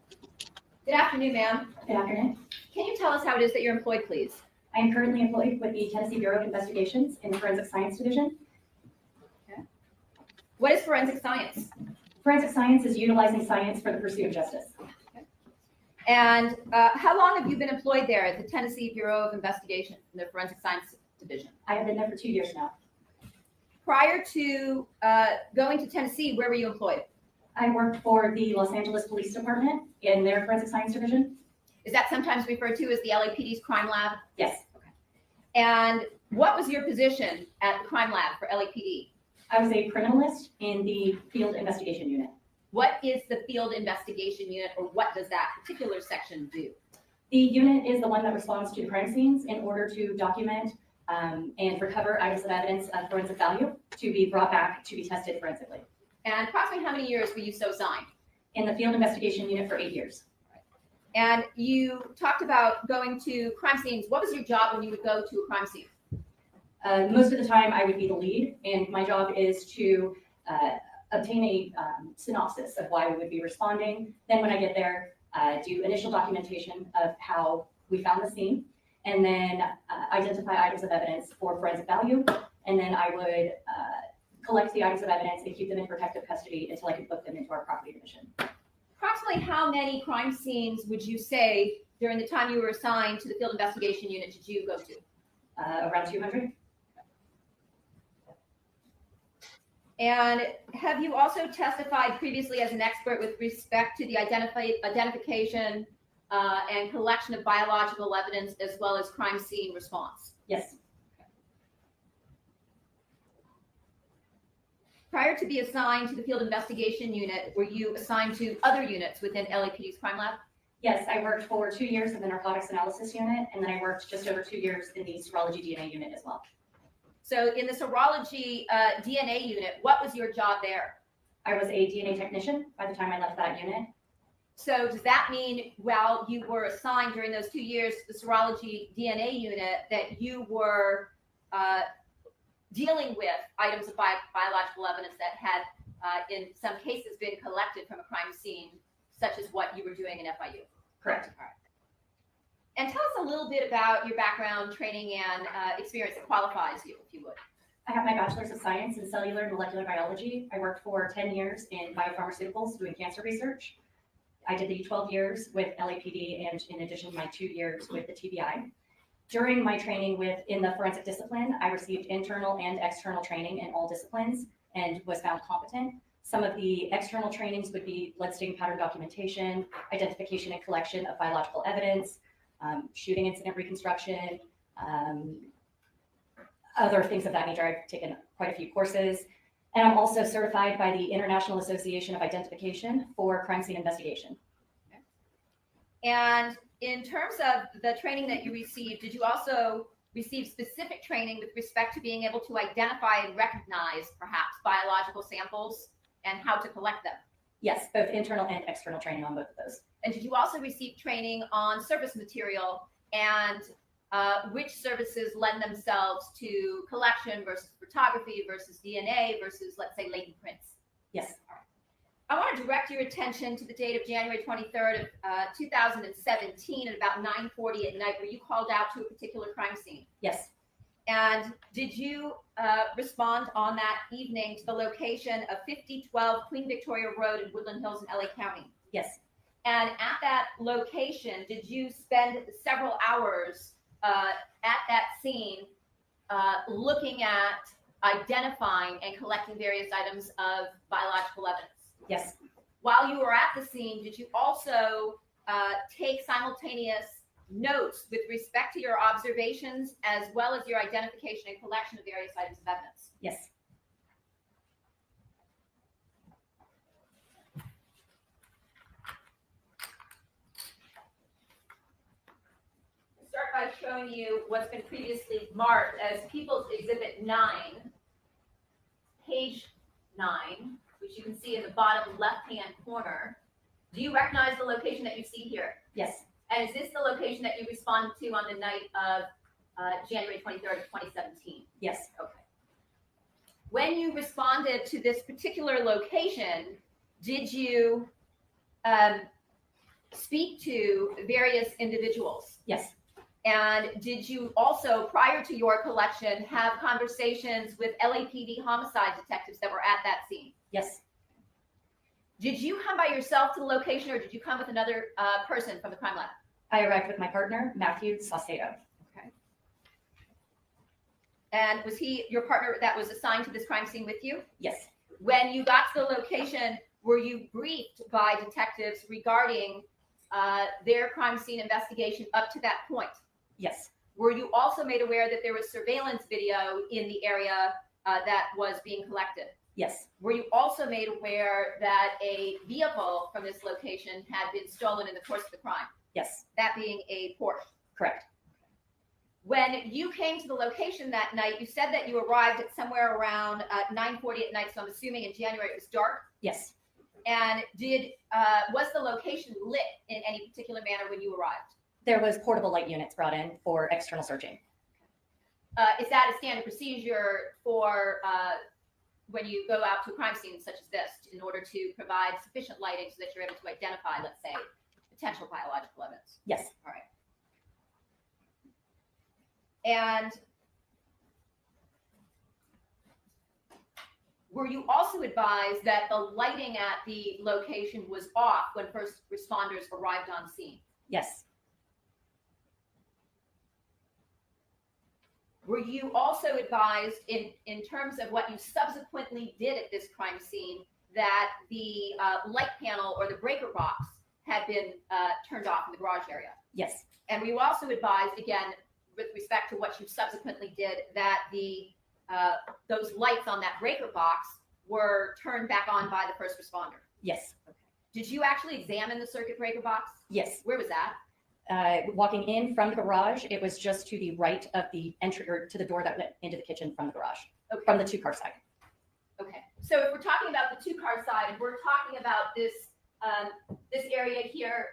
Good afternoon, ma'am. Good afternoon. Can you tell us how it is that you're employed, please? I am currently employed with the Tennessee Bureau of Investigations in the Forensic Science Division. What is forensic science? Forensic science is utilizing science for the pursuit of justice. And how long have you been employed there at the Tennessee Bureau of Investigation in the Forensic Science Division? I have been there for 2 years now. Prior to going to Tennessee, where were you employed? I worked for the Los Angeles Police Department in their Forensic Science Division. Is that sometimes referred to as the LAPD's crime lab? Yes. Okay. And what was your position at the crime lab for LAPD? I was a criminalist in the Field Investigation Unit. What is the Field Investigation Unit, or what does that particular section do? The unit is the one that responds to crime scenes in order to document and recover items of evidence of forensic value to be brought back to be tested forensically. And approximately how many years were you so assigned? In the Field Investigation Unit for 8 years. And you talked about going to crime scenes. What was your job when you would go to a crime scene? Most of the time I would be the lead, and my job is to obtain a synopsis of why we would be responding. Then when I get there, do initial documentation of how we found the scene, and then identify items of evidence for forensic value. And then I would collect the items of evidence and keep them in protective custody until I could put them into our property division. Approximately how many crime scenes would you say during the time you were assigned to the Field Investigation Unit did you go to? Around 200. And have you also testified previously as an expert with respect to the identification and collection of biological evidence as well as crime scene response? Yes. Prior to be assigned to the Field Investigation Unit, were you assigned to other units within LAPD's crime lab? Yes, I worked for 2 years in the Narcotics Analysis Unit, and then I worked just over 2 years in the Serology DNA Unit as well. So in the Serology DNA Unit, what was your job there? I was a DNA technician by the time I left that unit. So does that mean while you were assigned during those 2 years to the Serology DNA Unit that you were dealing with items of biological evidence that had, in some cases, been collected from a crime scene, such as what you were doing in FIU? Correct. All right. And tell us a little bit about your background, training, and experience that qualifies you, if you would. I have my Bachelor's of Science in Cellular and Molecular Biology. I worked for 10 years in biopharmaceuticals doing cancer research. I did the 12 years with LAPD and in addition my 2 years with the TBI. During my training in the forensic discipline, I received internal and external training in all disciplines and was found competent. Some of the external trainings would be bloodstain pattern documentation, identification and collection of biological evidence, shooting incident reconstruction, other things of that nature. I've taken quite a few courses. And I'm also certified by the International Association of Identification for crime scene investigation. Okay. And in terms of the training that you received, did you also receive specific training with respect to being able to identify and recognize perhaps biological samples and how to collect them? Yes, both internal and external training on both of those. And did you also receive training on service material and which services lend themselves to collection versus photography versus DNA versus, let's say, latent prints? Yes. I want to direct your attention to the date of January 23rd of 2017 at about 9:40 at night, where you called out to a particular crime scene. Yes. And did you respond on that evening to the location of 5012 Queen Victoria Road in Woodland Hills in LA County? Yes. And at that location, did you spend several hours at that scene looking at, identifying, and collecting various items of biological evidence? Yes. While you were at the scene, did you also take simultaneous notes with respect to your observations as well as your identification and collection of various items of evidence? Yes. Start by showing you what's been previously marked as People's Exhibit 9, page 9, which you can see in the bottom left-hand corner. Do you recognize the location that you see here? Yes. And is this the location that you responded to on the night of January 23rd of 2017? Yes. Okay. When you responded to this particular location, did you speak to various individuals? Yes. And did you also, prior to your collection, have conversations with LAPD homicide detectives that were at that scene? Yes. Did you come by yourself to the location, or did you come with another person from the crime lab? I arrived with my partner, Matthew Saucedo. Okay. And was he your partner that was assigned to this crime scene with you? Yes. When you got to the location, were you briefed by detectives regarding their crime scene investigation up to that point? Yes. Were you also made aware that there was surveillance video in the area that was being collected? Yes. Were you also made aware that a vehicle from this location had been stolen in the course of the crime? Yes. That being a Porsche? Correct. When you came to the location that night, you said that you arrived at somewhere around 9:40 at night, so I'm assuming in January it was dark? Yes. And was the location lit in any particular manner when you arrived? There was portable light units brought in for external searching. Is that a standard procedure for when you go out to a crime scene such as this, in order to provide sufficient lighting so that you're able to identify, let's say, potential biological evidence? Yes. All right. And were you also advised that the lighting at the location was off when first responders arrived on scene? Yes. Were you also advised in terms of what you subsequently did at this crime scene that the light panel or the breaker box had been turned off in the garage area? Yes. And were you also advised, again, with respect to what you subsequently did, that those lights on that breaker box were turned back on by the first responder? Yes. Okay. Did you actually examine the circuit breaker box? Yes. Where was that? Walking in from the garage, it was just to the right of the entry, or to the door that went into the kitchen from the garage, Okay. from the two-car side. Okay. So if we're talking about the two-car side, we're talking about this this area here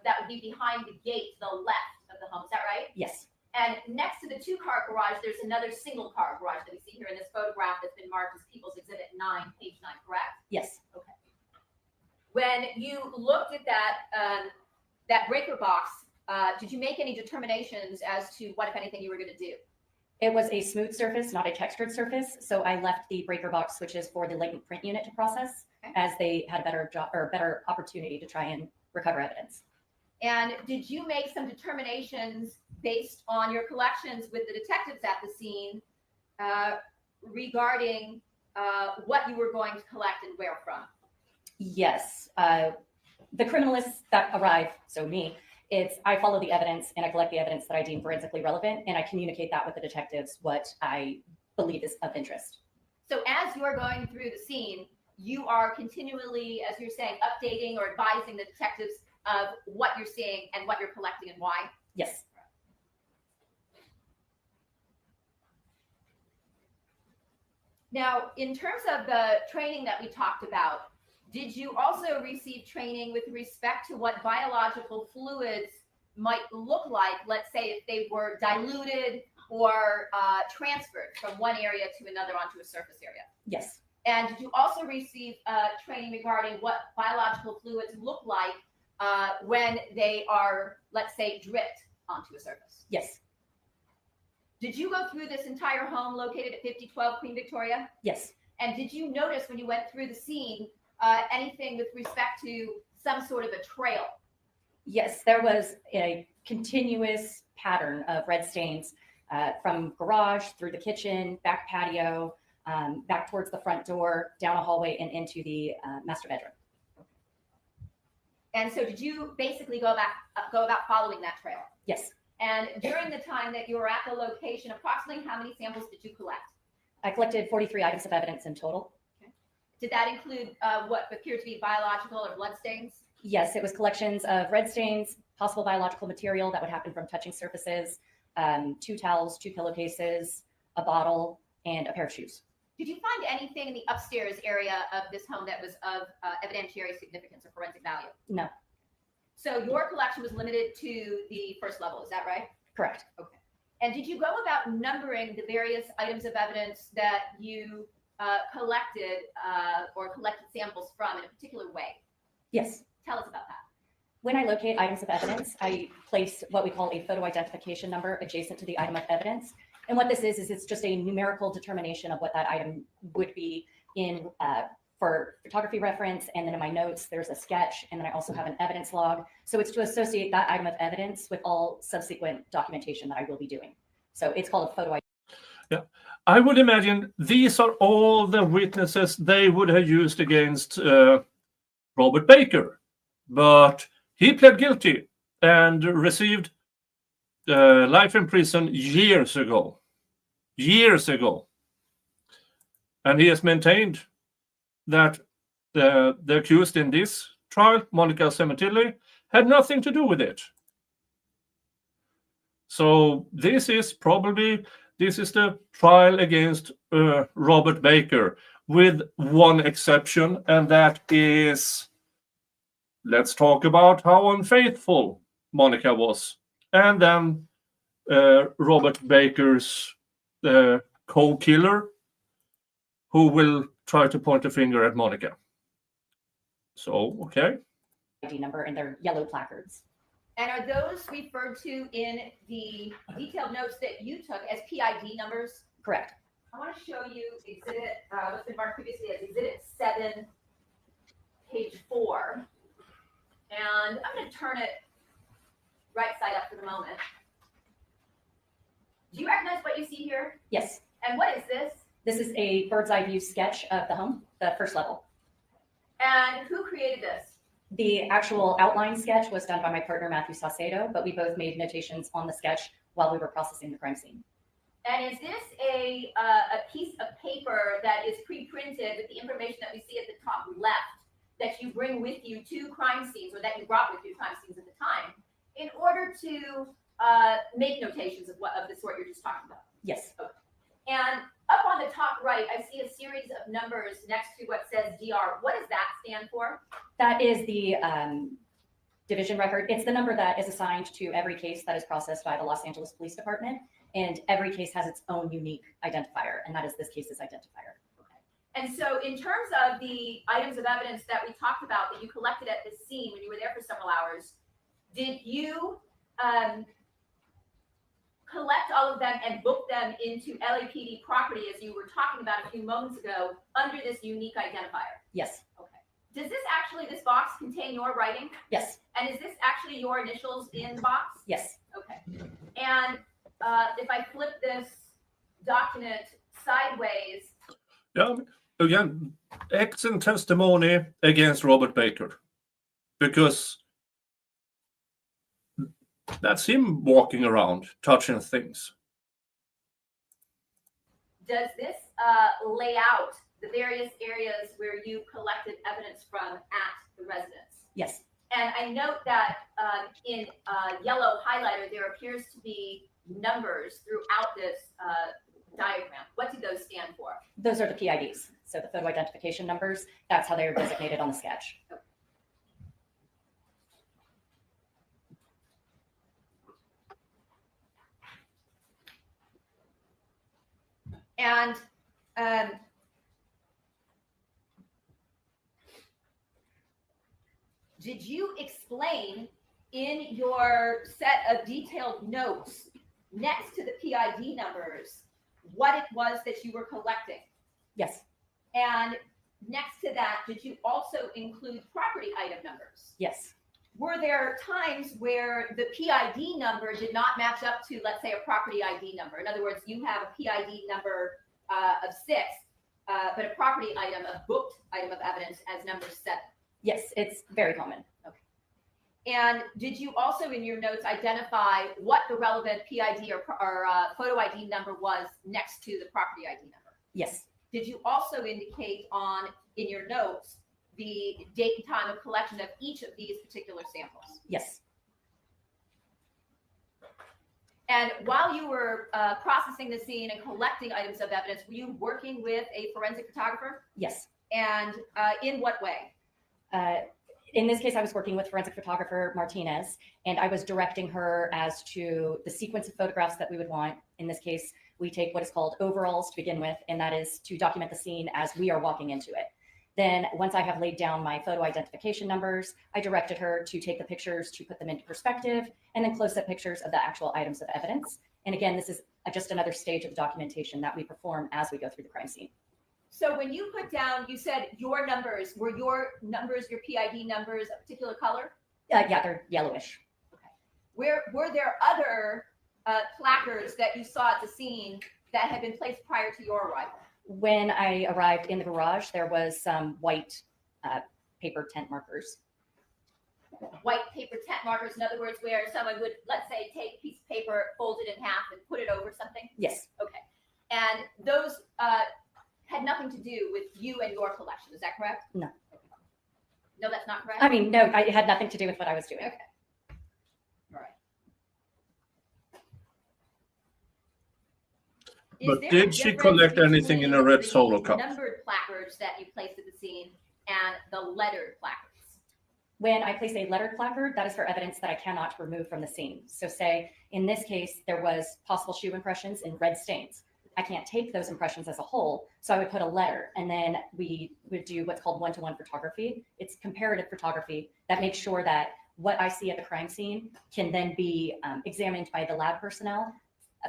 that would be behind the gate to the left of the home. Is that right? Yes. And next to the two-car garage, there's another single-car garage that we see here in this photograph that's been marked as People's Exhibit 9, page 9, correct? Yes. Okay. When you looked at that breaker box, did you make any determinations as to what, if anything, you were going to do? It was a smooth surface, not a textured surface. So I left the breaker box switches for the latent print unit to process, as they had a better job or better opportunity to try and recover evidence. And did you make some determinations based on your collections with the detectives at the scene regarding what you were going to collect and where from? Yes. The criminalists that arrive, so me, I follow the evidence and I collect the evidence that I deem forensically relevant, and I communicate that with the detectives what I believe is of interest. So as you're going through the scene, you are continually, as you're saying, updating or advising the detectives of what you're seeing and what you're collecting and why? Yes. Now, in terms of the training that we talked about, did you also receive training with respect to what biological fluids might look like, let's say if they were diluted or transferred from one area to another onto a surface area? Yes. And did you also receive training regarding what biological fluids look like when they are, let's say, dripped onto a surface? Yes. Did you go through this entire home located at 5012 Queen Victoria? Yes. And did you notice when you went through the scene anything with respect to some sort of a trail? Yes, there was a continuous pattern of red stains from garage through the kitchen, back patio, back towards the front door, down a hallway, and into the master bedroom. And so did you basically go about following that trail? Yes. And during the time that you were at the location, approximately how many samples did you collect? I collected 43 items of evidence in total. Okay. Did that include what appeared to be biological or blood stains? Yes, it was collections of red stains, possible biological material that would happen from touching surfaces, 2 towels, 2 pillowcases, a bottle, and a pair of shoes. Did you find anything in the upstairs area of this home that was of evidentiary significance or forensic value? No. So your collection was limited to the first level, is that right? Correct. Okay. And did you go about numbering the various items of evidence that you collected or collected samples from in a particular way? Yes. Tell us about that. When I locate items of evidence, I place what we call a photo identification number adjacent to the item of evidence. And what this is it's just a numerical determination of what that item would be in for photography reference. And then in my notes, there's a sketch, and then I also have an evidence log. So it's to associate that item of evidence with all subsequent documentation that I will be doing. So it's called a photo. Yeah, I would imagine these are all the witnesses they would have used against Robert Baker, but he pled guilty and received life in prison years ago. And he has maintained that the accused in this trial, Monica Sementilli, had nothing to do with it. So this is the trial against Robert Baker, with one exception, and that is, let's talk about how unfaithful Monica was. And then Robert Baker's co-killer, who will try to point a finger at Monica. So, okay. ID number, and they're yellow placards. And are those referred to in the detailed notes that you took as PID numbers? Correct. I want to show you exhibit, what's been marked previously as exhibit 7, page 4. And I'm going to turn it right side up for the moment. Do you recognize what you see here? Yes. And what is this? This is a bird's eye view sketch of the home, the first level. And who created this? The actual outline sketch was done by my partner, Matthew Saucedo, but we both made notations on the sketch while we were processing the crime scene. And is this a piece of paper that is pre-printed with the information that we see at the top left that you bring with you to crime scenes, or that you brought with you to crime scenes at the time, in order to make notations of the sort you're just talking about? Yes. Okay. And up on the top right, I see a series of numbers next to what says DR. What does that stand for? That is the division record. It's the number that is assigned to every case that is processed by the Los Angeles Police Department. And every case has its own unique identifier, and that is this case's identifier. Okay. And so in terms of the items of evidence that we talked about that you collected at this scene when you were there for several hours, did you collect all of them and book them into LAPD property, as you were talking about a few moments ago, under this unique identifier? Yes. Okay. Does this box contain your writing? Yes. And is this actually your initials in the box? Yes. Okay. And if I flip this document sideways. Yeah, again, excellent testimony against Robert Baker, because that's him walking around, touching things. Does this lay out the various areas where you collected evidence from at the residence? Yes. And I note that in yellow highlighter, there appears to be numbers throughout this diagram. What do those stand for? Those are the PIDs. So the photo identification numbers, that's how they are designated on the sketch. Okay. And did you explain in your set of detailed notes next to the PID numbers what it was that you were collecting? Yes. And next to that, did you also include property item numbers? Yes. Were there times where the PID number did not match up to, let's say, a property ID number? In other words, you have a PID number of 6, but a property item, a booked item of evidence as number 7. Yes, it's very common. Okay. And did you also in your notes identify what the relevant PID or photo ID number was next to the property ID number? Yes. Did you also indicate in your notes the date and time of collection of each of these particular samples? Yes. And while you were processing the scene and collecting items of evidence, were you working with a forensic photographer? Yes. And in what way? In this case, I was working with forensic photographer Martinez, and I was directing her as to the sequence of photographs that we would want. In this case, we take what is called overalls to begin with, and that is to document the scene as we are walking into it. Then once I have laid down my photo identification numbers, I directed her to take the pictures to put them into perspective, and then close-up pictures of the actual items of evidence. And again, this is just another stage of the documentation that we perform as we go through the crime scene. So when you put down, you said your numbers, were your numbers, your PID numbers, a particular color? Yeah, they're yellowish. Okay. Were there other placards that you saw at the scene that had been placed prior to your arrival? When I arrived in the garage, there was some white paper tent markers. White paper tent markers, in other words, where someone would, let's say, take a piece of paper, fold it in half, and put it over something? Yes. Okay. And those had nothing to do with you and your collection, is that correct? No. No, that's not correct? I mean, no, it had nothing to do with what I was doing. Okay. All right. But did she collect anything in a red solo cup? Numbered placards that you placed at the scene and the lettered placards. When I place a lettered placard, that is for evidence that I cannot remove from the scene. So say, in this case, there was possible shoe impressions in red stains. I can't take those impressions as a whole, so I would put a letter, and then we would do what's called one-to-one photography. It's comparative photography that makes sure that what I see at the crime scene can then be examined by the lab personnel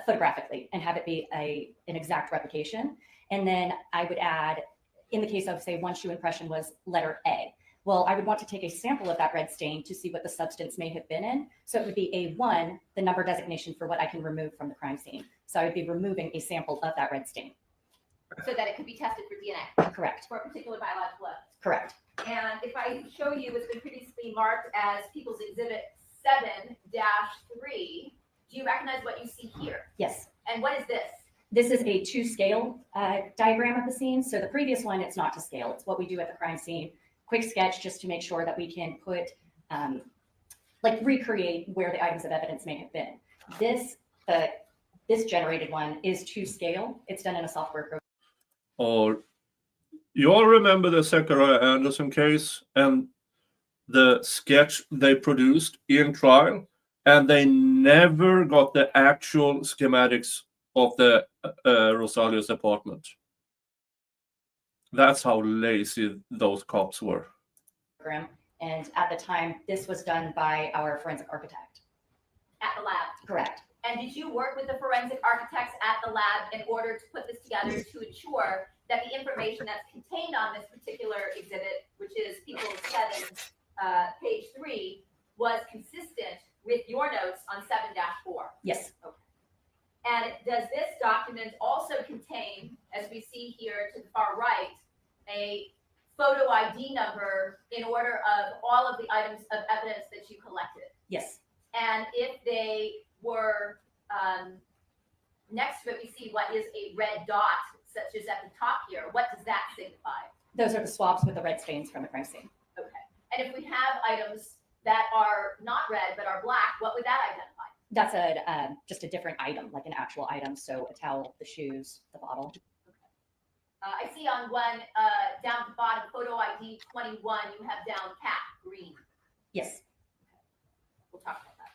photographically and have it be an exact replication. And then I would add, in the case of, say, one shoe impression was letter A. Well, I would want to take a sample of that red stain to see what the substance may have been in. So it would be A1, the number designation for what I can remove from the crime scene. So I would be removing a sample of that red stain. So that it could be tested for DNA? Correct. For a particular biological evidence? Correct. And if I show you, it's been previously marked as People's Exhibit 7-3, do you recognize what you see here? Yes. And what is this? This is a to-scale diagram of the scene. So the previous one, it's not to scale. It's what we do at the crime scene. Quick sketch just to make sure that we can put, recreate where the items of evidence may have been. This generated one is to scale. It's done in a software program. Or you all remember the Zachariah Anderson case and the sketch they produced in trial, and they never got the actual schematics of the Rosalio's apartment. That's how lazy those cops were. And at the time, this was done by our forensic architect. At the lab? Correct. And did you work with the forensic architects at the lab in order to put this together to ensure that the information that's contained on this particular exhibit, which is People's 7, page 3, was consistent with your notes on 7-4? Yes. Okay. And does this document also contain, as we see here to the far right, a photo ID number in order of all of the items of evidence that you collected? Yes. And if they were next to it, we see what is a red dot, such as at the top here. What does that signify? Those are the swabs with the red stains from the crime scene. Okay. And if we have items that are not red but are black, what would that identify? That's just a different item, like an actual item. So a towel, the shoes, the bottle. I see on one down at the bottom, photo ID 21, you have down cat green. Yes. We'll talk about that.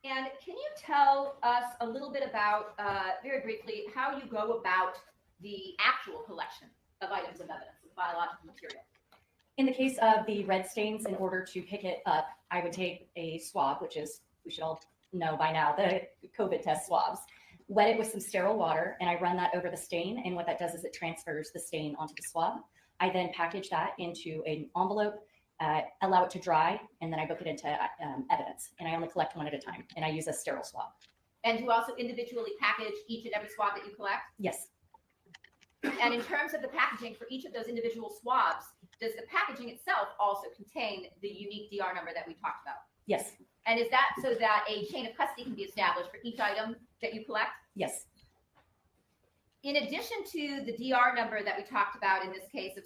And can you tell us a little bit about, very briefly, how you go about the actual collection of items of evidence? with biological material? In the case of the red stains, in order to pick it up, I would take a swab, which is, we should all know by now, the COVID test swabs, wet it with some sterile water, and I run that over the stain. And what that does is it transfers the stain onto the swab. I then package that into an envelope, allow it to dry, and then I book it into evidence. And I only collect one at a time, and I use a sterile swab. And you also individually package each and every swab that you collect? Yes. And in terms of the packaging for each of those individual swabs, does the packaging itself also contain the unique DR number that we talked about? Yes. And is that so that a chain of custody can be established for each item that you collect? Yes. In addition to the DR number that we talked about in this case of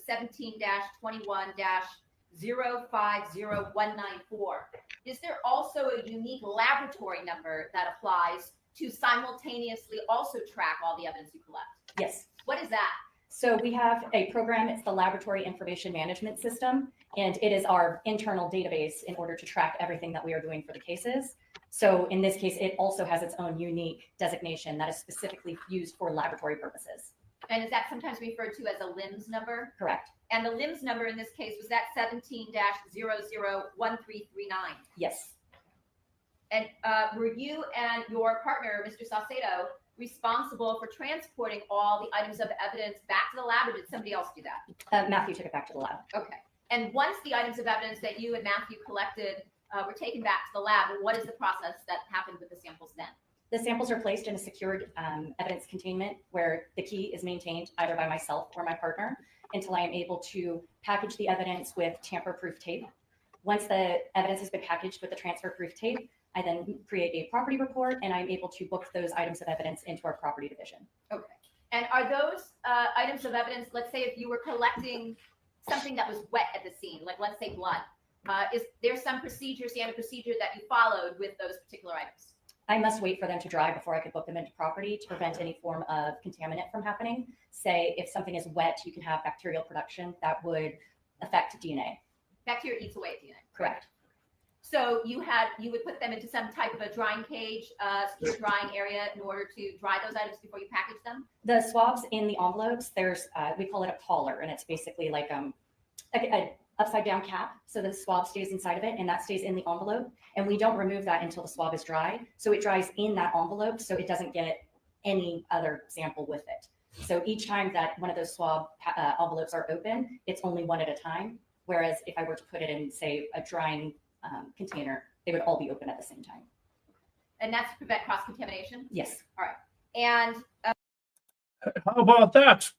17-21-050194, is there also a unique laboratory number that applies to simultaneously also track all the evidence you collect? Yes. What is that? So we have a program, it's the Laboratory Information Management System, and it is our internal database in order to track everything that we are doing for the cases. So in this case, it also has its own unique designation that is specifically used for laboratory purposes. And is that sometimes referred to as a LIMS number? Correct. And the LIMS number in this case, was that 17-001339? Yes. And were you and your partner, Mr. Salcedo, responsible for transporting all the items of evidence back to the lab, or did somebody else do that? Matthew took it back to the lab. Okay. And once the items of evidence that you and Matthew collected were taken back to the lab, what is the process that happened with the samples then? The samples are placed in a secured evidence containment where the key is maintained either by myself or my partner until I am able to package the evidence with tamper-proof tape. Once the evidence has been packaged with the transfer-proof tape, I then create a property report, and I'm able to book those items of evidence into our property division. Okay. And are those items of evidence, let's say if you were collecting something that was wet at the scene, like let's say blood, is there some procedure, standard procedure that you followed with those particular items? I must wait for them to dry before I could book them into property to prevent any form of contaminant from happening. Say if something is wet, you can have bacterial production that would affect DNA. Bacteria eats away at DNA. Correct. So you would put them into some type of a drying cage, secure drying area in order to dry those items before you package them? The swabs in the envelopes, there's, we call it a collar, and it's basically like an upside down cap. So the swab stays inside of it, and that stays in the envelope. And we don't remove that until the swab is dry. So it dries in that envelope, so it doesn't get any other sample with it. So each time that one of those swab envelopes are open, it's only one at a time. Whereas if I were to put it in, say, a drying container, they would all be open at the same time. And that's to prevent cross-contamination? Yes. All right. And how about that?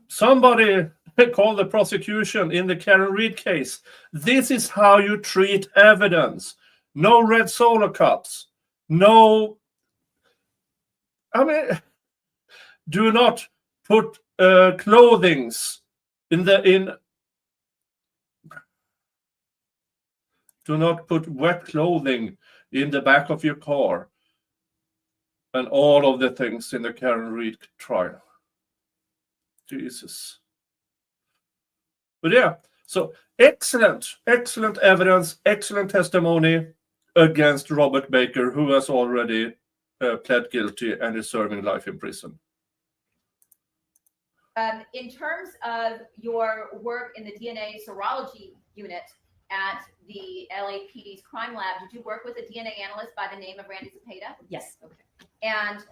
Somebody called the prosecution in the Karen Reed case. This is how you treat evidence. No red Solo cups. No. I mean, do not put clothings Do not put wet clothing in the back of your car, and all of the things in the Karen Reed trial. Jesus. But yeah, so excellent evidence, excellent testimony against Robert Baker, who has already pled guilty and is serving life in prison. in terms of your work in the DNA serology unit at the LAPD's crime lab, did you work with a DNA analyst by the name of Randy Zepeda? Yes. Okay. And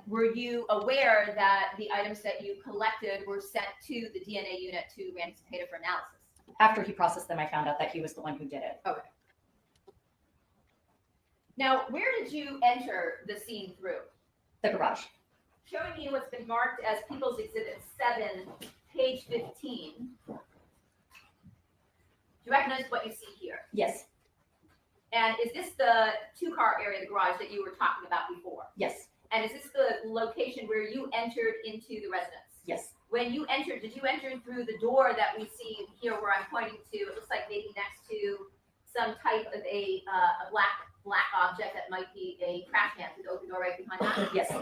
were you aware that the items that you collected were sent to the DNA unit to Randy Zepeda for analysis? After he processed them, I found out that he was the one who did it. Okay. Now, where did you enter the scene through? The garage. Showing you what's been marked as People's Exhibit 7, page 15. Do you recognize what you see here? Yes. And is this the two-car area of the garage that you were talking about before? Yes. And is this the location where you entered into the residence? Yes. When you entered, did you enter through the door that we see here where I'm pointing to? It looks like maybe next to some type of a black object that might be a trash can through the open door right behind that? Yes.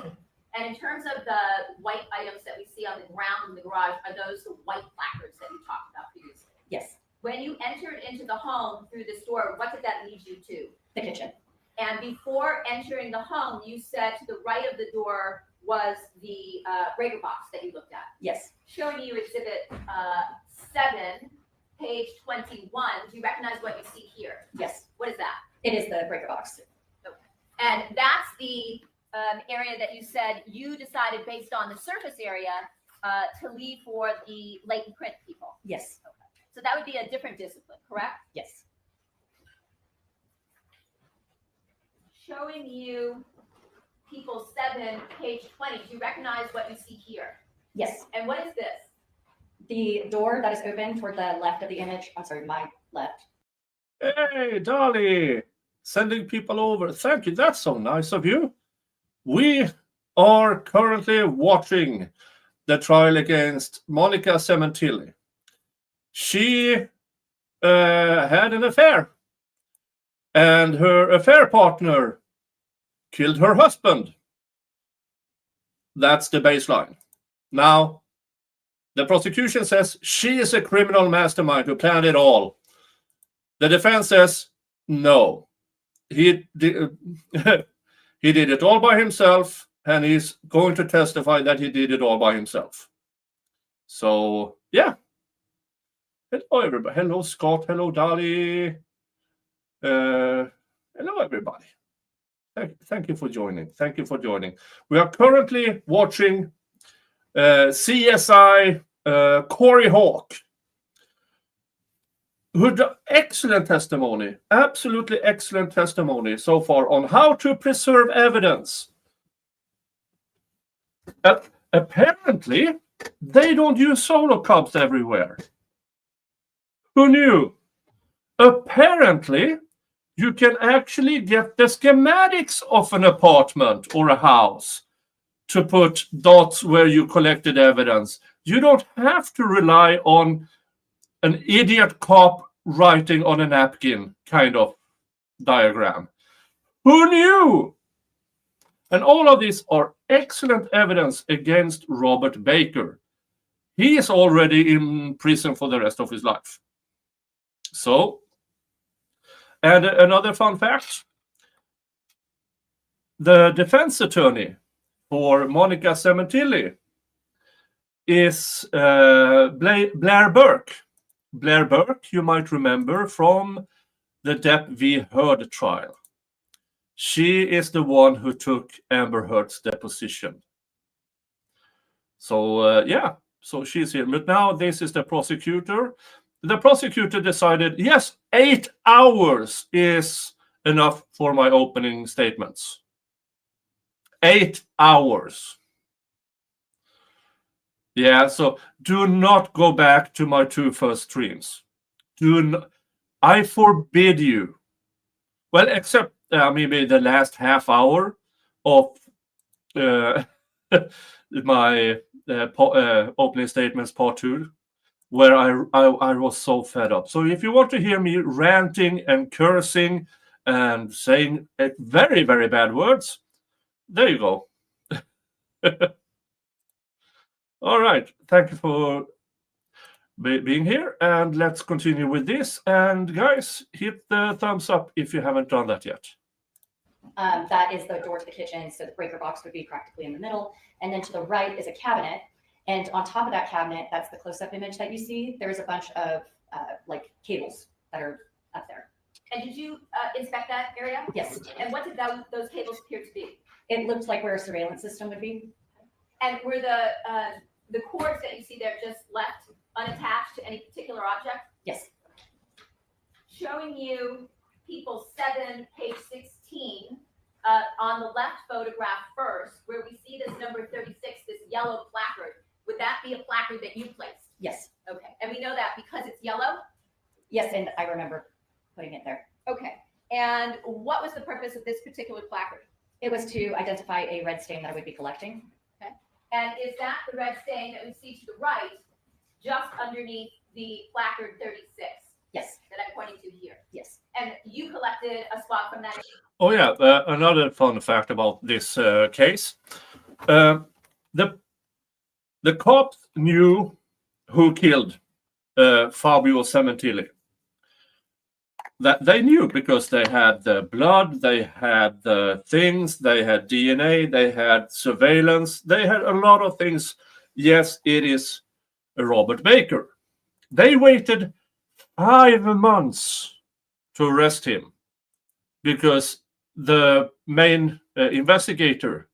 And in terms of the white items that we see on the ground in the garage, are those the white placards that you talked about previously? Yes. When you entered into the home through this door, what did that lead you to? The kitchen. And before entering the home, you said to the right of the door was the breaker box that you looked at. Yes, Showing you Exhibit 7, page 21. Do you recognize what you see here? yes, What is that? it is the breaker box. And that's the area that you said you decided based on the surface area to leave for the latent print people. Yes, So that would be a different discipline, correct? yes. Showing you people 7, page 20. Do you recognize what you see here? Yes. And what is this? The door that is open toward the left of the image, I'm sorry, my left. Hey, Dahlia, sending people over. Thank you. That's so nice of you. We are currently watching the trial against Monica Sementilli. She had an affair, and her affair partner killed her husband. That's the baseline. Now, the prosecution says she is a criminal mastermind who planned it all. The defense says no. He did it all by himself, and he's going to testify that he did it all by himself. So, yeah. Hello, everybody. Hello, Scott. Hello, Dahlia. Hello, everybody. Thank you for joining. Thank you for joining. We are currently watching CSI Corey Hawk, who did excellent testimony, absolutely excellent testimony so far on how to preserve evidence. Apparently, they don't use solo cups everywhere. Who knew? Apparently, you can actually get the schematics of an apartment or a house to put dots where you collected evidence. You don't have to rely on an idiot cop writing on a napkin kind of diagram. Who knew? And all of these are excellent evidence against Robert Baker. He is already in prison for the rest of his life. So, and another fun fact, the defense attorney for Monica Sementilli is Blair Berk. Blair Berk, you might remember from the Depp v. Heard trial. She is the one who took Amber Heard's deposition. So, yeah, so she's here. But now this is the prosecutor. The prosecutor decided, yes, 8 hours is enough for my opening statements. 8 hours. Yeah, so do not go back to my 2 first streams. I forbid you. Well, except maybe the last half hour of my opening statements part 2, where I was so fed up. So if you want to hear me ranting and cursing and saying very, very bad words, there you go. All right. Thank you for being here. And let's continue with this. And guys, hit the thumbs up if you haven't done that yet. That is the door to the kitchen. So the breaker box would be practically in the middle. And then to the right is a cabinet. And on top of that cabinet, that's the close-up image that you see. There's a bunch of like cables that are up there. And did you inspect that area? Yes. And what did those cables appear to be? It looked like where a surveillance system would be. And were the cords that you see there just left unattached to any particular object? Yes. Showing you people 7, page 16, on the left photograph first, where we see this number 36, this yellow placard. Would that be a placard that you placed? Yes. Okay. And we know that because it's yellow? Yes, and I remember putting it there. Okay. And what was the purpose of this particular placard? It was to identify a red stain that I would be collecting. Okay. And is that the red stain that we see to the right, just underneath the placard 36? Yes. That I'm pointing to here? Yes. And you collected a spot from that? Oh yeah, another fun fact about this case. The cops knew who killed Fabio Sementilli. that they knew because they had the blood, they had the things, they had DNA, they had surveillance, they had a lot of things. Yes, it is Robert Baker. They waited 5 months to arrest him because the main investigator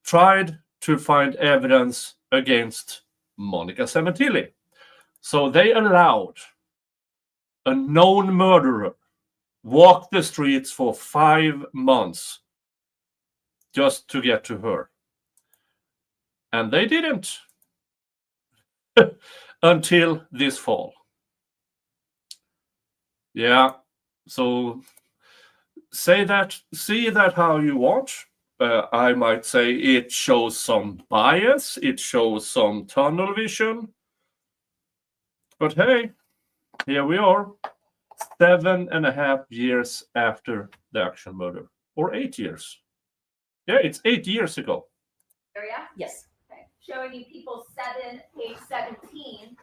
tried to find evidence against Monica Sementilli. So they allowed a known murderer walk the streets for 5 months just to get to her. And they didn't until this fall. Yeah, so see that how you want. I might say it shows some bias, it shows some tunnel vision. But hey, here we are, 7.5 years after the action murder, or 8 years. Yeah, it's 8 years ago. Area? Yes. Okay. Showing you people 7, page 17,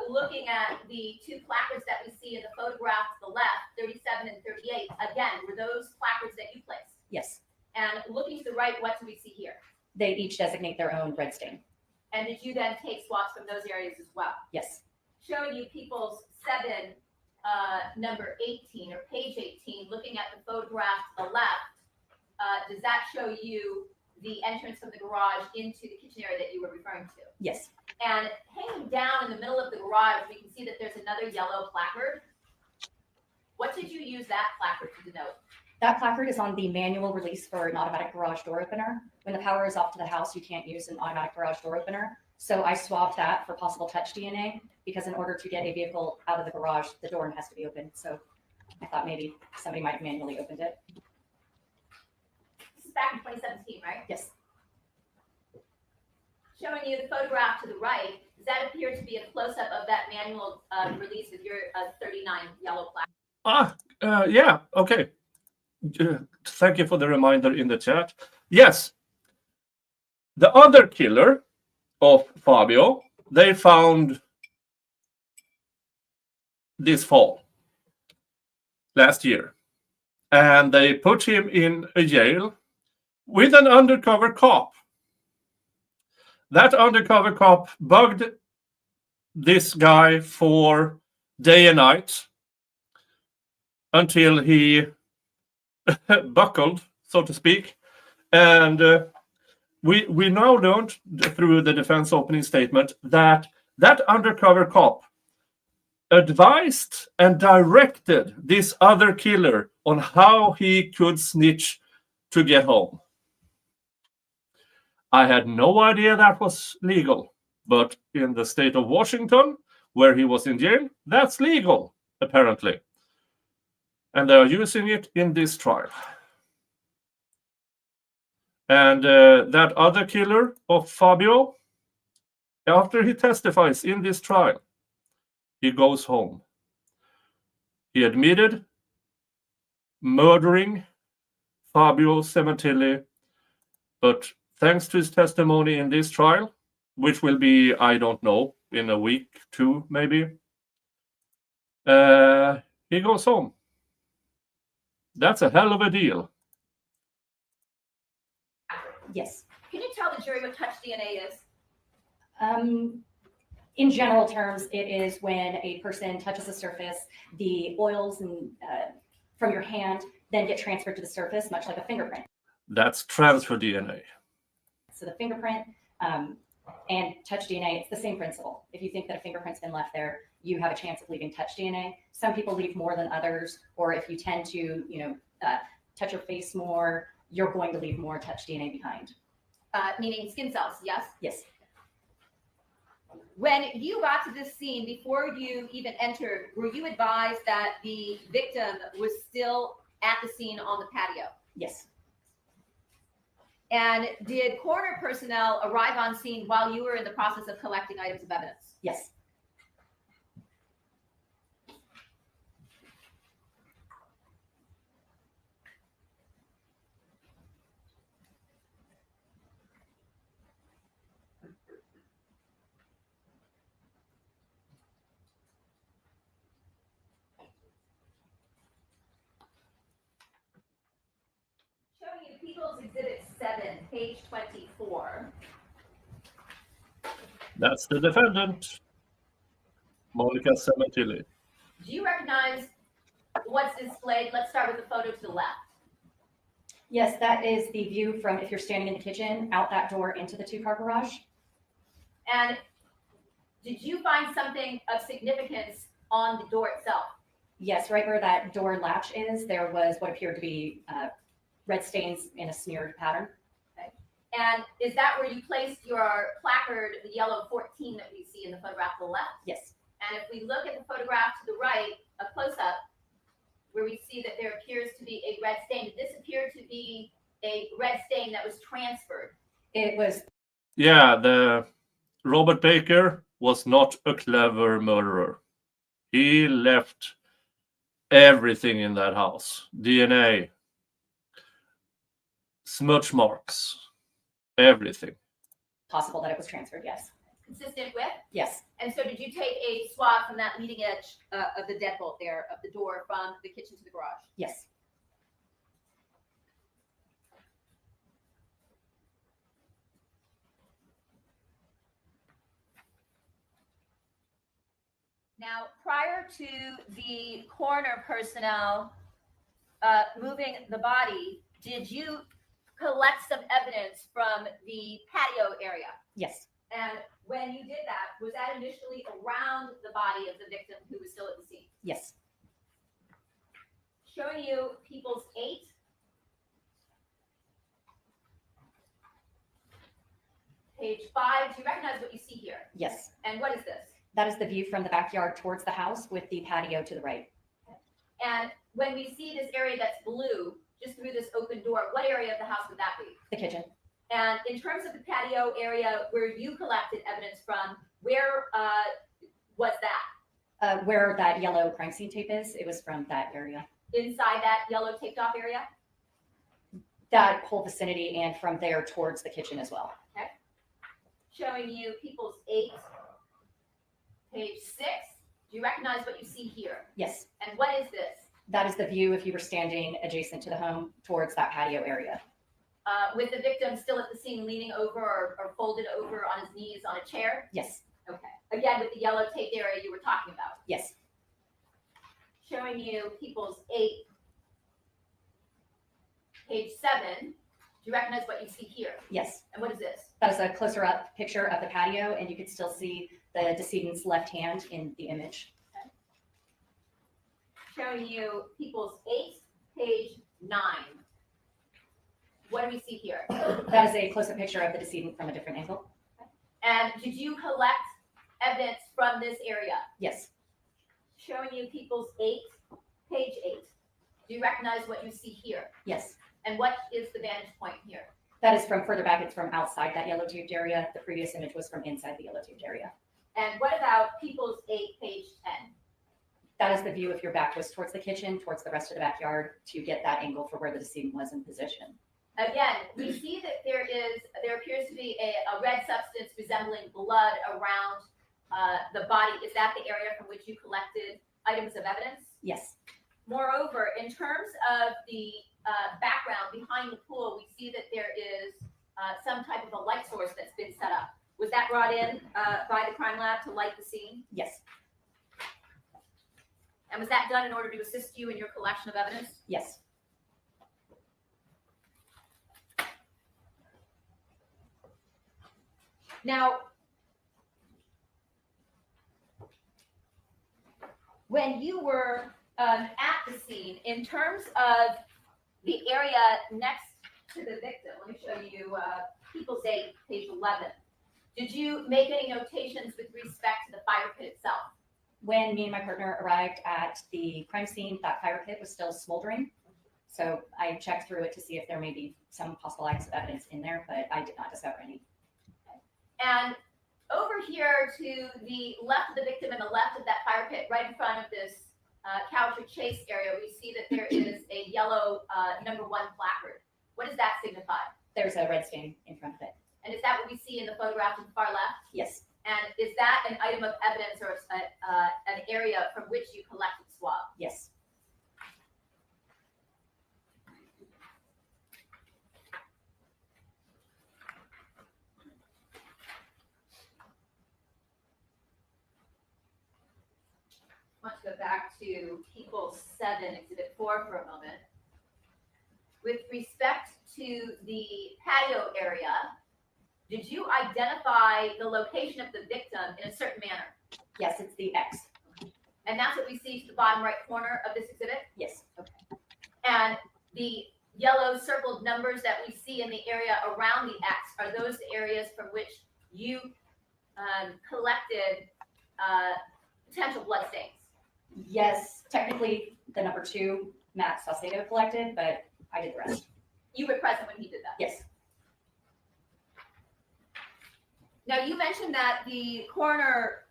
looking at the 2 placards that we see in the photograph to the left, 37 and 38. Again, were those placards that you placed? Yes. And looking to the right, what do we see here? They each designate their own red stain. And did you then take swaps from those areas as well? Yes. Showing you people's 7, number 18 or page 18, looking at the photograph to the left, does that show you the entrance from the garage into the kitchen area that you were referring to? Yes. And hanging down in the middle of the garage, we can see that there's another yellow placard. What did you use that placard to denote? That placard is on the manual release for an automatic garage door opener. When the power is off to the house, you can't use an automatic garage door opener. So I swapped that for possible touch DNA because in order to get a vehicle out of the garage, the door has to be opened. So I thought maybe somebody might have manually opened it. This is back in 2017, right? Yes. Showing you the photograph to the right, does that appear to be a close-up of that manual release of your 39 yellow plaque? Yeah, okay. Thank you for the reminder in the chat. Yes, the other killer of Fabio, they found this fall, last year. And they put him in a jail with an undercover cop. That undercover cop bugged this guy for day and night until he buckled, so to speak. And we now learned through the defense opening statement that that undercover cop advised and directed this other killer on how he could snitch to get home. I had no idea that was legal, but in the state of Washington, where he was in jail, that's legal, apparently. And they are using it in this trial. And that other killer of Fabio, after he testifies in this trial, he goes home. He admitted murdering Fabio Sementilli, but thanks to his testimony in this trial, which will be, I don't know, in a week, 2 maybe, he goes home. That's a hell of a deal. Yes. Can you tell the jury what touch DNA is? In general terms, it is when a person touches the surface, the oils and from your hand then get transferred to the surface, much like a fingerprint. That's transfer DNA. So the fingerprint and touch DNA, it's the same principle. If you think that a fingerprint's been left there, you have a chance of leaving touch DNA. Some people leave more than others, or if you tend to, touch your face more, you're going to leave more touch DNA behind. Meaning skin cells, yes? Yes. When you got to this scene, before you even entered, were you advised that the victim was still at the scene on the patio? Yes. And did coroner personnel arrive on scene while you were in the process of collecting items of evidence? Yes. page 24. That's the defendant, Monica Sementilli. Do you recognize what's displayed? Let's start with the photo to the left. Yes, that is the view from if you're standing in the kitchen, out that door into the two-car garage. And did you find something of significance on the door itself? Yes, right where that door latch is, there was what appeared to be red stains in a smeared pattern. Okay. And is that where you placed your placard, the yellow 14 that we see in the photograph to the left? Yes. And if we look at the photograph to the right, a close-up, where we see that there appears to be a red stain, did this appear to be a red stain that was transferred? It was. Yeah, the Robert Baker was not a clever murderer. He left everything in that house. DNA, smudge marks, everything. Possible that it was transferred, yes. Consistent with? Yes. And so did you take a swab from that leading edge of the deadbolt there, of the door from the kitchen to the garage? Yes. Now, prior to the coroner personnel moving the body, did you collect some evidence from the patio area? Yes. And when you did that, was that initially around the body of the victim who was still at the scene? Yes. Showing you People's 8. Page 5. Do you recognize what you see here? Yes. And what is this? That is the view from the backyard towards the house with the patio to the right. And when we see this area that's blue, just through this open door, what area of the house would that be? The kitchen. And in terms of the patio area where you collected evidence from, where was that? Where that yellow crime scene tape is, it was from that area. Inside that yellow taped off area? That whole vicinity and from there towards the kitchen as well. Okay. Showing you People's 8, page 6. Do you recognize what you see here? Yes. And what is this? That is the view if you were standing adjacent to the home towards that patio area. With the victim still at the scene, leaning over or folded over on his knees on a chair? Yes. Okay. Again, with the yellow taped area you were talking about. Yes. Showing you People's 8, page 7. Do you recognize what you see here? Yes. And what is this? That is a closer up picture of the patio, and you could still see the decedent's left hand in the image. Okay. Showing you People's 8, page 9. What do we see here? That is a close-up picture of the decedent from a different angle. Okay. And did you collect evidence from this area? Yes. Showing you People's 8, page 8. Do you recognize what you see here? Yes. And what is the vantage point here? That is from further back. It's from outside that yellow tubed area. The previous image was from inside the yellow tubed area. And what about People's 8, page 10? That is the view if your back was towards the kitchen, towards the rest of the backyard, to get that angle for where the decedent was in position. Again, we see that there appears to be a red substance resembling blood around the body. Is that the area from which you collected items of evidence? Yes. Moreover, in terms of the background behind the pool, we see that there is some type of a light source that's been set up. Was that brought in by the crime lab to light the scene? Yes. And was that done in order to assist you in your collection of evidence? Yes. Now, when you were at the scene, in terms of the area next to the victim, let me show you People's 8, page 11. Did you make any notations with respect to the fire pit itself? When me and my partner arrived at the crime scene, that fire pit was still smoldering. So I checked through it to see if there may be some possible items of evidence in there, but I did not discover any. And over here to the left of the victim and the left of that fire pit, right in front of this couch or chase area, we see that there is a yellow number 1 placard. What does that signify? There's a red stain in front of it. And is that what we see in the photograph to the far left? Yes. And is that an item of evidence or an area from which you collected swab? Yes. I want to go back to People 7, Exhibit 4 for a moment. With respect to the patio area, did you identify the location of the victim in a certain manner? Yes, it's the X. And that's what we see to the bottom right corner of this exhibit? Yes. Okay. And the yellow circled numbers that we see in the area around the X, are those the areas from which you collected potential blood stains? Yes, technically the number 2, Matt Salcedo collected, but I did the rest. You were present when he did that? Yes. Now, you mentioned that the coroner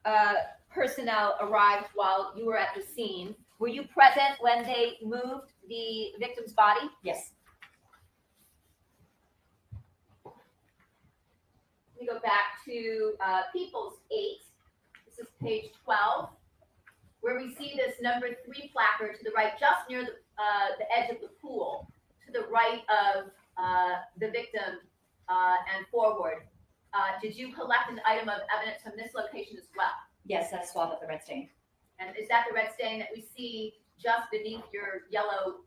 personnel arrived while you were at the scene. Were you present when they moved the victim's body? Yes. Let me go back to People's 8. This is page 12, where we see this number 3 placard to the right, just near the edge of the pool, to the right of the victim and forward. Did you collect an item of evidence from this location as well? Yes, that swab of the red stain. And is that the red stain that we see just beneath your yellow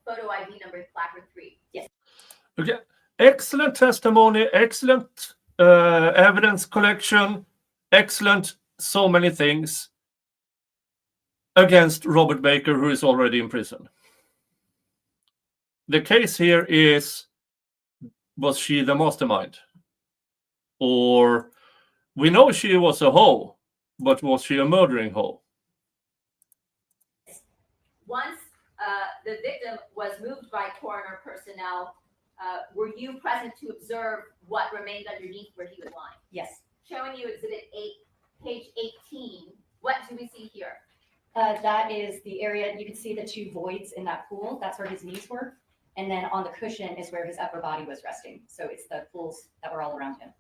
photo ID number placard 3? Yes. Okay. Excellent testimony, excellent evidence collection, excellent so many things against Robert Baker, who is already in prison. The case here is, was she the mastermind? Or we know she was a hoe, but was she a murdering hoe? Once the victim was moved by coroner personnel, were you present to observe what remained underneath where he was lying? Yes. Showing you Exhibit 8, page 18. What do we see here? That is the area, you can see the 2 voids in that pool. That's where his knees were. And then on the cushion is where his upper body was resting. So it's the pools that were all around him.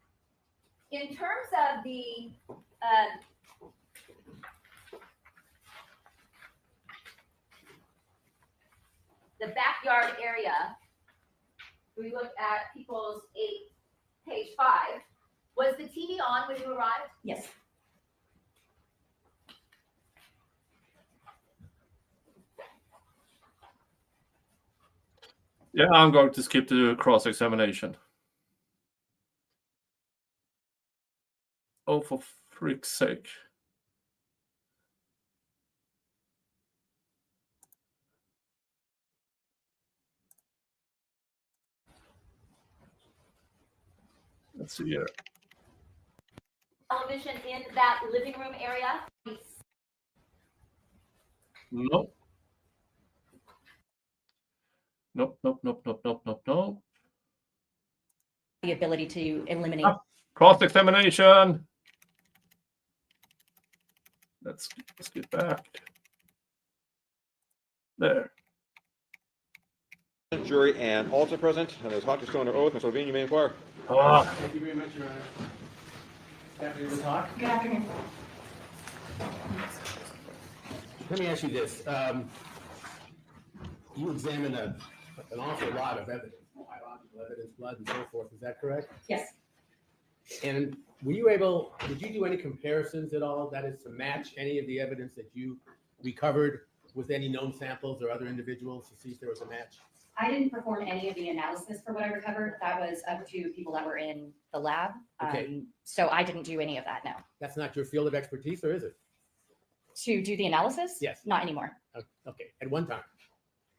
In terms of the backyard area, we look at People's 8, page 5. Was the TV on when you arrived? Yes. Yeah, I'm going to skip the cross-examination. Oh, for frick's sake. Let's see here. Television in that living room area? Nope. Nope. The ability to eliminate. Cross-examination. Let's get back. There. Jury and also present, and as Hawk is still under oath, Mr. Levine, you may inquire. Thank you very much, Your Honor. After the talk. Good afternoon. Let me ask you this. You examined an awful lot of evidence, biological evidence, blood and so forth. Is that correct? Yes. And were you able, did you do any comparisons at all, that is to match any of the evidence that you recovered with any known samples or other individuals to see if there was a match? I didn't perform any of the analysis for what I recovered. That was up to people that were in the lab. Okay. So I didn't do any of that, no. That's not your field of expertise, or is it? To do the analysis? Yes. Not anymore. Okay, at one time.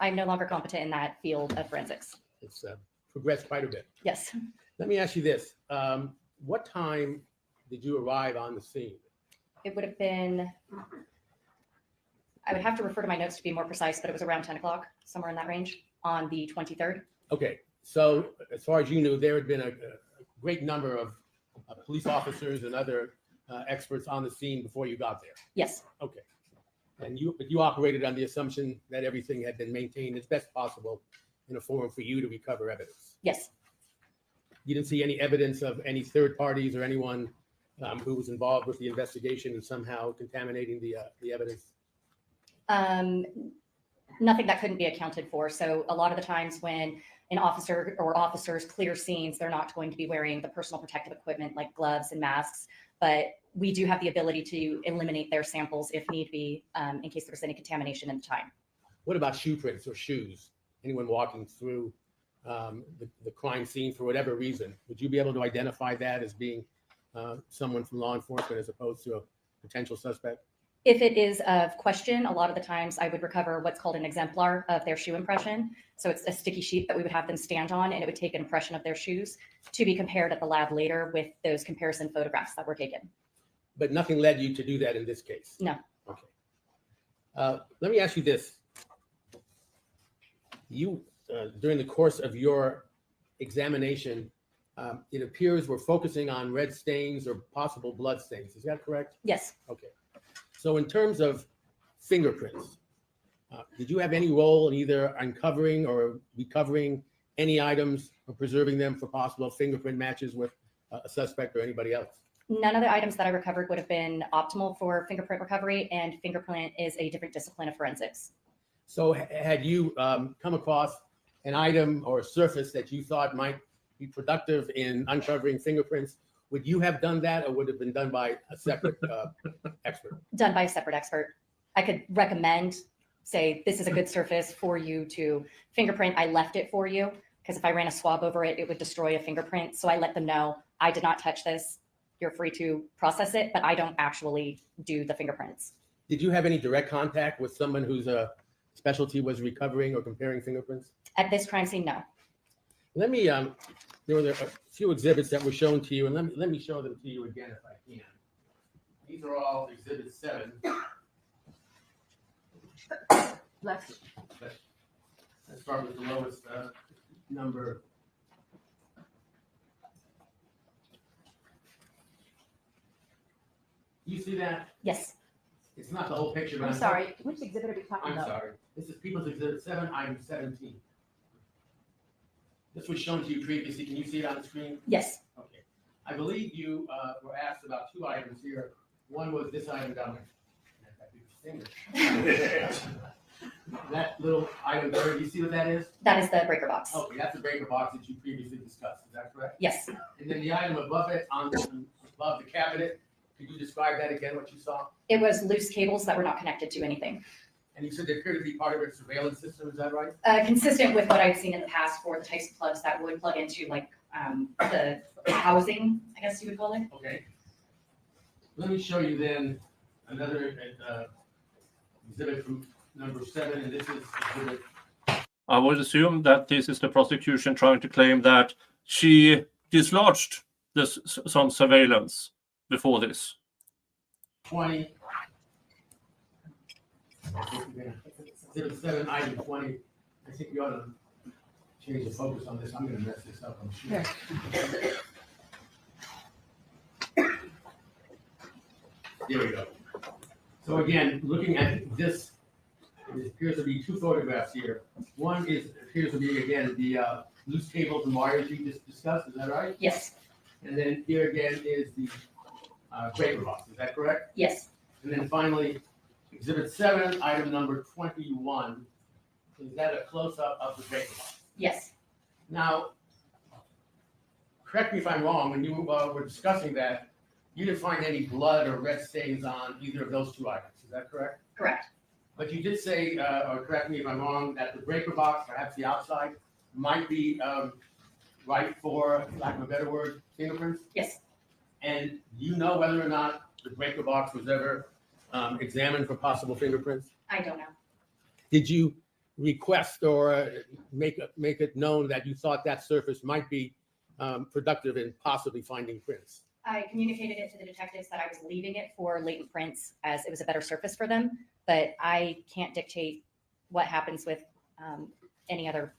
I'm no longer competent in that field of forensics. It's progressed quite a bit. Yes. Let me ask you this. What time did you arrive on the scene? It would have been, I would have to refer to my notes to be more precise, but it was around 10 o'clock, somewhere in that range, on the 23rd. Okay, so as far as you knew, there had been a great number of police officers and other experts on the scene before you got there? Yes. Okay. And you operated on the assumption that everything had been maintained as best possible in a forum for you to recover evidence? Yes. You didn't see any evidence of any third parties or anyone who was involved with the investigation and somehow contaminating the evidence? Nothing that couldn't be accounted for. So a lot of the times when an officer or officers clear scenes, they're not going to be wearing the personal protective equipment like gloves and masks. But we do have the ability to eliminate their samples if need be, in case there's any contamination in the time. What about shoe prints or shoes? Anyone walking through the crime scene for whatever reason, would you be able to identify that as being someone from law enforcement as opposed to a potential suspect? If it is of question, a lot of the times I would recover what's called an exemplar of their shoe impression. So it's a sticky sheet that we would have them stand on, and it would take an impression of their shoes to be compared at the lab later with those comparison photographs that were taken. But nothing led you to do that in this case? No. Okay. Let me ask you this. You, during the course of your examination, it appears we're focusing on red stains or possible blood stains. Is that correct? Yes. Okay. So in terms of fingerprints, did you have any role in either uncovering or recovering any items or preserving them for possible fingerprint matches with a suspect or anybody else? None of the items that I recovered would have been optimal for fingerprint recovery, and fingerprint is a different discipline of forensics. So had you come across an item or a surface that you thought might be productive in uncovering fingerprints, would you have done that, or would it have been done by a separate expert? Done by a separate expert. I could recommend, say, this is a good surface for you to fingerprint. I left it for you because if I ran a swab over it, it would destroy a fingerprint. So I let them know, I did not touch this. You're free to process it, but I don't actually do the fingerprints. Did you have any direct contact with someone whose specialty was recovering or comparing fingerprints? At this crime scene, no. Let me, there were a few exhibits that were shown to you, and let me show them to you again if I can. These are all exhibit 7. Let's start with the lowest number. You see that? Yes. It's not the whole picture. But I'm sorry. Which exhibit are we talking I'm about? sorry. This is People's Exhibit 7, item 17. This was shown to you previously. Can you see it on the screen? Yes. Okay. I believe you were asked about 2 items here. One was this item down there. That little item there, do you see what that is? That is the breaker box. Okay, that's the breaker box that you previously discussed. Is that correct? Yes. And then the item above it, above the cabinet, could you describe that again, what you saw? It was loose cables that were not connected to anything. And you said they appear to be part of a surveillance system, is that right? Consistent with what I've seen in the past for the types of plugs that would plug into like the housing, I guess you would call it. Okay. Let me show you then another exhibit from number 7, and this is exhibit. I would assume that this is the prosecution trying to claim that she dislodged some surveillance before this. 20. Exhibit 7, item 20. I think we ought to change the focus on this. I'm going to mess this up, I'm sure. There we go. So again, looking at this, it appears to be 2 photographs here. One appears to be, again, the loose cables and wires you just discussed. Is that right? Yes. And then here again is the breaker box. Is that correct? Yes. And then finally, exhibit 7, item number 21. Is that a close-up of the breaker box? Yes. Now, correct me if I'm wrong, when you were discussing that, you didn't find any blood or red stains on either of those 2 items. Is that correct? Correct. But you did say, or correct me if I'm wrong, that the breaker box, perhaps the outside, might be right for, lack of a better word, fingerprints? Yes. And you know whether or not the breaker box was ever examined for possible fingerprints? I don't know. Did you request or make it known that you thought that surface might be productive in possibly finding prints? I communicated it to the detectives that I was leaving it for latent prints as it was a better surface for them, but I can't dictate what happens with any other.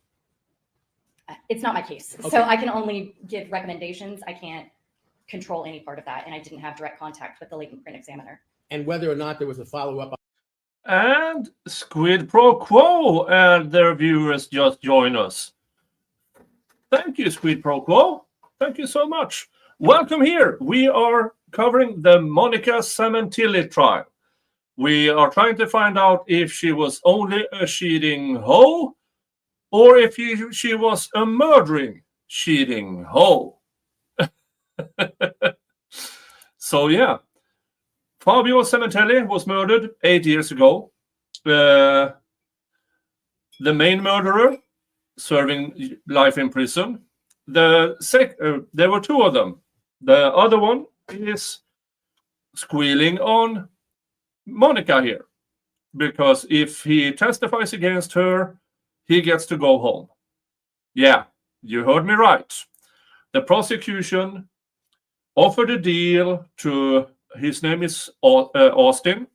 It's not my case. Okay. So I can only give recommendations. I can't control any part of that. And I didn't have direct contact with the latent print examiner. And whether or not there was a follow-up. And Squid Pro Quo and their viewers just join us. Thank you, Squid Pro Quo. Thank you so much. Welcome here. We are covering the Monica Sementilli trial. We are trying to find out if she was only a cheating hoe or if she was a murdering cheating hoe. So yeah, Fabio Sementilli was murdered 8 years ago. The main murderer serving life in prison. There were two of them. The other one is squealing on Monica here, because if he testifies against her, he gets to go home. Yeah, you heard me right. The prosecution offered a deal to, his name is Austin,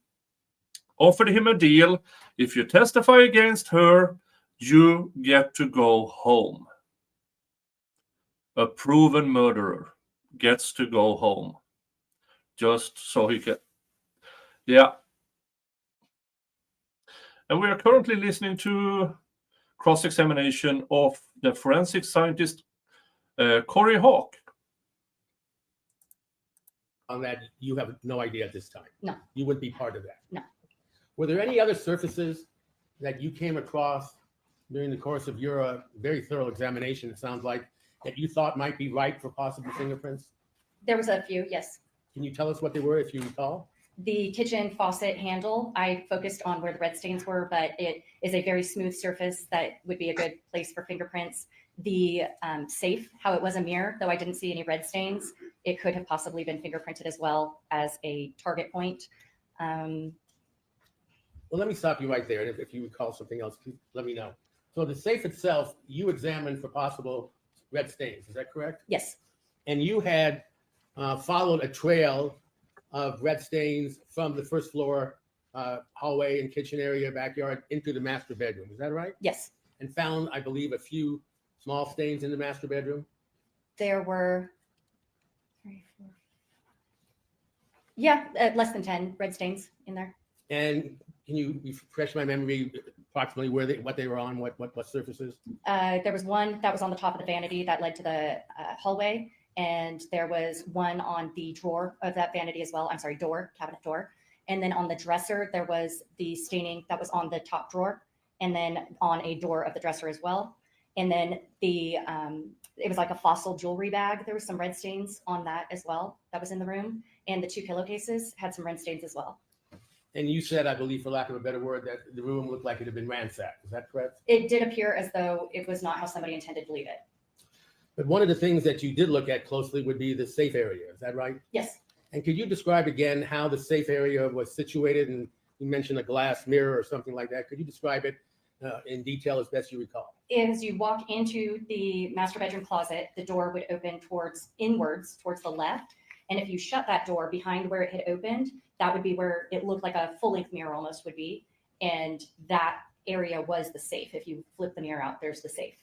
offered him a deal. If you testify against her, you get to go home. A proven murderer gets to go home. Just so he can. Yeah. And we are currently listening to cross-examination of the forensic scientist Corey Hawk. On that, you have no idea at this time. No. You wouldn't be part of that. No. Were there any other surfaces that you came across during the course of your very thorough examination, it sounds like, that you thought might be ripe for possible fingerprints? There was a few, yes. Can you tell us what they were, if you recall? The kitchen faucet handle, I focused on where the red stains were, but it is a very smooth surface that would be a good place for fingerprints. The safe, how it was a mirror, though I didn't see any red stains, it could have possibly been fingerprinted as well as a target point. Well, let me stop you right there. And if you recall something else, please let me know. So the safe itself, you examined for possible red stains. Is that correct? Yes. And you had followed a trail of red stains from the first floor hallway and kitchen area, backyard, into the master bedroom. Is that right? Yes. And found, I believe, a few small stains in the master bedroom? There were 3, 4. Yeah, less than 10 red stains in there. And can you refresh my memory approximately what they were on, what surfaces? There was one that was on the top of the vanity that led to the hallway, and there was one on the drawer of that vanity as well. I'm sorry, cabinet door. And then on the dresser, there was the staining that was on the top drawer, and then on a door of the dresser as well. And then it was like a fossil jewelry bag. There was some red stains on that as well. That was in the room. And the 2 pillowcases had some red stains as well. And you said, I believe, for lack of a better word, that the room looked like it had been ransacked. Is that correct? It did appear as though it was not how somebody intended to leave it. But one of the things that you did look at closely would be the safe area. Is that right? Yes. And could you describe again how the safe area was situated? And you mentioned a glass mirror or something like that. Could you describe it in detail as best you recall? As you walk into the master bedroom closet, the door would open inwards towards the left. And if you shut that door behind where it had opened, that would be where it looked like a full-length mirror almost would be. And that area was the safe. If you flip the mirror out, there's the safe.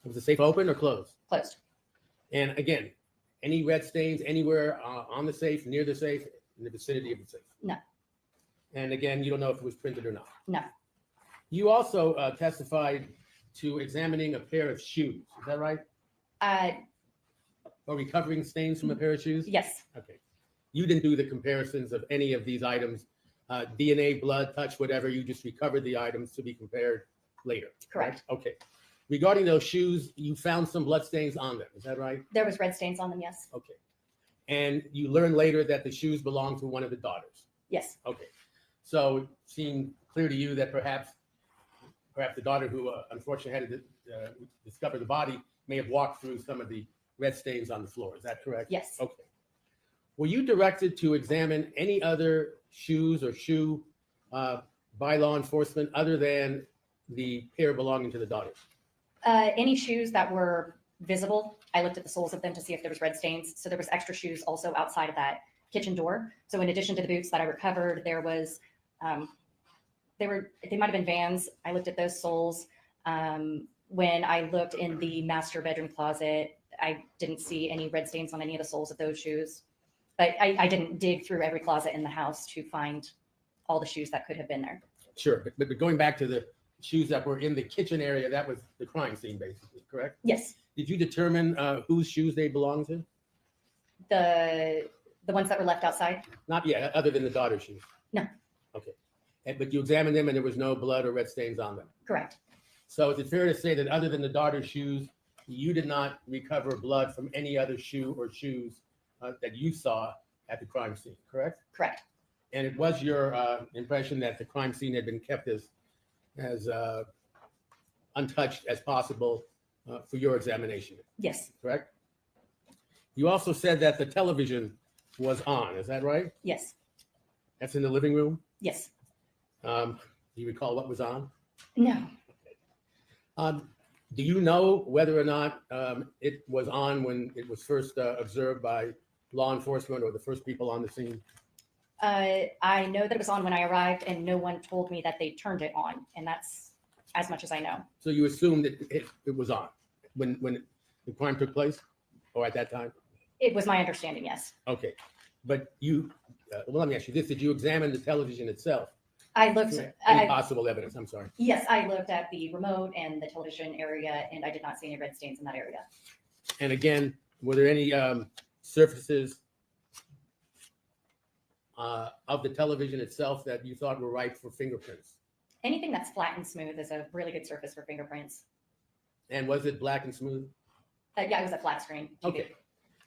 Was the safe open or closed? Closed. And again, any red stains anywhere on the safe, near the safe, in the vicinity of the safe? No. And again, you don't know if it was printed or not? No. You also testified to examining a pair of shoes. Is that right? Or recovering stains from a pair of shoes? Yes. Okay. You didn't do the comparisons of any of these items, DNA, blood, touch, whatever. You just recovered the items to be compared later. Correct. Right? Okay. Regarding those shoes, you found some blood stains on them. Is that right? There was red stains on them, yes. Okay. And you learned later that the shoes belonged to one of the daughters. Yes. Okay. So it seemed clear to you that perhaps the daughter who unfortunately had to discover the body may have walked through some of the red stains on the floor. Is that correct? Yes. Okay. Were you directed to examine any other shoes or shoe by law enforcement other than the pair belonging to the daughters? Any shoes that were visible, I looked at the soles of them to see if there was red stains. So there was extra shoes also outside of that kitchen door. So in addition to the boots that I recovered, there was, they might have been Vans. I looked at those soles. When I looked in the master bedroom closet, I didn't see any red stains on any of the soles of those shoes. But I didn't dig through every closet in the house to find all the shoes that could have been there. Sure. But going back to the shoes that were in the kitchen area, that was the crime scene, basically, correct? Yes. Did you determine whose shoes they belonged to? The ones that were left outside? Not yet, other than the daughter's shoes? No. Okay. But you examined them and there was no blood or red stains on them? Correct. So is it fair to say that other than the daughter's shoes, you did not recover blood from any other shoe or shoes that you saw at the crime scene, correct? Correct. And it was your impression that the crime scene had been kept as untouched as possible for your examination, Yes, correct? You also said that the television was on, is that right? yes, That's in the living room? yes. Do you recall what was on? No, Do you know whether or not it was on when it was first observed by law enforcement or the first people on the scene? I know that it was on when I arrived, and no one told me that they turned it on, and that's as much as I know. So you assumed that it was on when the crime took place, or at that time? It was my understanding, yes. Okay, but you, well, let me ask you this: did you examine the television itself? I looked. Any possible evidence? I'm sorry. Yes, I looked at the remote and the television area, and I did not see any red stains in that area. And again, were there any surfaces of the television itself that you thought were ripe for fingerprints? Anything that's flat and smooth is a really good surface for fingerprints. And was it black and smooth? Yeah, it was a flat screen TV. Okay.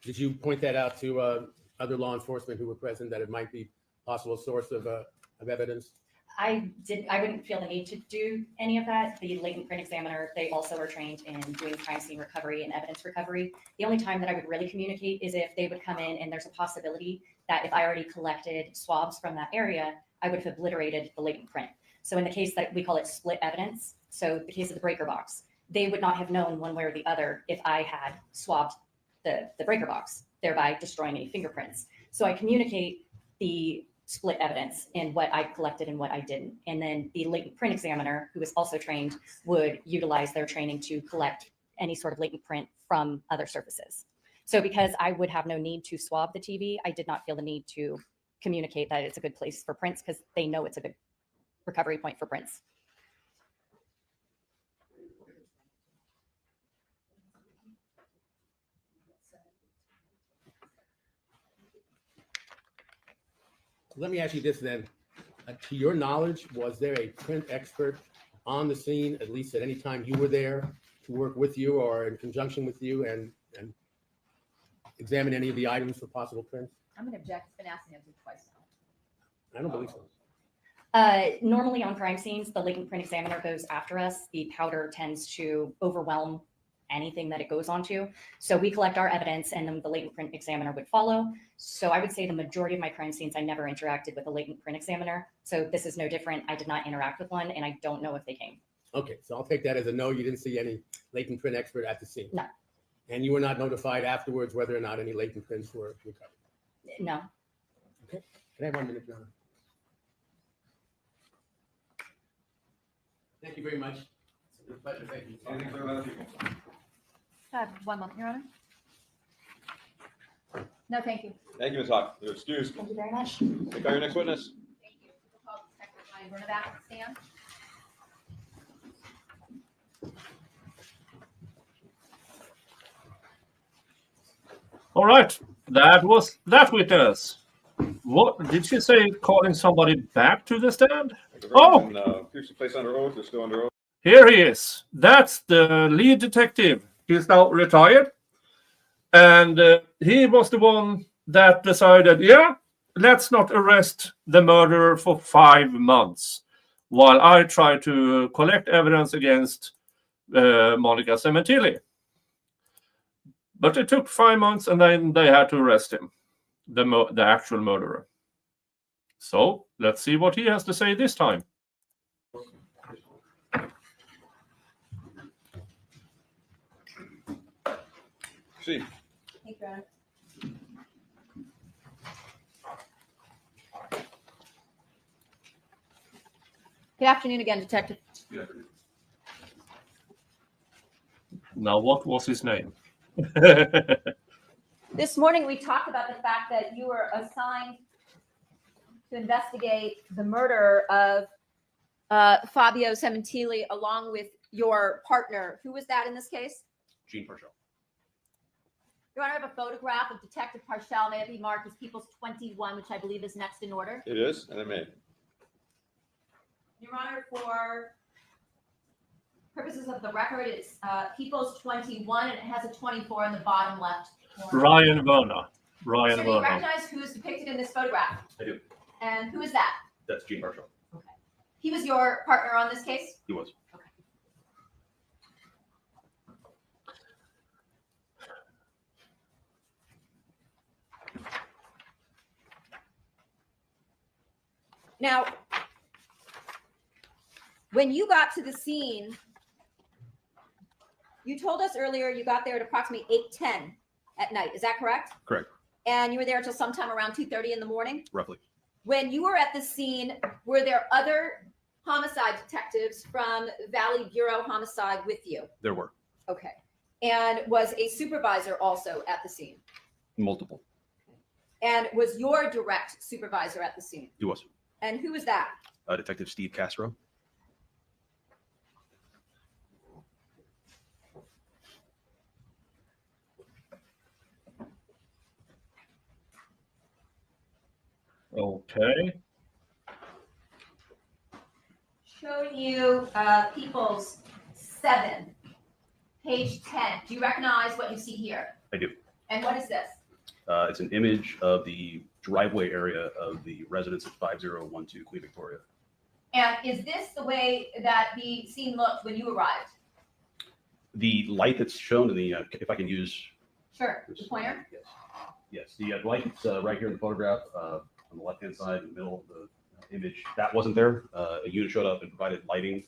Did you point that out to other law enforcement who were present, that it might be a possible source of evidence? I wouldn't feel the need to do any of that. The latent print examiner, they also are trained in doing crime scene recovery and evidence recovery. The only time that I would really communicate is if they would come in and there's a possibility that if I already collected swabs from that area, I would have obliterated the latent print. So in the case that we call it split evidence, so the case of the breaker box, they would not have known one way or the other if I had swabbed the breaker box, thereby destroying any fingerprints. So I communicate the split evidence in what I collected and what I didn't. And then the latent print examiner, who is also trained, would utilize their training to collect any sort of latent print from other surfaces. So because I would have no need to swab the TV, I did not feel the need to communicate that it's a good place for prints because they know it's a good recovery point for prints. Let me ask you this then. To your knowledge, was there a print expert on the scene, at least at any time you were there, to work with you or in conjunction with you and examine any of the items for possible prints? I'm going to object. It's been asked and answered twice now. I don't believe so. Normally on crime scenes, the latent print examiner goes after us. The powder tends to overwhelm anything that it goes onto. So we collect our evidence and then the latent print examiner would follow. So I would say the majority of my crime scenes, I never interacted with a latent print examiner. So this is no different. I did not interact with one and I don't know if they came. Okay, so I'll take that as a no. You didn't see any latent print expert at the scene? No. And you were not notified afterwards whether or not any latent prints were recovered? No. Okay, can I have 1 minute, Your Honor? Thank you very much. It's a pleasure. Thank you. Anything further, other people? I have 1 moment, Your Honor. No, thank you. Thank you, Ms. Hawk. You're excused. Thank you very much. Take out your next witness. Thank you. We'll call Detective Ryan Bernabak to stand. All right, that was that witness. What did she say? Calling somebody back to the stand? Oh, Previously placed under oath. They're still under oath. here he is. That's the lead detective. He's now retired, and he was the one that decided, yeah, let's not arrest the murderer for 5 months, while I try to collect evidence against Monica Sementilli. But it took 5 months, and then they had to arrest him, the actual murderer. So let's see what he has to say this time. See. Thank you, Your Honor. Good afternoon again, Detective. Now, what was his name? This morning, we talked about the fact that you were assigned to investigate the murder of Fabio Sementilli along with your partner. Who was that in this case? Gene Parshall. Your Honor, I have a photograph of Detective Parshall. May it be marked as People's 21, which I believe is next in order. It is, and it may. Your Honor, for purposes of the record, it's People's 21, and it has a 24 in the bottom left corner. Ryan Verna. So do you recognize who is depicted in this photograph? I do. And who is that? That's Gene Marshall. He was your partner on this case? He was. Now, when you got to the scene, you told us earlier you got there at approximately 8:10 at night. Is that correct? Correct. And you were there until sometime around 2:30 in the morning? Roughly. When you were at the scene, were there other homicide detectives from Valley Bureau Homicide with you? There were Okay. And was a supervisor also at the scene? multiple. And was your direct supervisor at the scene? He was. And who was that? Detective Steve Castro. Okay. Showing you People's 7, page 10. Do you recognize what you see here? I do. And what is this? It's an image of the driveway area of the residence at 5012 Queen Victoria. And is this the way that the scene looked when you arrived? The light that's shown in the, if I can use. Sure, the pointer? Yes. Yes, the light that's right here in the photograph on the left-hand side, in the middle of the image, that wasn't there. A unit showed up and provided lighting.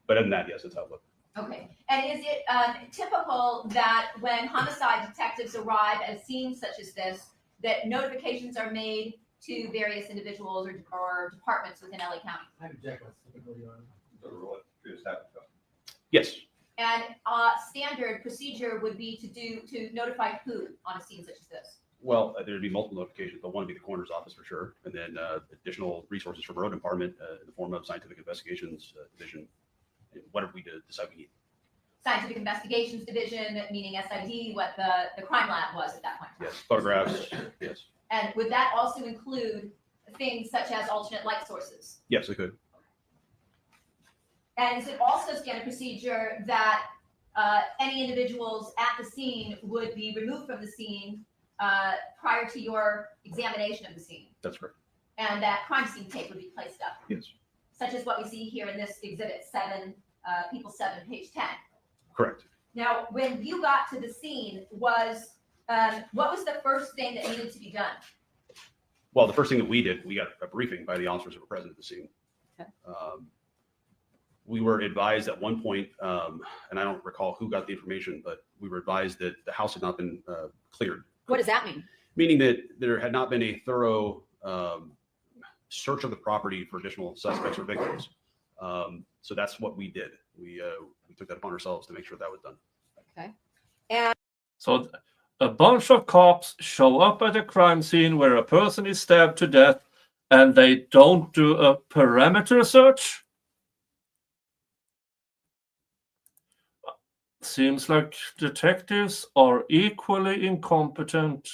But other than that, yes, that's how it looked. Okay. And is it typical that when homicide detectives arrive at scenes such as this, that notifications are made to various individuals or departments within LA County? I object. That's typically on. Yes, And standard procedure would be to notify who on a scene such as this? well, there'd be multiple notifications, but one would be the coroner's office for sure. And then additional resources from road department in the form of scientific investigations division, and whatever we decide we need. Scientific Investigations Division, meaning SID, what the crime lab was at that point. Yes, photographs, yes. And would that also include things such as alternate light sources? Yes, it could. And is it also standard procedure that any individuals at the scene would be removed from the scene prior to your examination of the scene? That's correct. And that crime scene tape would be placed up? Yes. Such as what we see here in this exhibit 7, People 7, page 10. Correct. Now, when you got to the scene, what was the first thing that needed to be done? Well, the first thing that we did, we got a briefing by the officers who were present at the scene. Okay. We were advised at one point, and I don't recall who got the information, but we were advised that the house had not been cleared. What does that mean? Meaning that there had not been a thorough search of the property for additional suspects or victims. So that's what we did. We took that upon ourselves to make sure that was done. Okay. And So a bunch of cops show up at a crime scene where a person is stabbed to death and they don't do a perimeter search? Seems like detectives are equally incompetent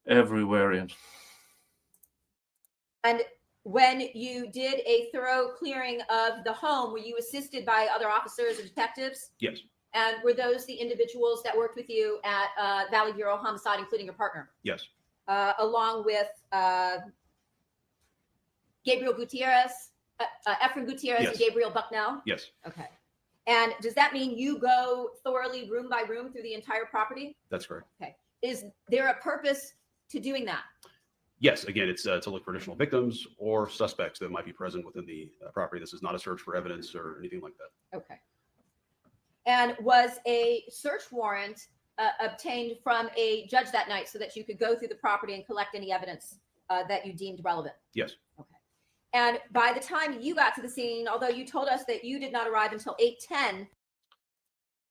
everywhere. And when you did a thorough clearing of the home, were you assisted by other officers or detectives? Yes. And were those the individuals that worked with you at Valley Bureau Homicide, including your partner? Yes. Along with Gabriel Gutierrez, Efren Gutierrez, Yes. and Gabriel Bucknell? Yes. Okay. And does that mean you go thoroughly room by room through the entire property? That's correct. Okay. Is there a purpose to doing that? Yes. Again, it's to look for additional victims or suspects that might be present within the property. This is not a search for evidence or anything like that. Okay. And was a search warrant obtained from a judge that night so that you could go through the property and collect any evidence that you deemed relevant? Yes. Okay. And by the time you got to the scene, although you told us that you did not arrive until 8:10.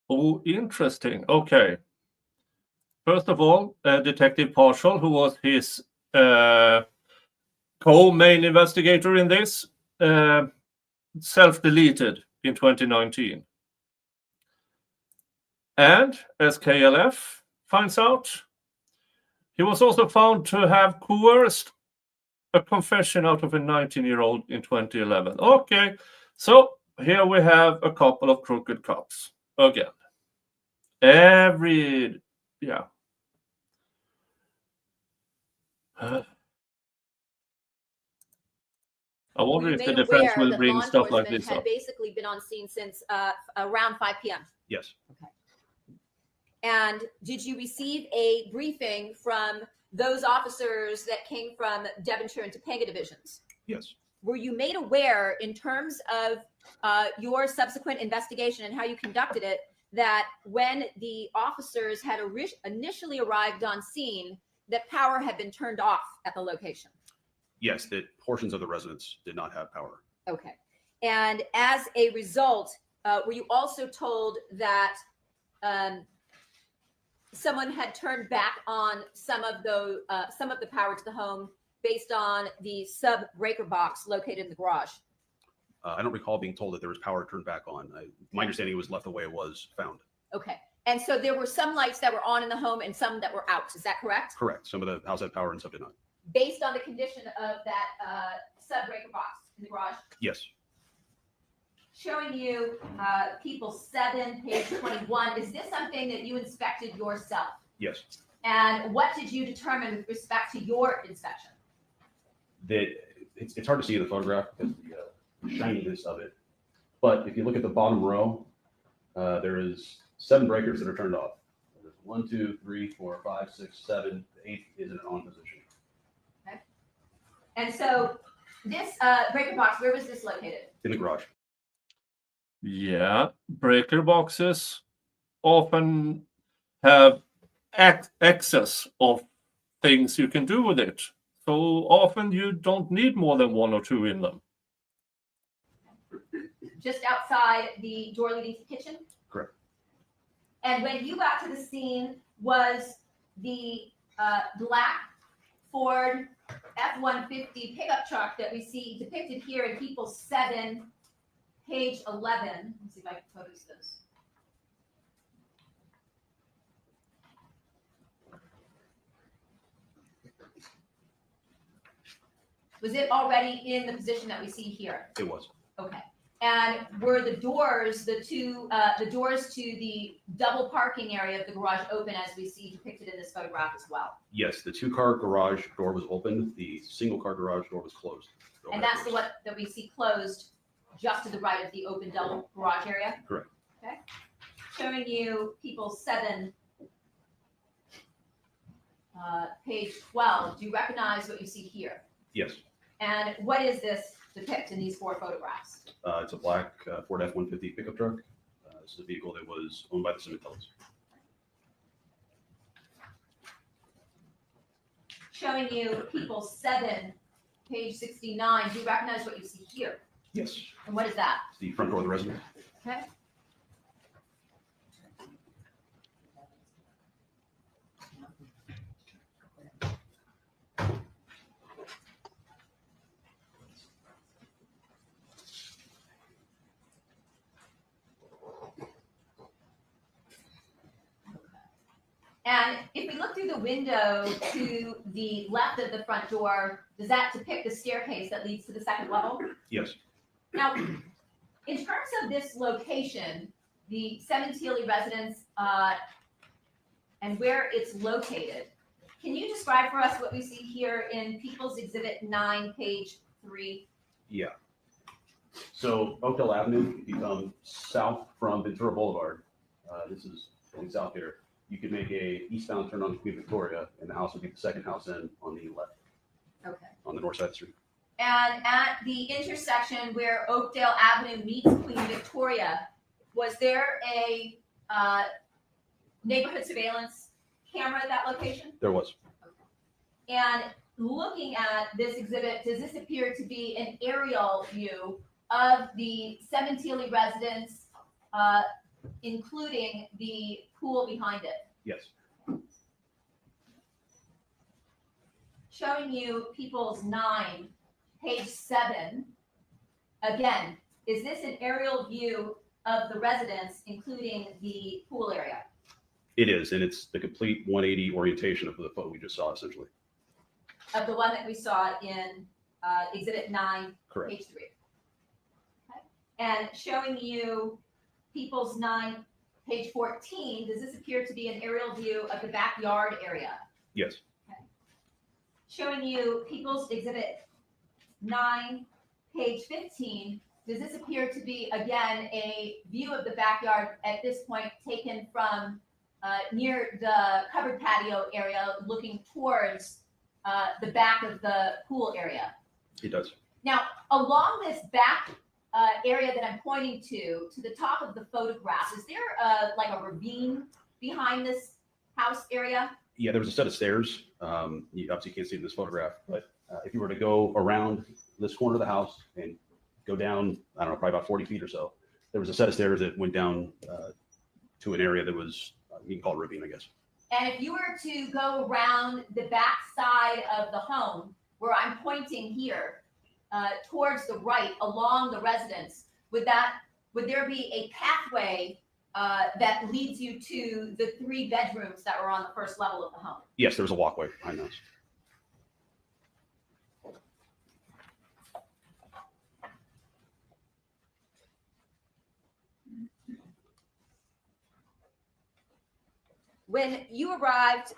Oh, interesting. Okay. First of all, Detective Partial, who was his co-main investigator in this, self-deleted in 2019. And as KLF finds out, he was also found to have coerced a confession out of a 19-year-old in 2011. Okay, so here we have a couple of crooked cops again. Yeah. I wonder were you if the made defense aware will that bring law stuff like enforcement this had up. basically been on scene since around 5 p.m.? Yes. And did you receive a briefing from those officers that came from Devonshire and Topanga divisions? Yes. Were you made aware in terms of your subsequent investigation and how you conducted it that when the officers had initially arrived on scene, that power had been turned off at the location? Yes, that portions of the residence did not have power. Okay. And as a result, were you also told that someone had turned back on some of the power to the home based on the sub breaker box located in the garage? I don't recall being told that there was power turned back on. My understanding it was left the way it was found. Okay. And so there were some lights that were on in the home and some that were out. Is that correct? Correct. Some of the house had power and some did not. Based on the condition of that sub breaker box in the garage? Yes. Showing you people 7, page 21. Is this something that you inspected yourself? Yes. And what did you determine with respect to your inspection? That it's hard to see in the photograph because of the shininess of it. But if you look at the bottom row, there is 7 breakers that are turned off. There's 1, 2, 3, 4, 5, 6, 7. The 8th is in an on position. Okay. And so this breaker box, where was this located? In the garage. Yeah, breaker boxes often have excess of things you can do with it. So often you don't need more than 1 or 2 in them. Just outside the door leading to the kitchen? Correct. And when you got to the scene, was the black Ford F-150 pickup truck that we see depicted here in People 7, page 11. Let's see if I can focus this. Was it already in the position that we see here? It was. Okay. And were the doors, the doors to the double parking area of the garage open as we see depicted in this photograph as well? Yes, the 2-car garage door was open. The single-car garage door was closed. And that's the one that we see closed just to the right of the open double garage area? Correct. Okay. Showing you People 7, page 12. Do you recognize what you see here? Yes. And what is this depict in these 4 photographs? It's a black Ford F-150 pickup truck. This is a vehicle that was owned by the Sementillis. Showing you People 7, page 69. Do you recognize what you see here? Yes. And what is that? It's the front door of the residence. Okay. And if we look through the window to the left of the front door, does that depict the staircase that leads to the 2nd level? Yes. Now, in terms of this location, the Sementilli residence and where it's located, can you describe for us what we see here in People's Exhibit 9, page 3? Yeah. So Oakdale Avenue, if you come south from Ventura Boulevard, this is going south here, you could make a eastbound turn on Queen Victoria, and the house would be the 2nd house in on the left. Okay. On the north side of the street. And at the intersection where Oakdale Avenue meets Queen Victoria, was there a neighborhood surveillance camera at that location? There was. And looking at this exhibit, does this appear to be an aerial view of the Sementilli residence, including the pool behind it? Yes. Showing you People's 9, page 7. Again, is this an aerial view of the residence, including the pool area? It is, and it's the complete 180 orientation of the photo we just saw, essentially. Of the one that we saw in Exhibit 9, Correct. page 3. Okay. And showing you People's 9, page 14, does this appear to be an aerial view of the backyard area? Yes. Showing you People's Exhibit 9, page 15, does this appear to be, again, a view of the backyard at this point taken from near the covered patio area looking towards the back of the pool area? It does. Now, along this back area that I'm pointing to the top of the photograph, is there like a ravine behind this house area? Yeah, there was a set of stairs. You obviously can't see in this photograph, but if you were to go around this corner of the house and go down, I don't know, probably about 40 feet or so, there was a set of stairs that went down to an area that was, you can call it a ravine, I guess. And if you were to go around the back side of the home, where I'm pointing here, towards the right along the residence, would there be a pathway that leads you to the 3 bedrooms that were on the first level of the home? Yes, there was a walkway behind those. When you arrived,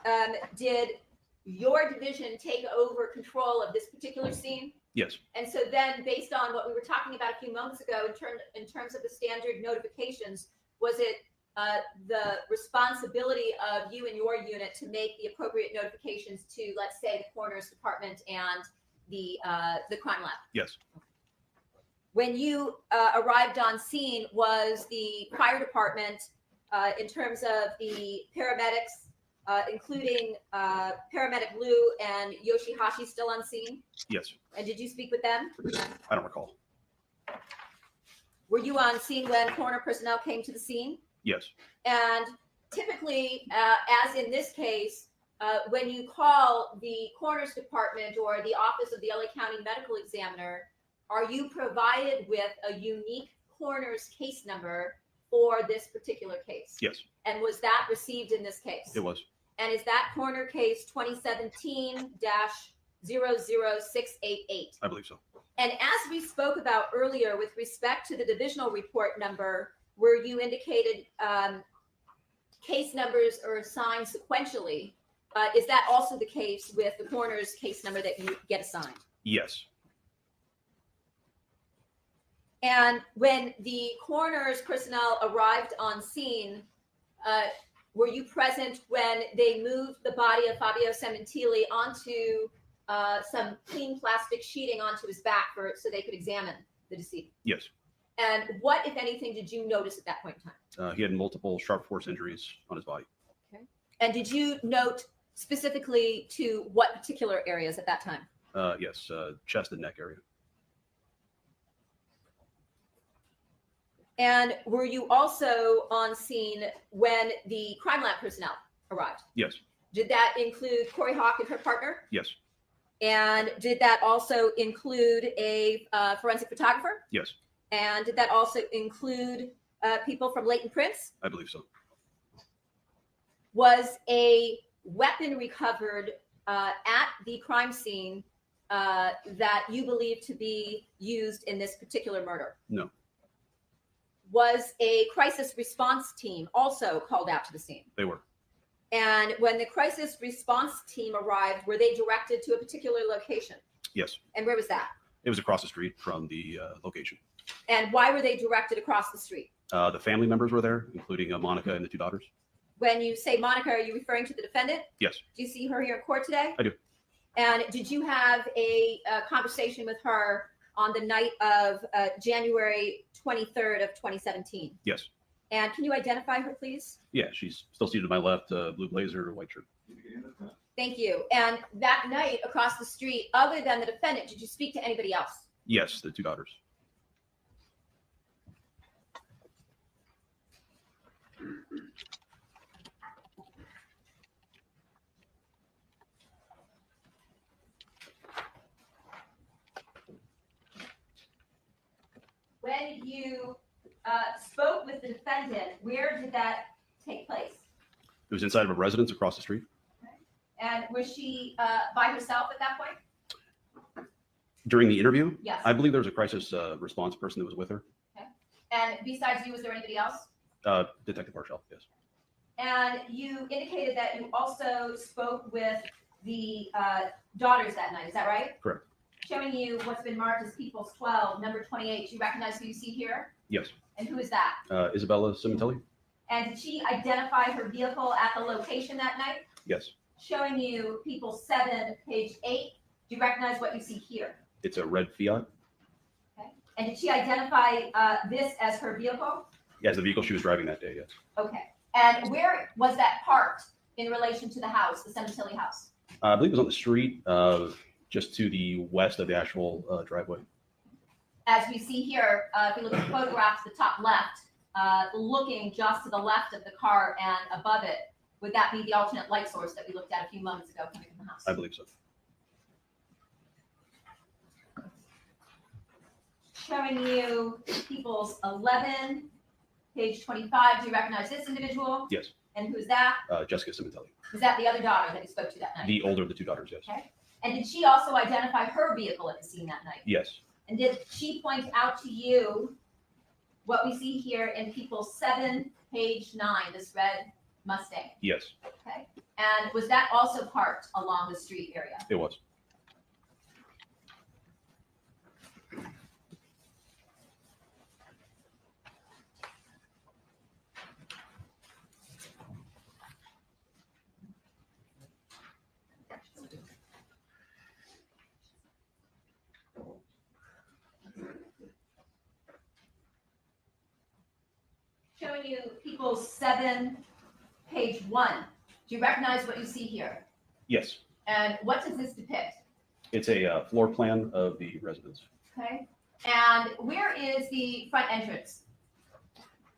did your division take over control of this particular scene? Yes. And so then, based on what we were talking about a few moments ago, in terms of the standard notifications, was it the responsibility of you and your unit to make the appropriate notifications to, let's say, the coroner's department and the crime lab? Yes. When you arrived on scene, was the fire department, in terms of the paramedics, including paramedic Lou and Yoshihashi, still on scene? Yes. And did you speak with them? I don't recall. Were you on scene when coroner personnel came to the scene? Yes. And typically, as in this case, when you call the coroner's department or the office of the LA County Medical Examiner, are you provided with a unique coroner's case number for this particular case? Yes. And was that received in this case? It was. And is that coroner case 2017-00688? I believe so. And as we spoke about earlier with respect to the divisional report number, where you indicated case numbers are assigned sequentially, is that also the case with the coroner's case number that you get assigned? Yes. And when the coroner's personnel arrived on scene, were you present when they moved the body of Fabio Sementilli onto some clean plastic sheeting onto his back so they could examine the deceased? Yes. And what, if anything, did you notice at that point in time? He had multiple sharp force injuries on his body. Okay. And did you note specifically to what particular areas at that time? Yes, chest and neck area. And were you also on scene when the crime lab personnel arrived? Yes. Did that include Corey Hawk and her partner? Yes. And did that also include a forensic photographer? Yes. And did that also include people from Leighton Prince? I believe so. Was a weapon recovered at the crime scene that you believe to be used in this particular murder? No. Was a crisis response team also called out to the scene? They were. And when the crisis response team arrived, were they directed to a particular location? Yes. And where was that? It was across the street from the location. And why were they directed across the street? The family members were there, including Monica and the 2 daughters. When you say Monica, are you referring to the defendant? Yes. Do you see her here in court today? I do. And did you have a conversation with her on the night of January 23rd of 2017? Yes. And can you identify her, please? Yeah, she's still seated to my left, blue blazer, white shirt. Thank you. And that night across the street, other than the defendant, did you speak to anybody else? Yes, the 2 daughters. When you spoke with the defendant, where did that take place? It was inside of a residence across the street. And was she by herself at that point? During the interview? Yes. I believe there was a crisis response person that was with her. Okay. And besides you, was there anybody else? Detective Marshall, yes. And you indicated that you also spoke with the daughters that night. Is that right? Correct. showing you what's been marked as People's 12, number 28. Do you recognize who you see here? Yes. And who is that? Isabella Sementilli? And did she identify her vehicle at the location that night? Yes. Showing you People 7, page 8. Do you recognize what you see here? It's a red Fiat. Okay. And did she identify this as her vehicle? Yes, the vehicle she was driving that day, yes. Okay. And where was that parked in relation to the house, the Sementilli house? I believe it was on the street, just to the west of the actual driveway. As we see here, if we look at the photograph to the top left, looking just to the left of the car and above it, would that be the alternate light source that we looked at a few moments ago coming from the house? I believe so. Showing you People's 11, page 25. Do you recognize this individual? Yes. And who's that? Jessica Sementilli. Is that the other daughter that you spoke to that night? The older of the two daughters, yes. Okay. And did she also identify her vehicle at the scene that night? Yes. And did she point out to you what we see here in People's 7, page 9, this red Mustang? Yes, Okay. And was that also parked along the street area? it was. Showing you People's 7, page 1. Do you recognize what you see here? Yes. And what does this depict? It's a floor plan of the residence. Okay. And where is the front entrance?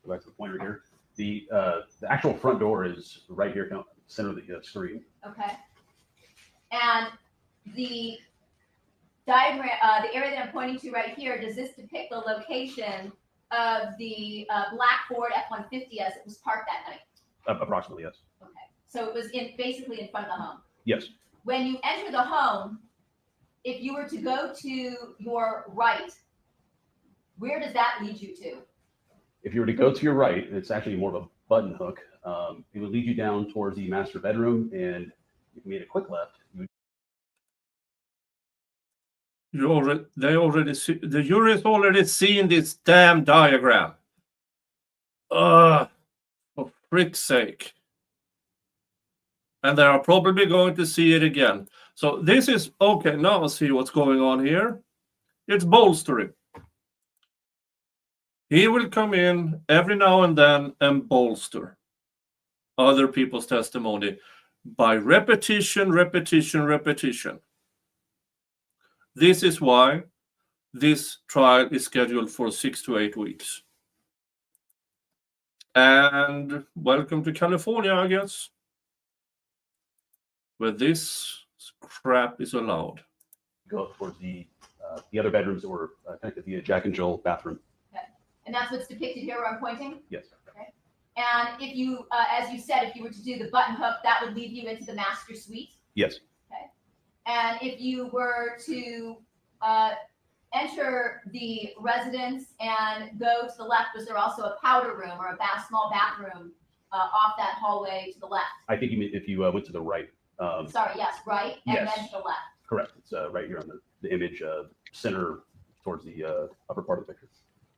Go back to the pointer here. The actual front door is right here, kind of center of the screen. Okay. And the diagram, the area that I'm pointing to right here, does this depict the location of the black Ford F-150 as it was parked that night? Approximately, yes. Okay. So it was basically in front of the home. Yes. When you enter the home, if you were to go to your right, where does that lead you to? If you were to go to your right, it's actually more of a button hook. It would lead you down towards the master bedroom, and if you made a quick left, the jury's already seen this damn diagram. For frick's sake. And they are probably going to see it again. So this is, okay, now I'll see what's going on here. It's bolstering. He will come in every now and then and bolster other people's testimony by repetition. This is why this trial is scheduled for 6 to 8 weeks. And welcome to California, I guess, where this crap is allowed. go up towards the other bedrooms that were connected via Jack and Jill bathroom. Okay. And that's what's depicted here where I'm pointing? Yes. Okay. And if you, as you said, if you were to do the button hook, that would lead you into the master suite? Yes. Okay. And if you were to enter the residence and go to the left, was there also a powder room or a small bathroom off that hallway to the left? I think you mean if you went to the right. Sorry, yes, right, and yes. then to the left. Correct. It's right here on the image, center towards the upper part of the picture.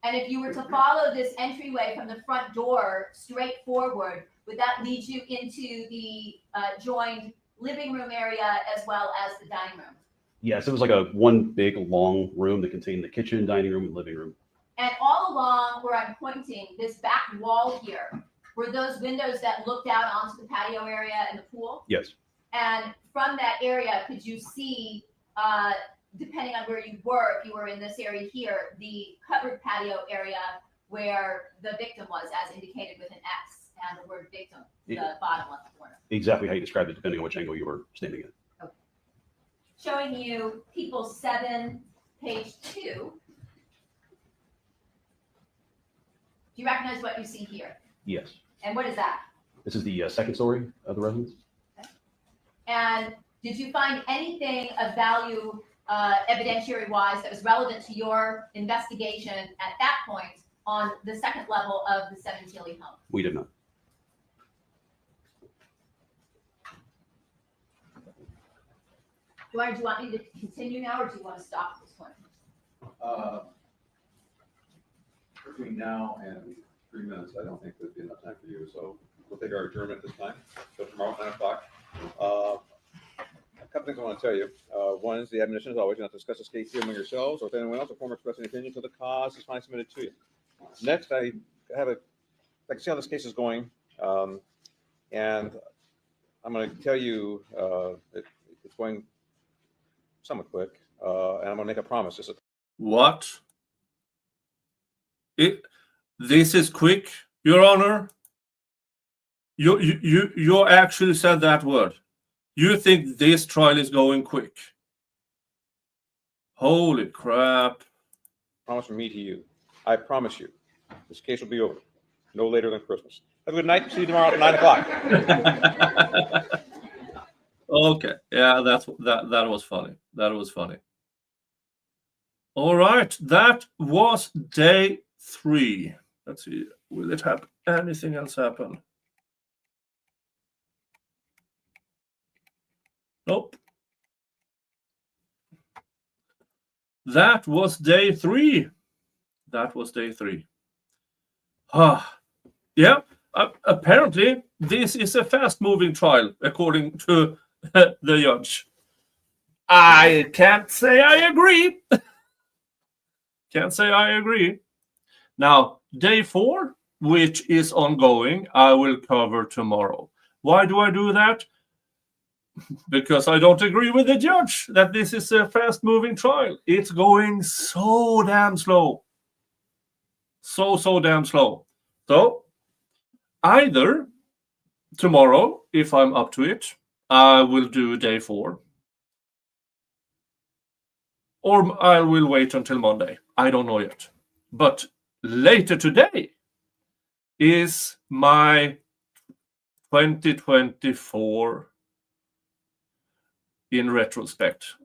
And if you were to follow this entryway from the front door straight forward, would that lead you into the joined living room area as well as the dining room? Yes, it was like a one big long room that contained the kitchen, dining room, and living room. And all along where I'm pointing, this back wall here, were those windows that looked out onto the patio area and the pool? Yes. And from that area, could you see, depending on where you were, if you were in this area here, the covered patio area where the victim was, as indicated with an X and the word victim, the bottom left corner? Exactly how you described it, depending on which angle you were standing in. Okay. Showing you People 7, page 2. Do you recognize what you see here? Yes. And what is that? This is the second story of the residence. Okay. And did you find anything of value, evidentiary-wise, that was relevant to your investigation at that point on the second level of the Sementilli home? We did not. Blair, do you want me to continue now, or do you want to stop at this point? Between now and 3 minutes, I don't think there'd be enough time for you, so we'll take our adjournment this time. So tomorrow, 9 o'clock. A couple things I want to tell you. One is the admonition is always not to discuss this case here among yourselves or with anyone else or form expressing opinion until the cause is finally submitted to you. Next, I can see how this case is going, and I'm going to tell you it's going somewhat quick, and I'm going to make a promise. What? This is quick, Your Honor. You actually said that word. You think this trial is going quick? Holy crap! Promise from me to you. I promise you, this case will be over no later than Christmas. Have a good night. See you tomorrow at 9 o'clock. Okay, yeah, that was funny. That was funny. All right, that was day 3. Let's see, will it happen? Anything else happen? Nope. That was day 3. That was day 3. Yeah, apparently this is a fast-moving trial, according to the judge. I can't say I agree. Can't say I agree. Now, day 4, which is ongoing, I will cover tomorrow. Why do I do that? Because I don't agree with the judge that this is a fast-moving trial. It's going so damn slow. So damn slow. So, either tomorrow, if I'm up to it, I will do day 4. Or I will wait until Monday. I don't know yet. But later today is my 2024 in retrospect.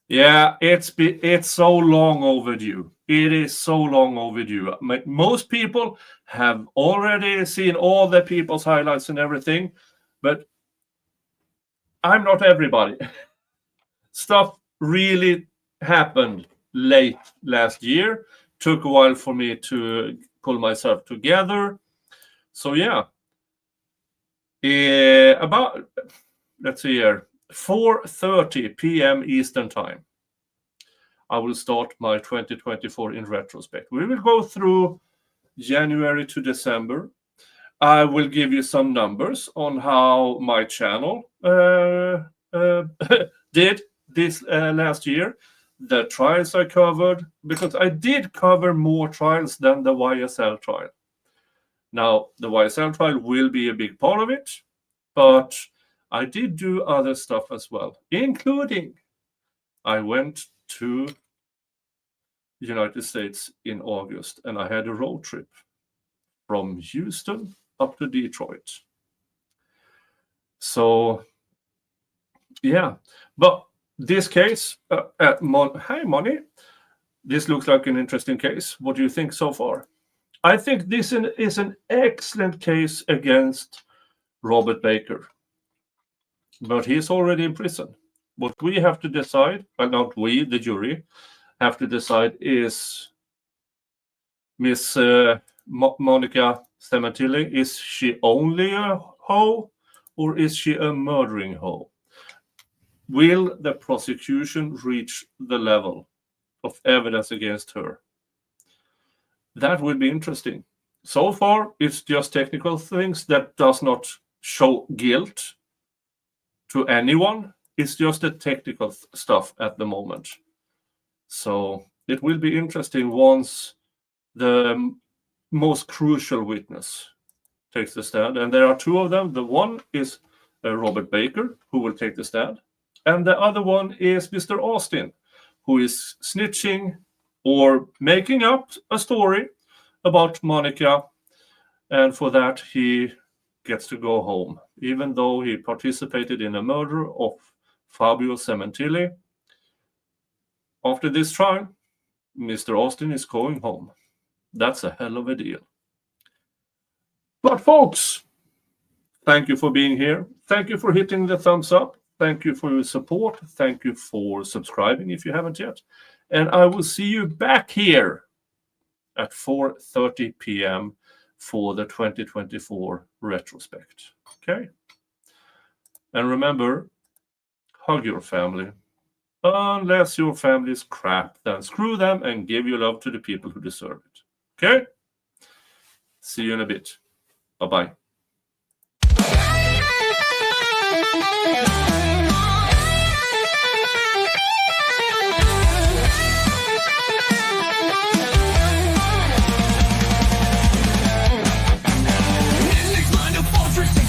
Yeah, it's so long overdue. It is so long overdue. Most people have already seen all the people's highlights and everything, but I'm not everybody. Stuff really happened late last year. Took a while for me to pull myself together. So yeah, about, let's see here, 4:30 p.m. Eastern Time, I will start my 2024 in retrospect. We will go through January to December. I will give you some numbers on how my channel did this last year, the trials I covered, because I did cover more trials than the YSL trial. Now, the YSL trial will be a big part of it, but I did do other stuff as well, including I went to the United States in August, and I had a road trip from Houston up to Detroit. So, yeah, but this case, hi, Money. This looks like an interesting case. What do you think so far? I think this is an excellent case against Robert Baker. But he's already in prison. What we have to decide, well, not we, the jury, have to decide is Miss Monica Sementilli, is she only a hoe or is she a murdering hoe? Will the prosecution reach the level of evidence against her? That would be interesting. So far, it's just technical things that does not show guilt to anyone. It's just the technical stuff at the moment. So it will be interesting once the most crucial witness takes the stand. And there are 2 of them. The one is Robert Baker, who will take the stand. And the other one is Mr. Austin, who is snitching or making up a story about Monica. And for that, he gets to go home, even though he participated in a murder of Fabio Sementilli. After this trial, Mr. Austin is going home. That's a hell of a deal. But folks, thank you for being here. Thank you for hitting the thumbs up. Thank you for your support. Thank you for subscribing if you haven't yet. And I will see you back here at 4:30 p.m. for the 2024 retrospect. Okay? And remember, hug your family. Unless your family is crap, then screw them and give your love to the people who deserve it. Okay? See you in a bit. Bye-bye.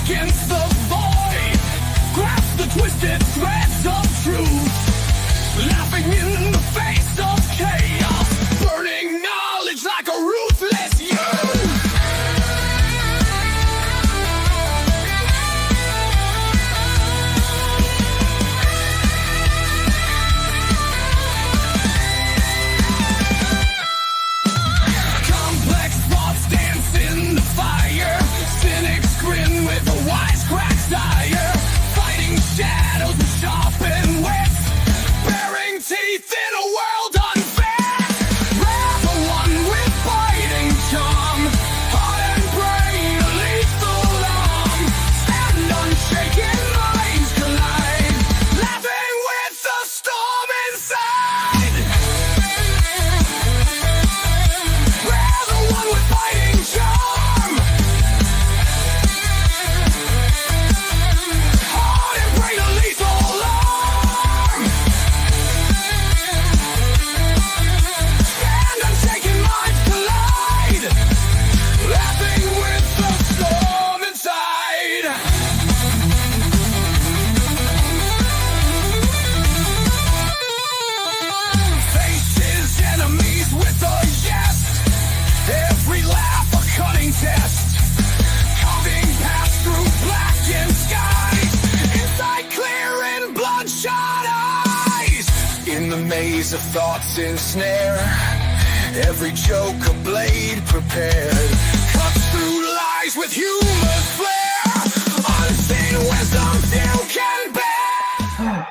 Against the void, grasp the twisted threads of truth, laughing in the face of chaos, burning knowledge like a ruthless youth. Complex thoughts dance in the fire, cynics grin with a wisecrack dire, fighting shadows with sharpened wits, baring teeth in a world unfit. Wrath the one with biting charm, heart and brain a lethal arm, stand unshaken, minds collide, laughing with the storm inside. We're the one with biting charm, heart and brain a lethal arm, stand unshaken, minds collide, laughing with the storm inside. Faces enemies with a yes, every laugh a cutting test, carving paths through blackened skies, inside clear and bloodshot eyes. In the maze of thoughts ensnare, every joke a blade prepared, cuts through lies with humor's flair, unseen wisdom still can bear.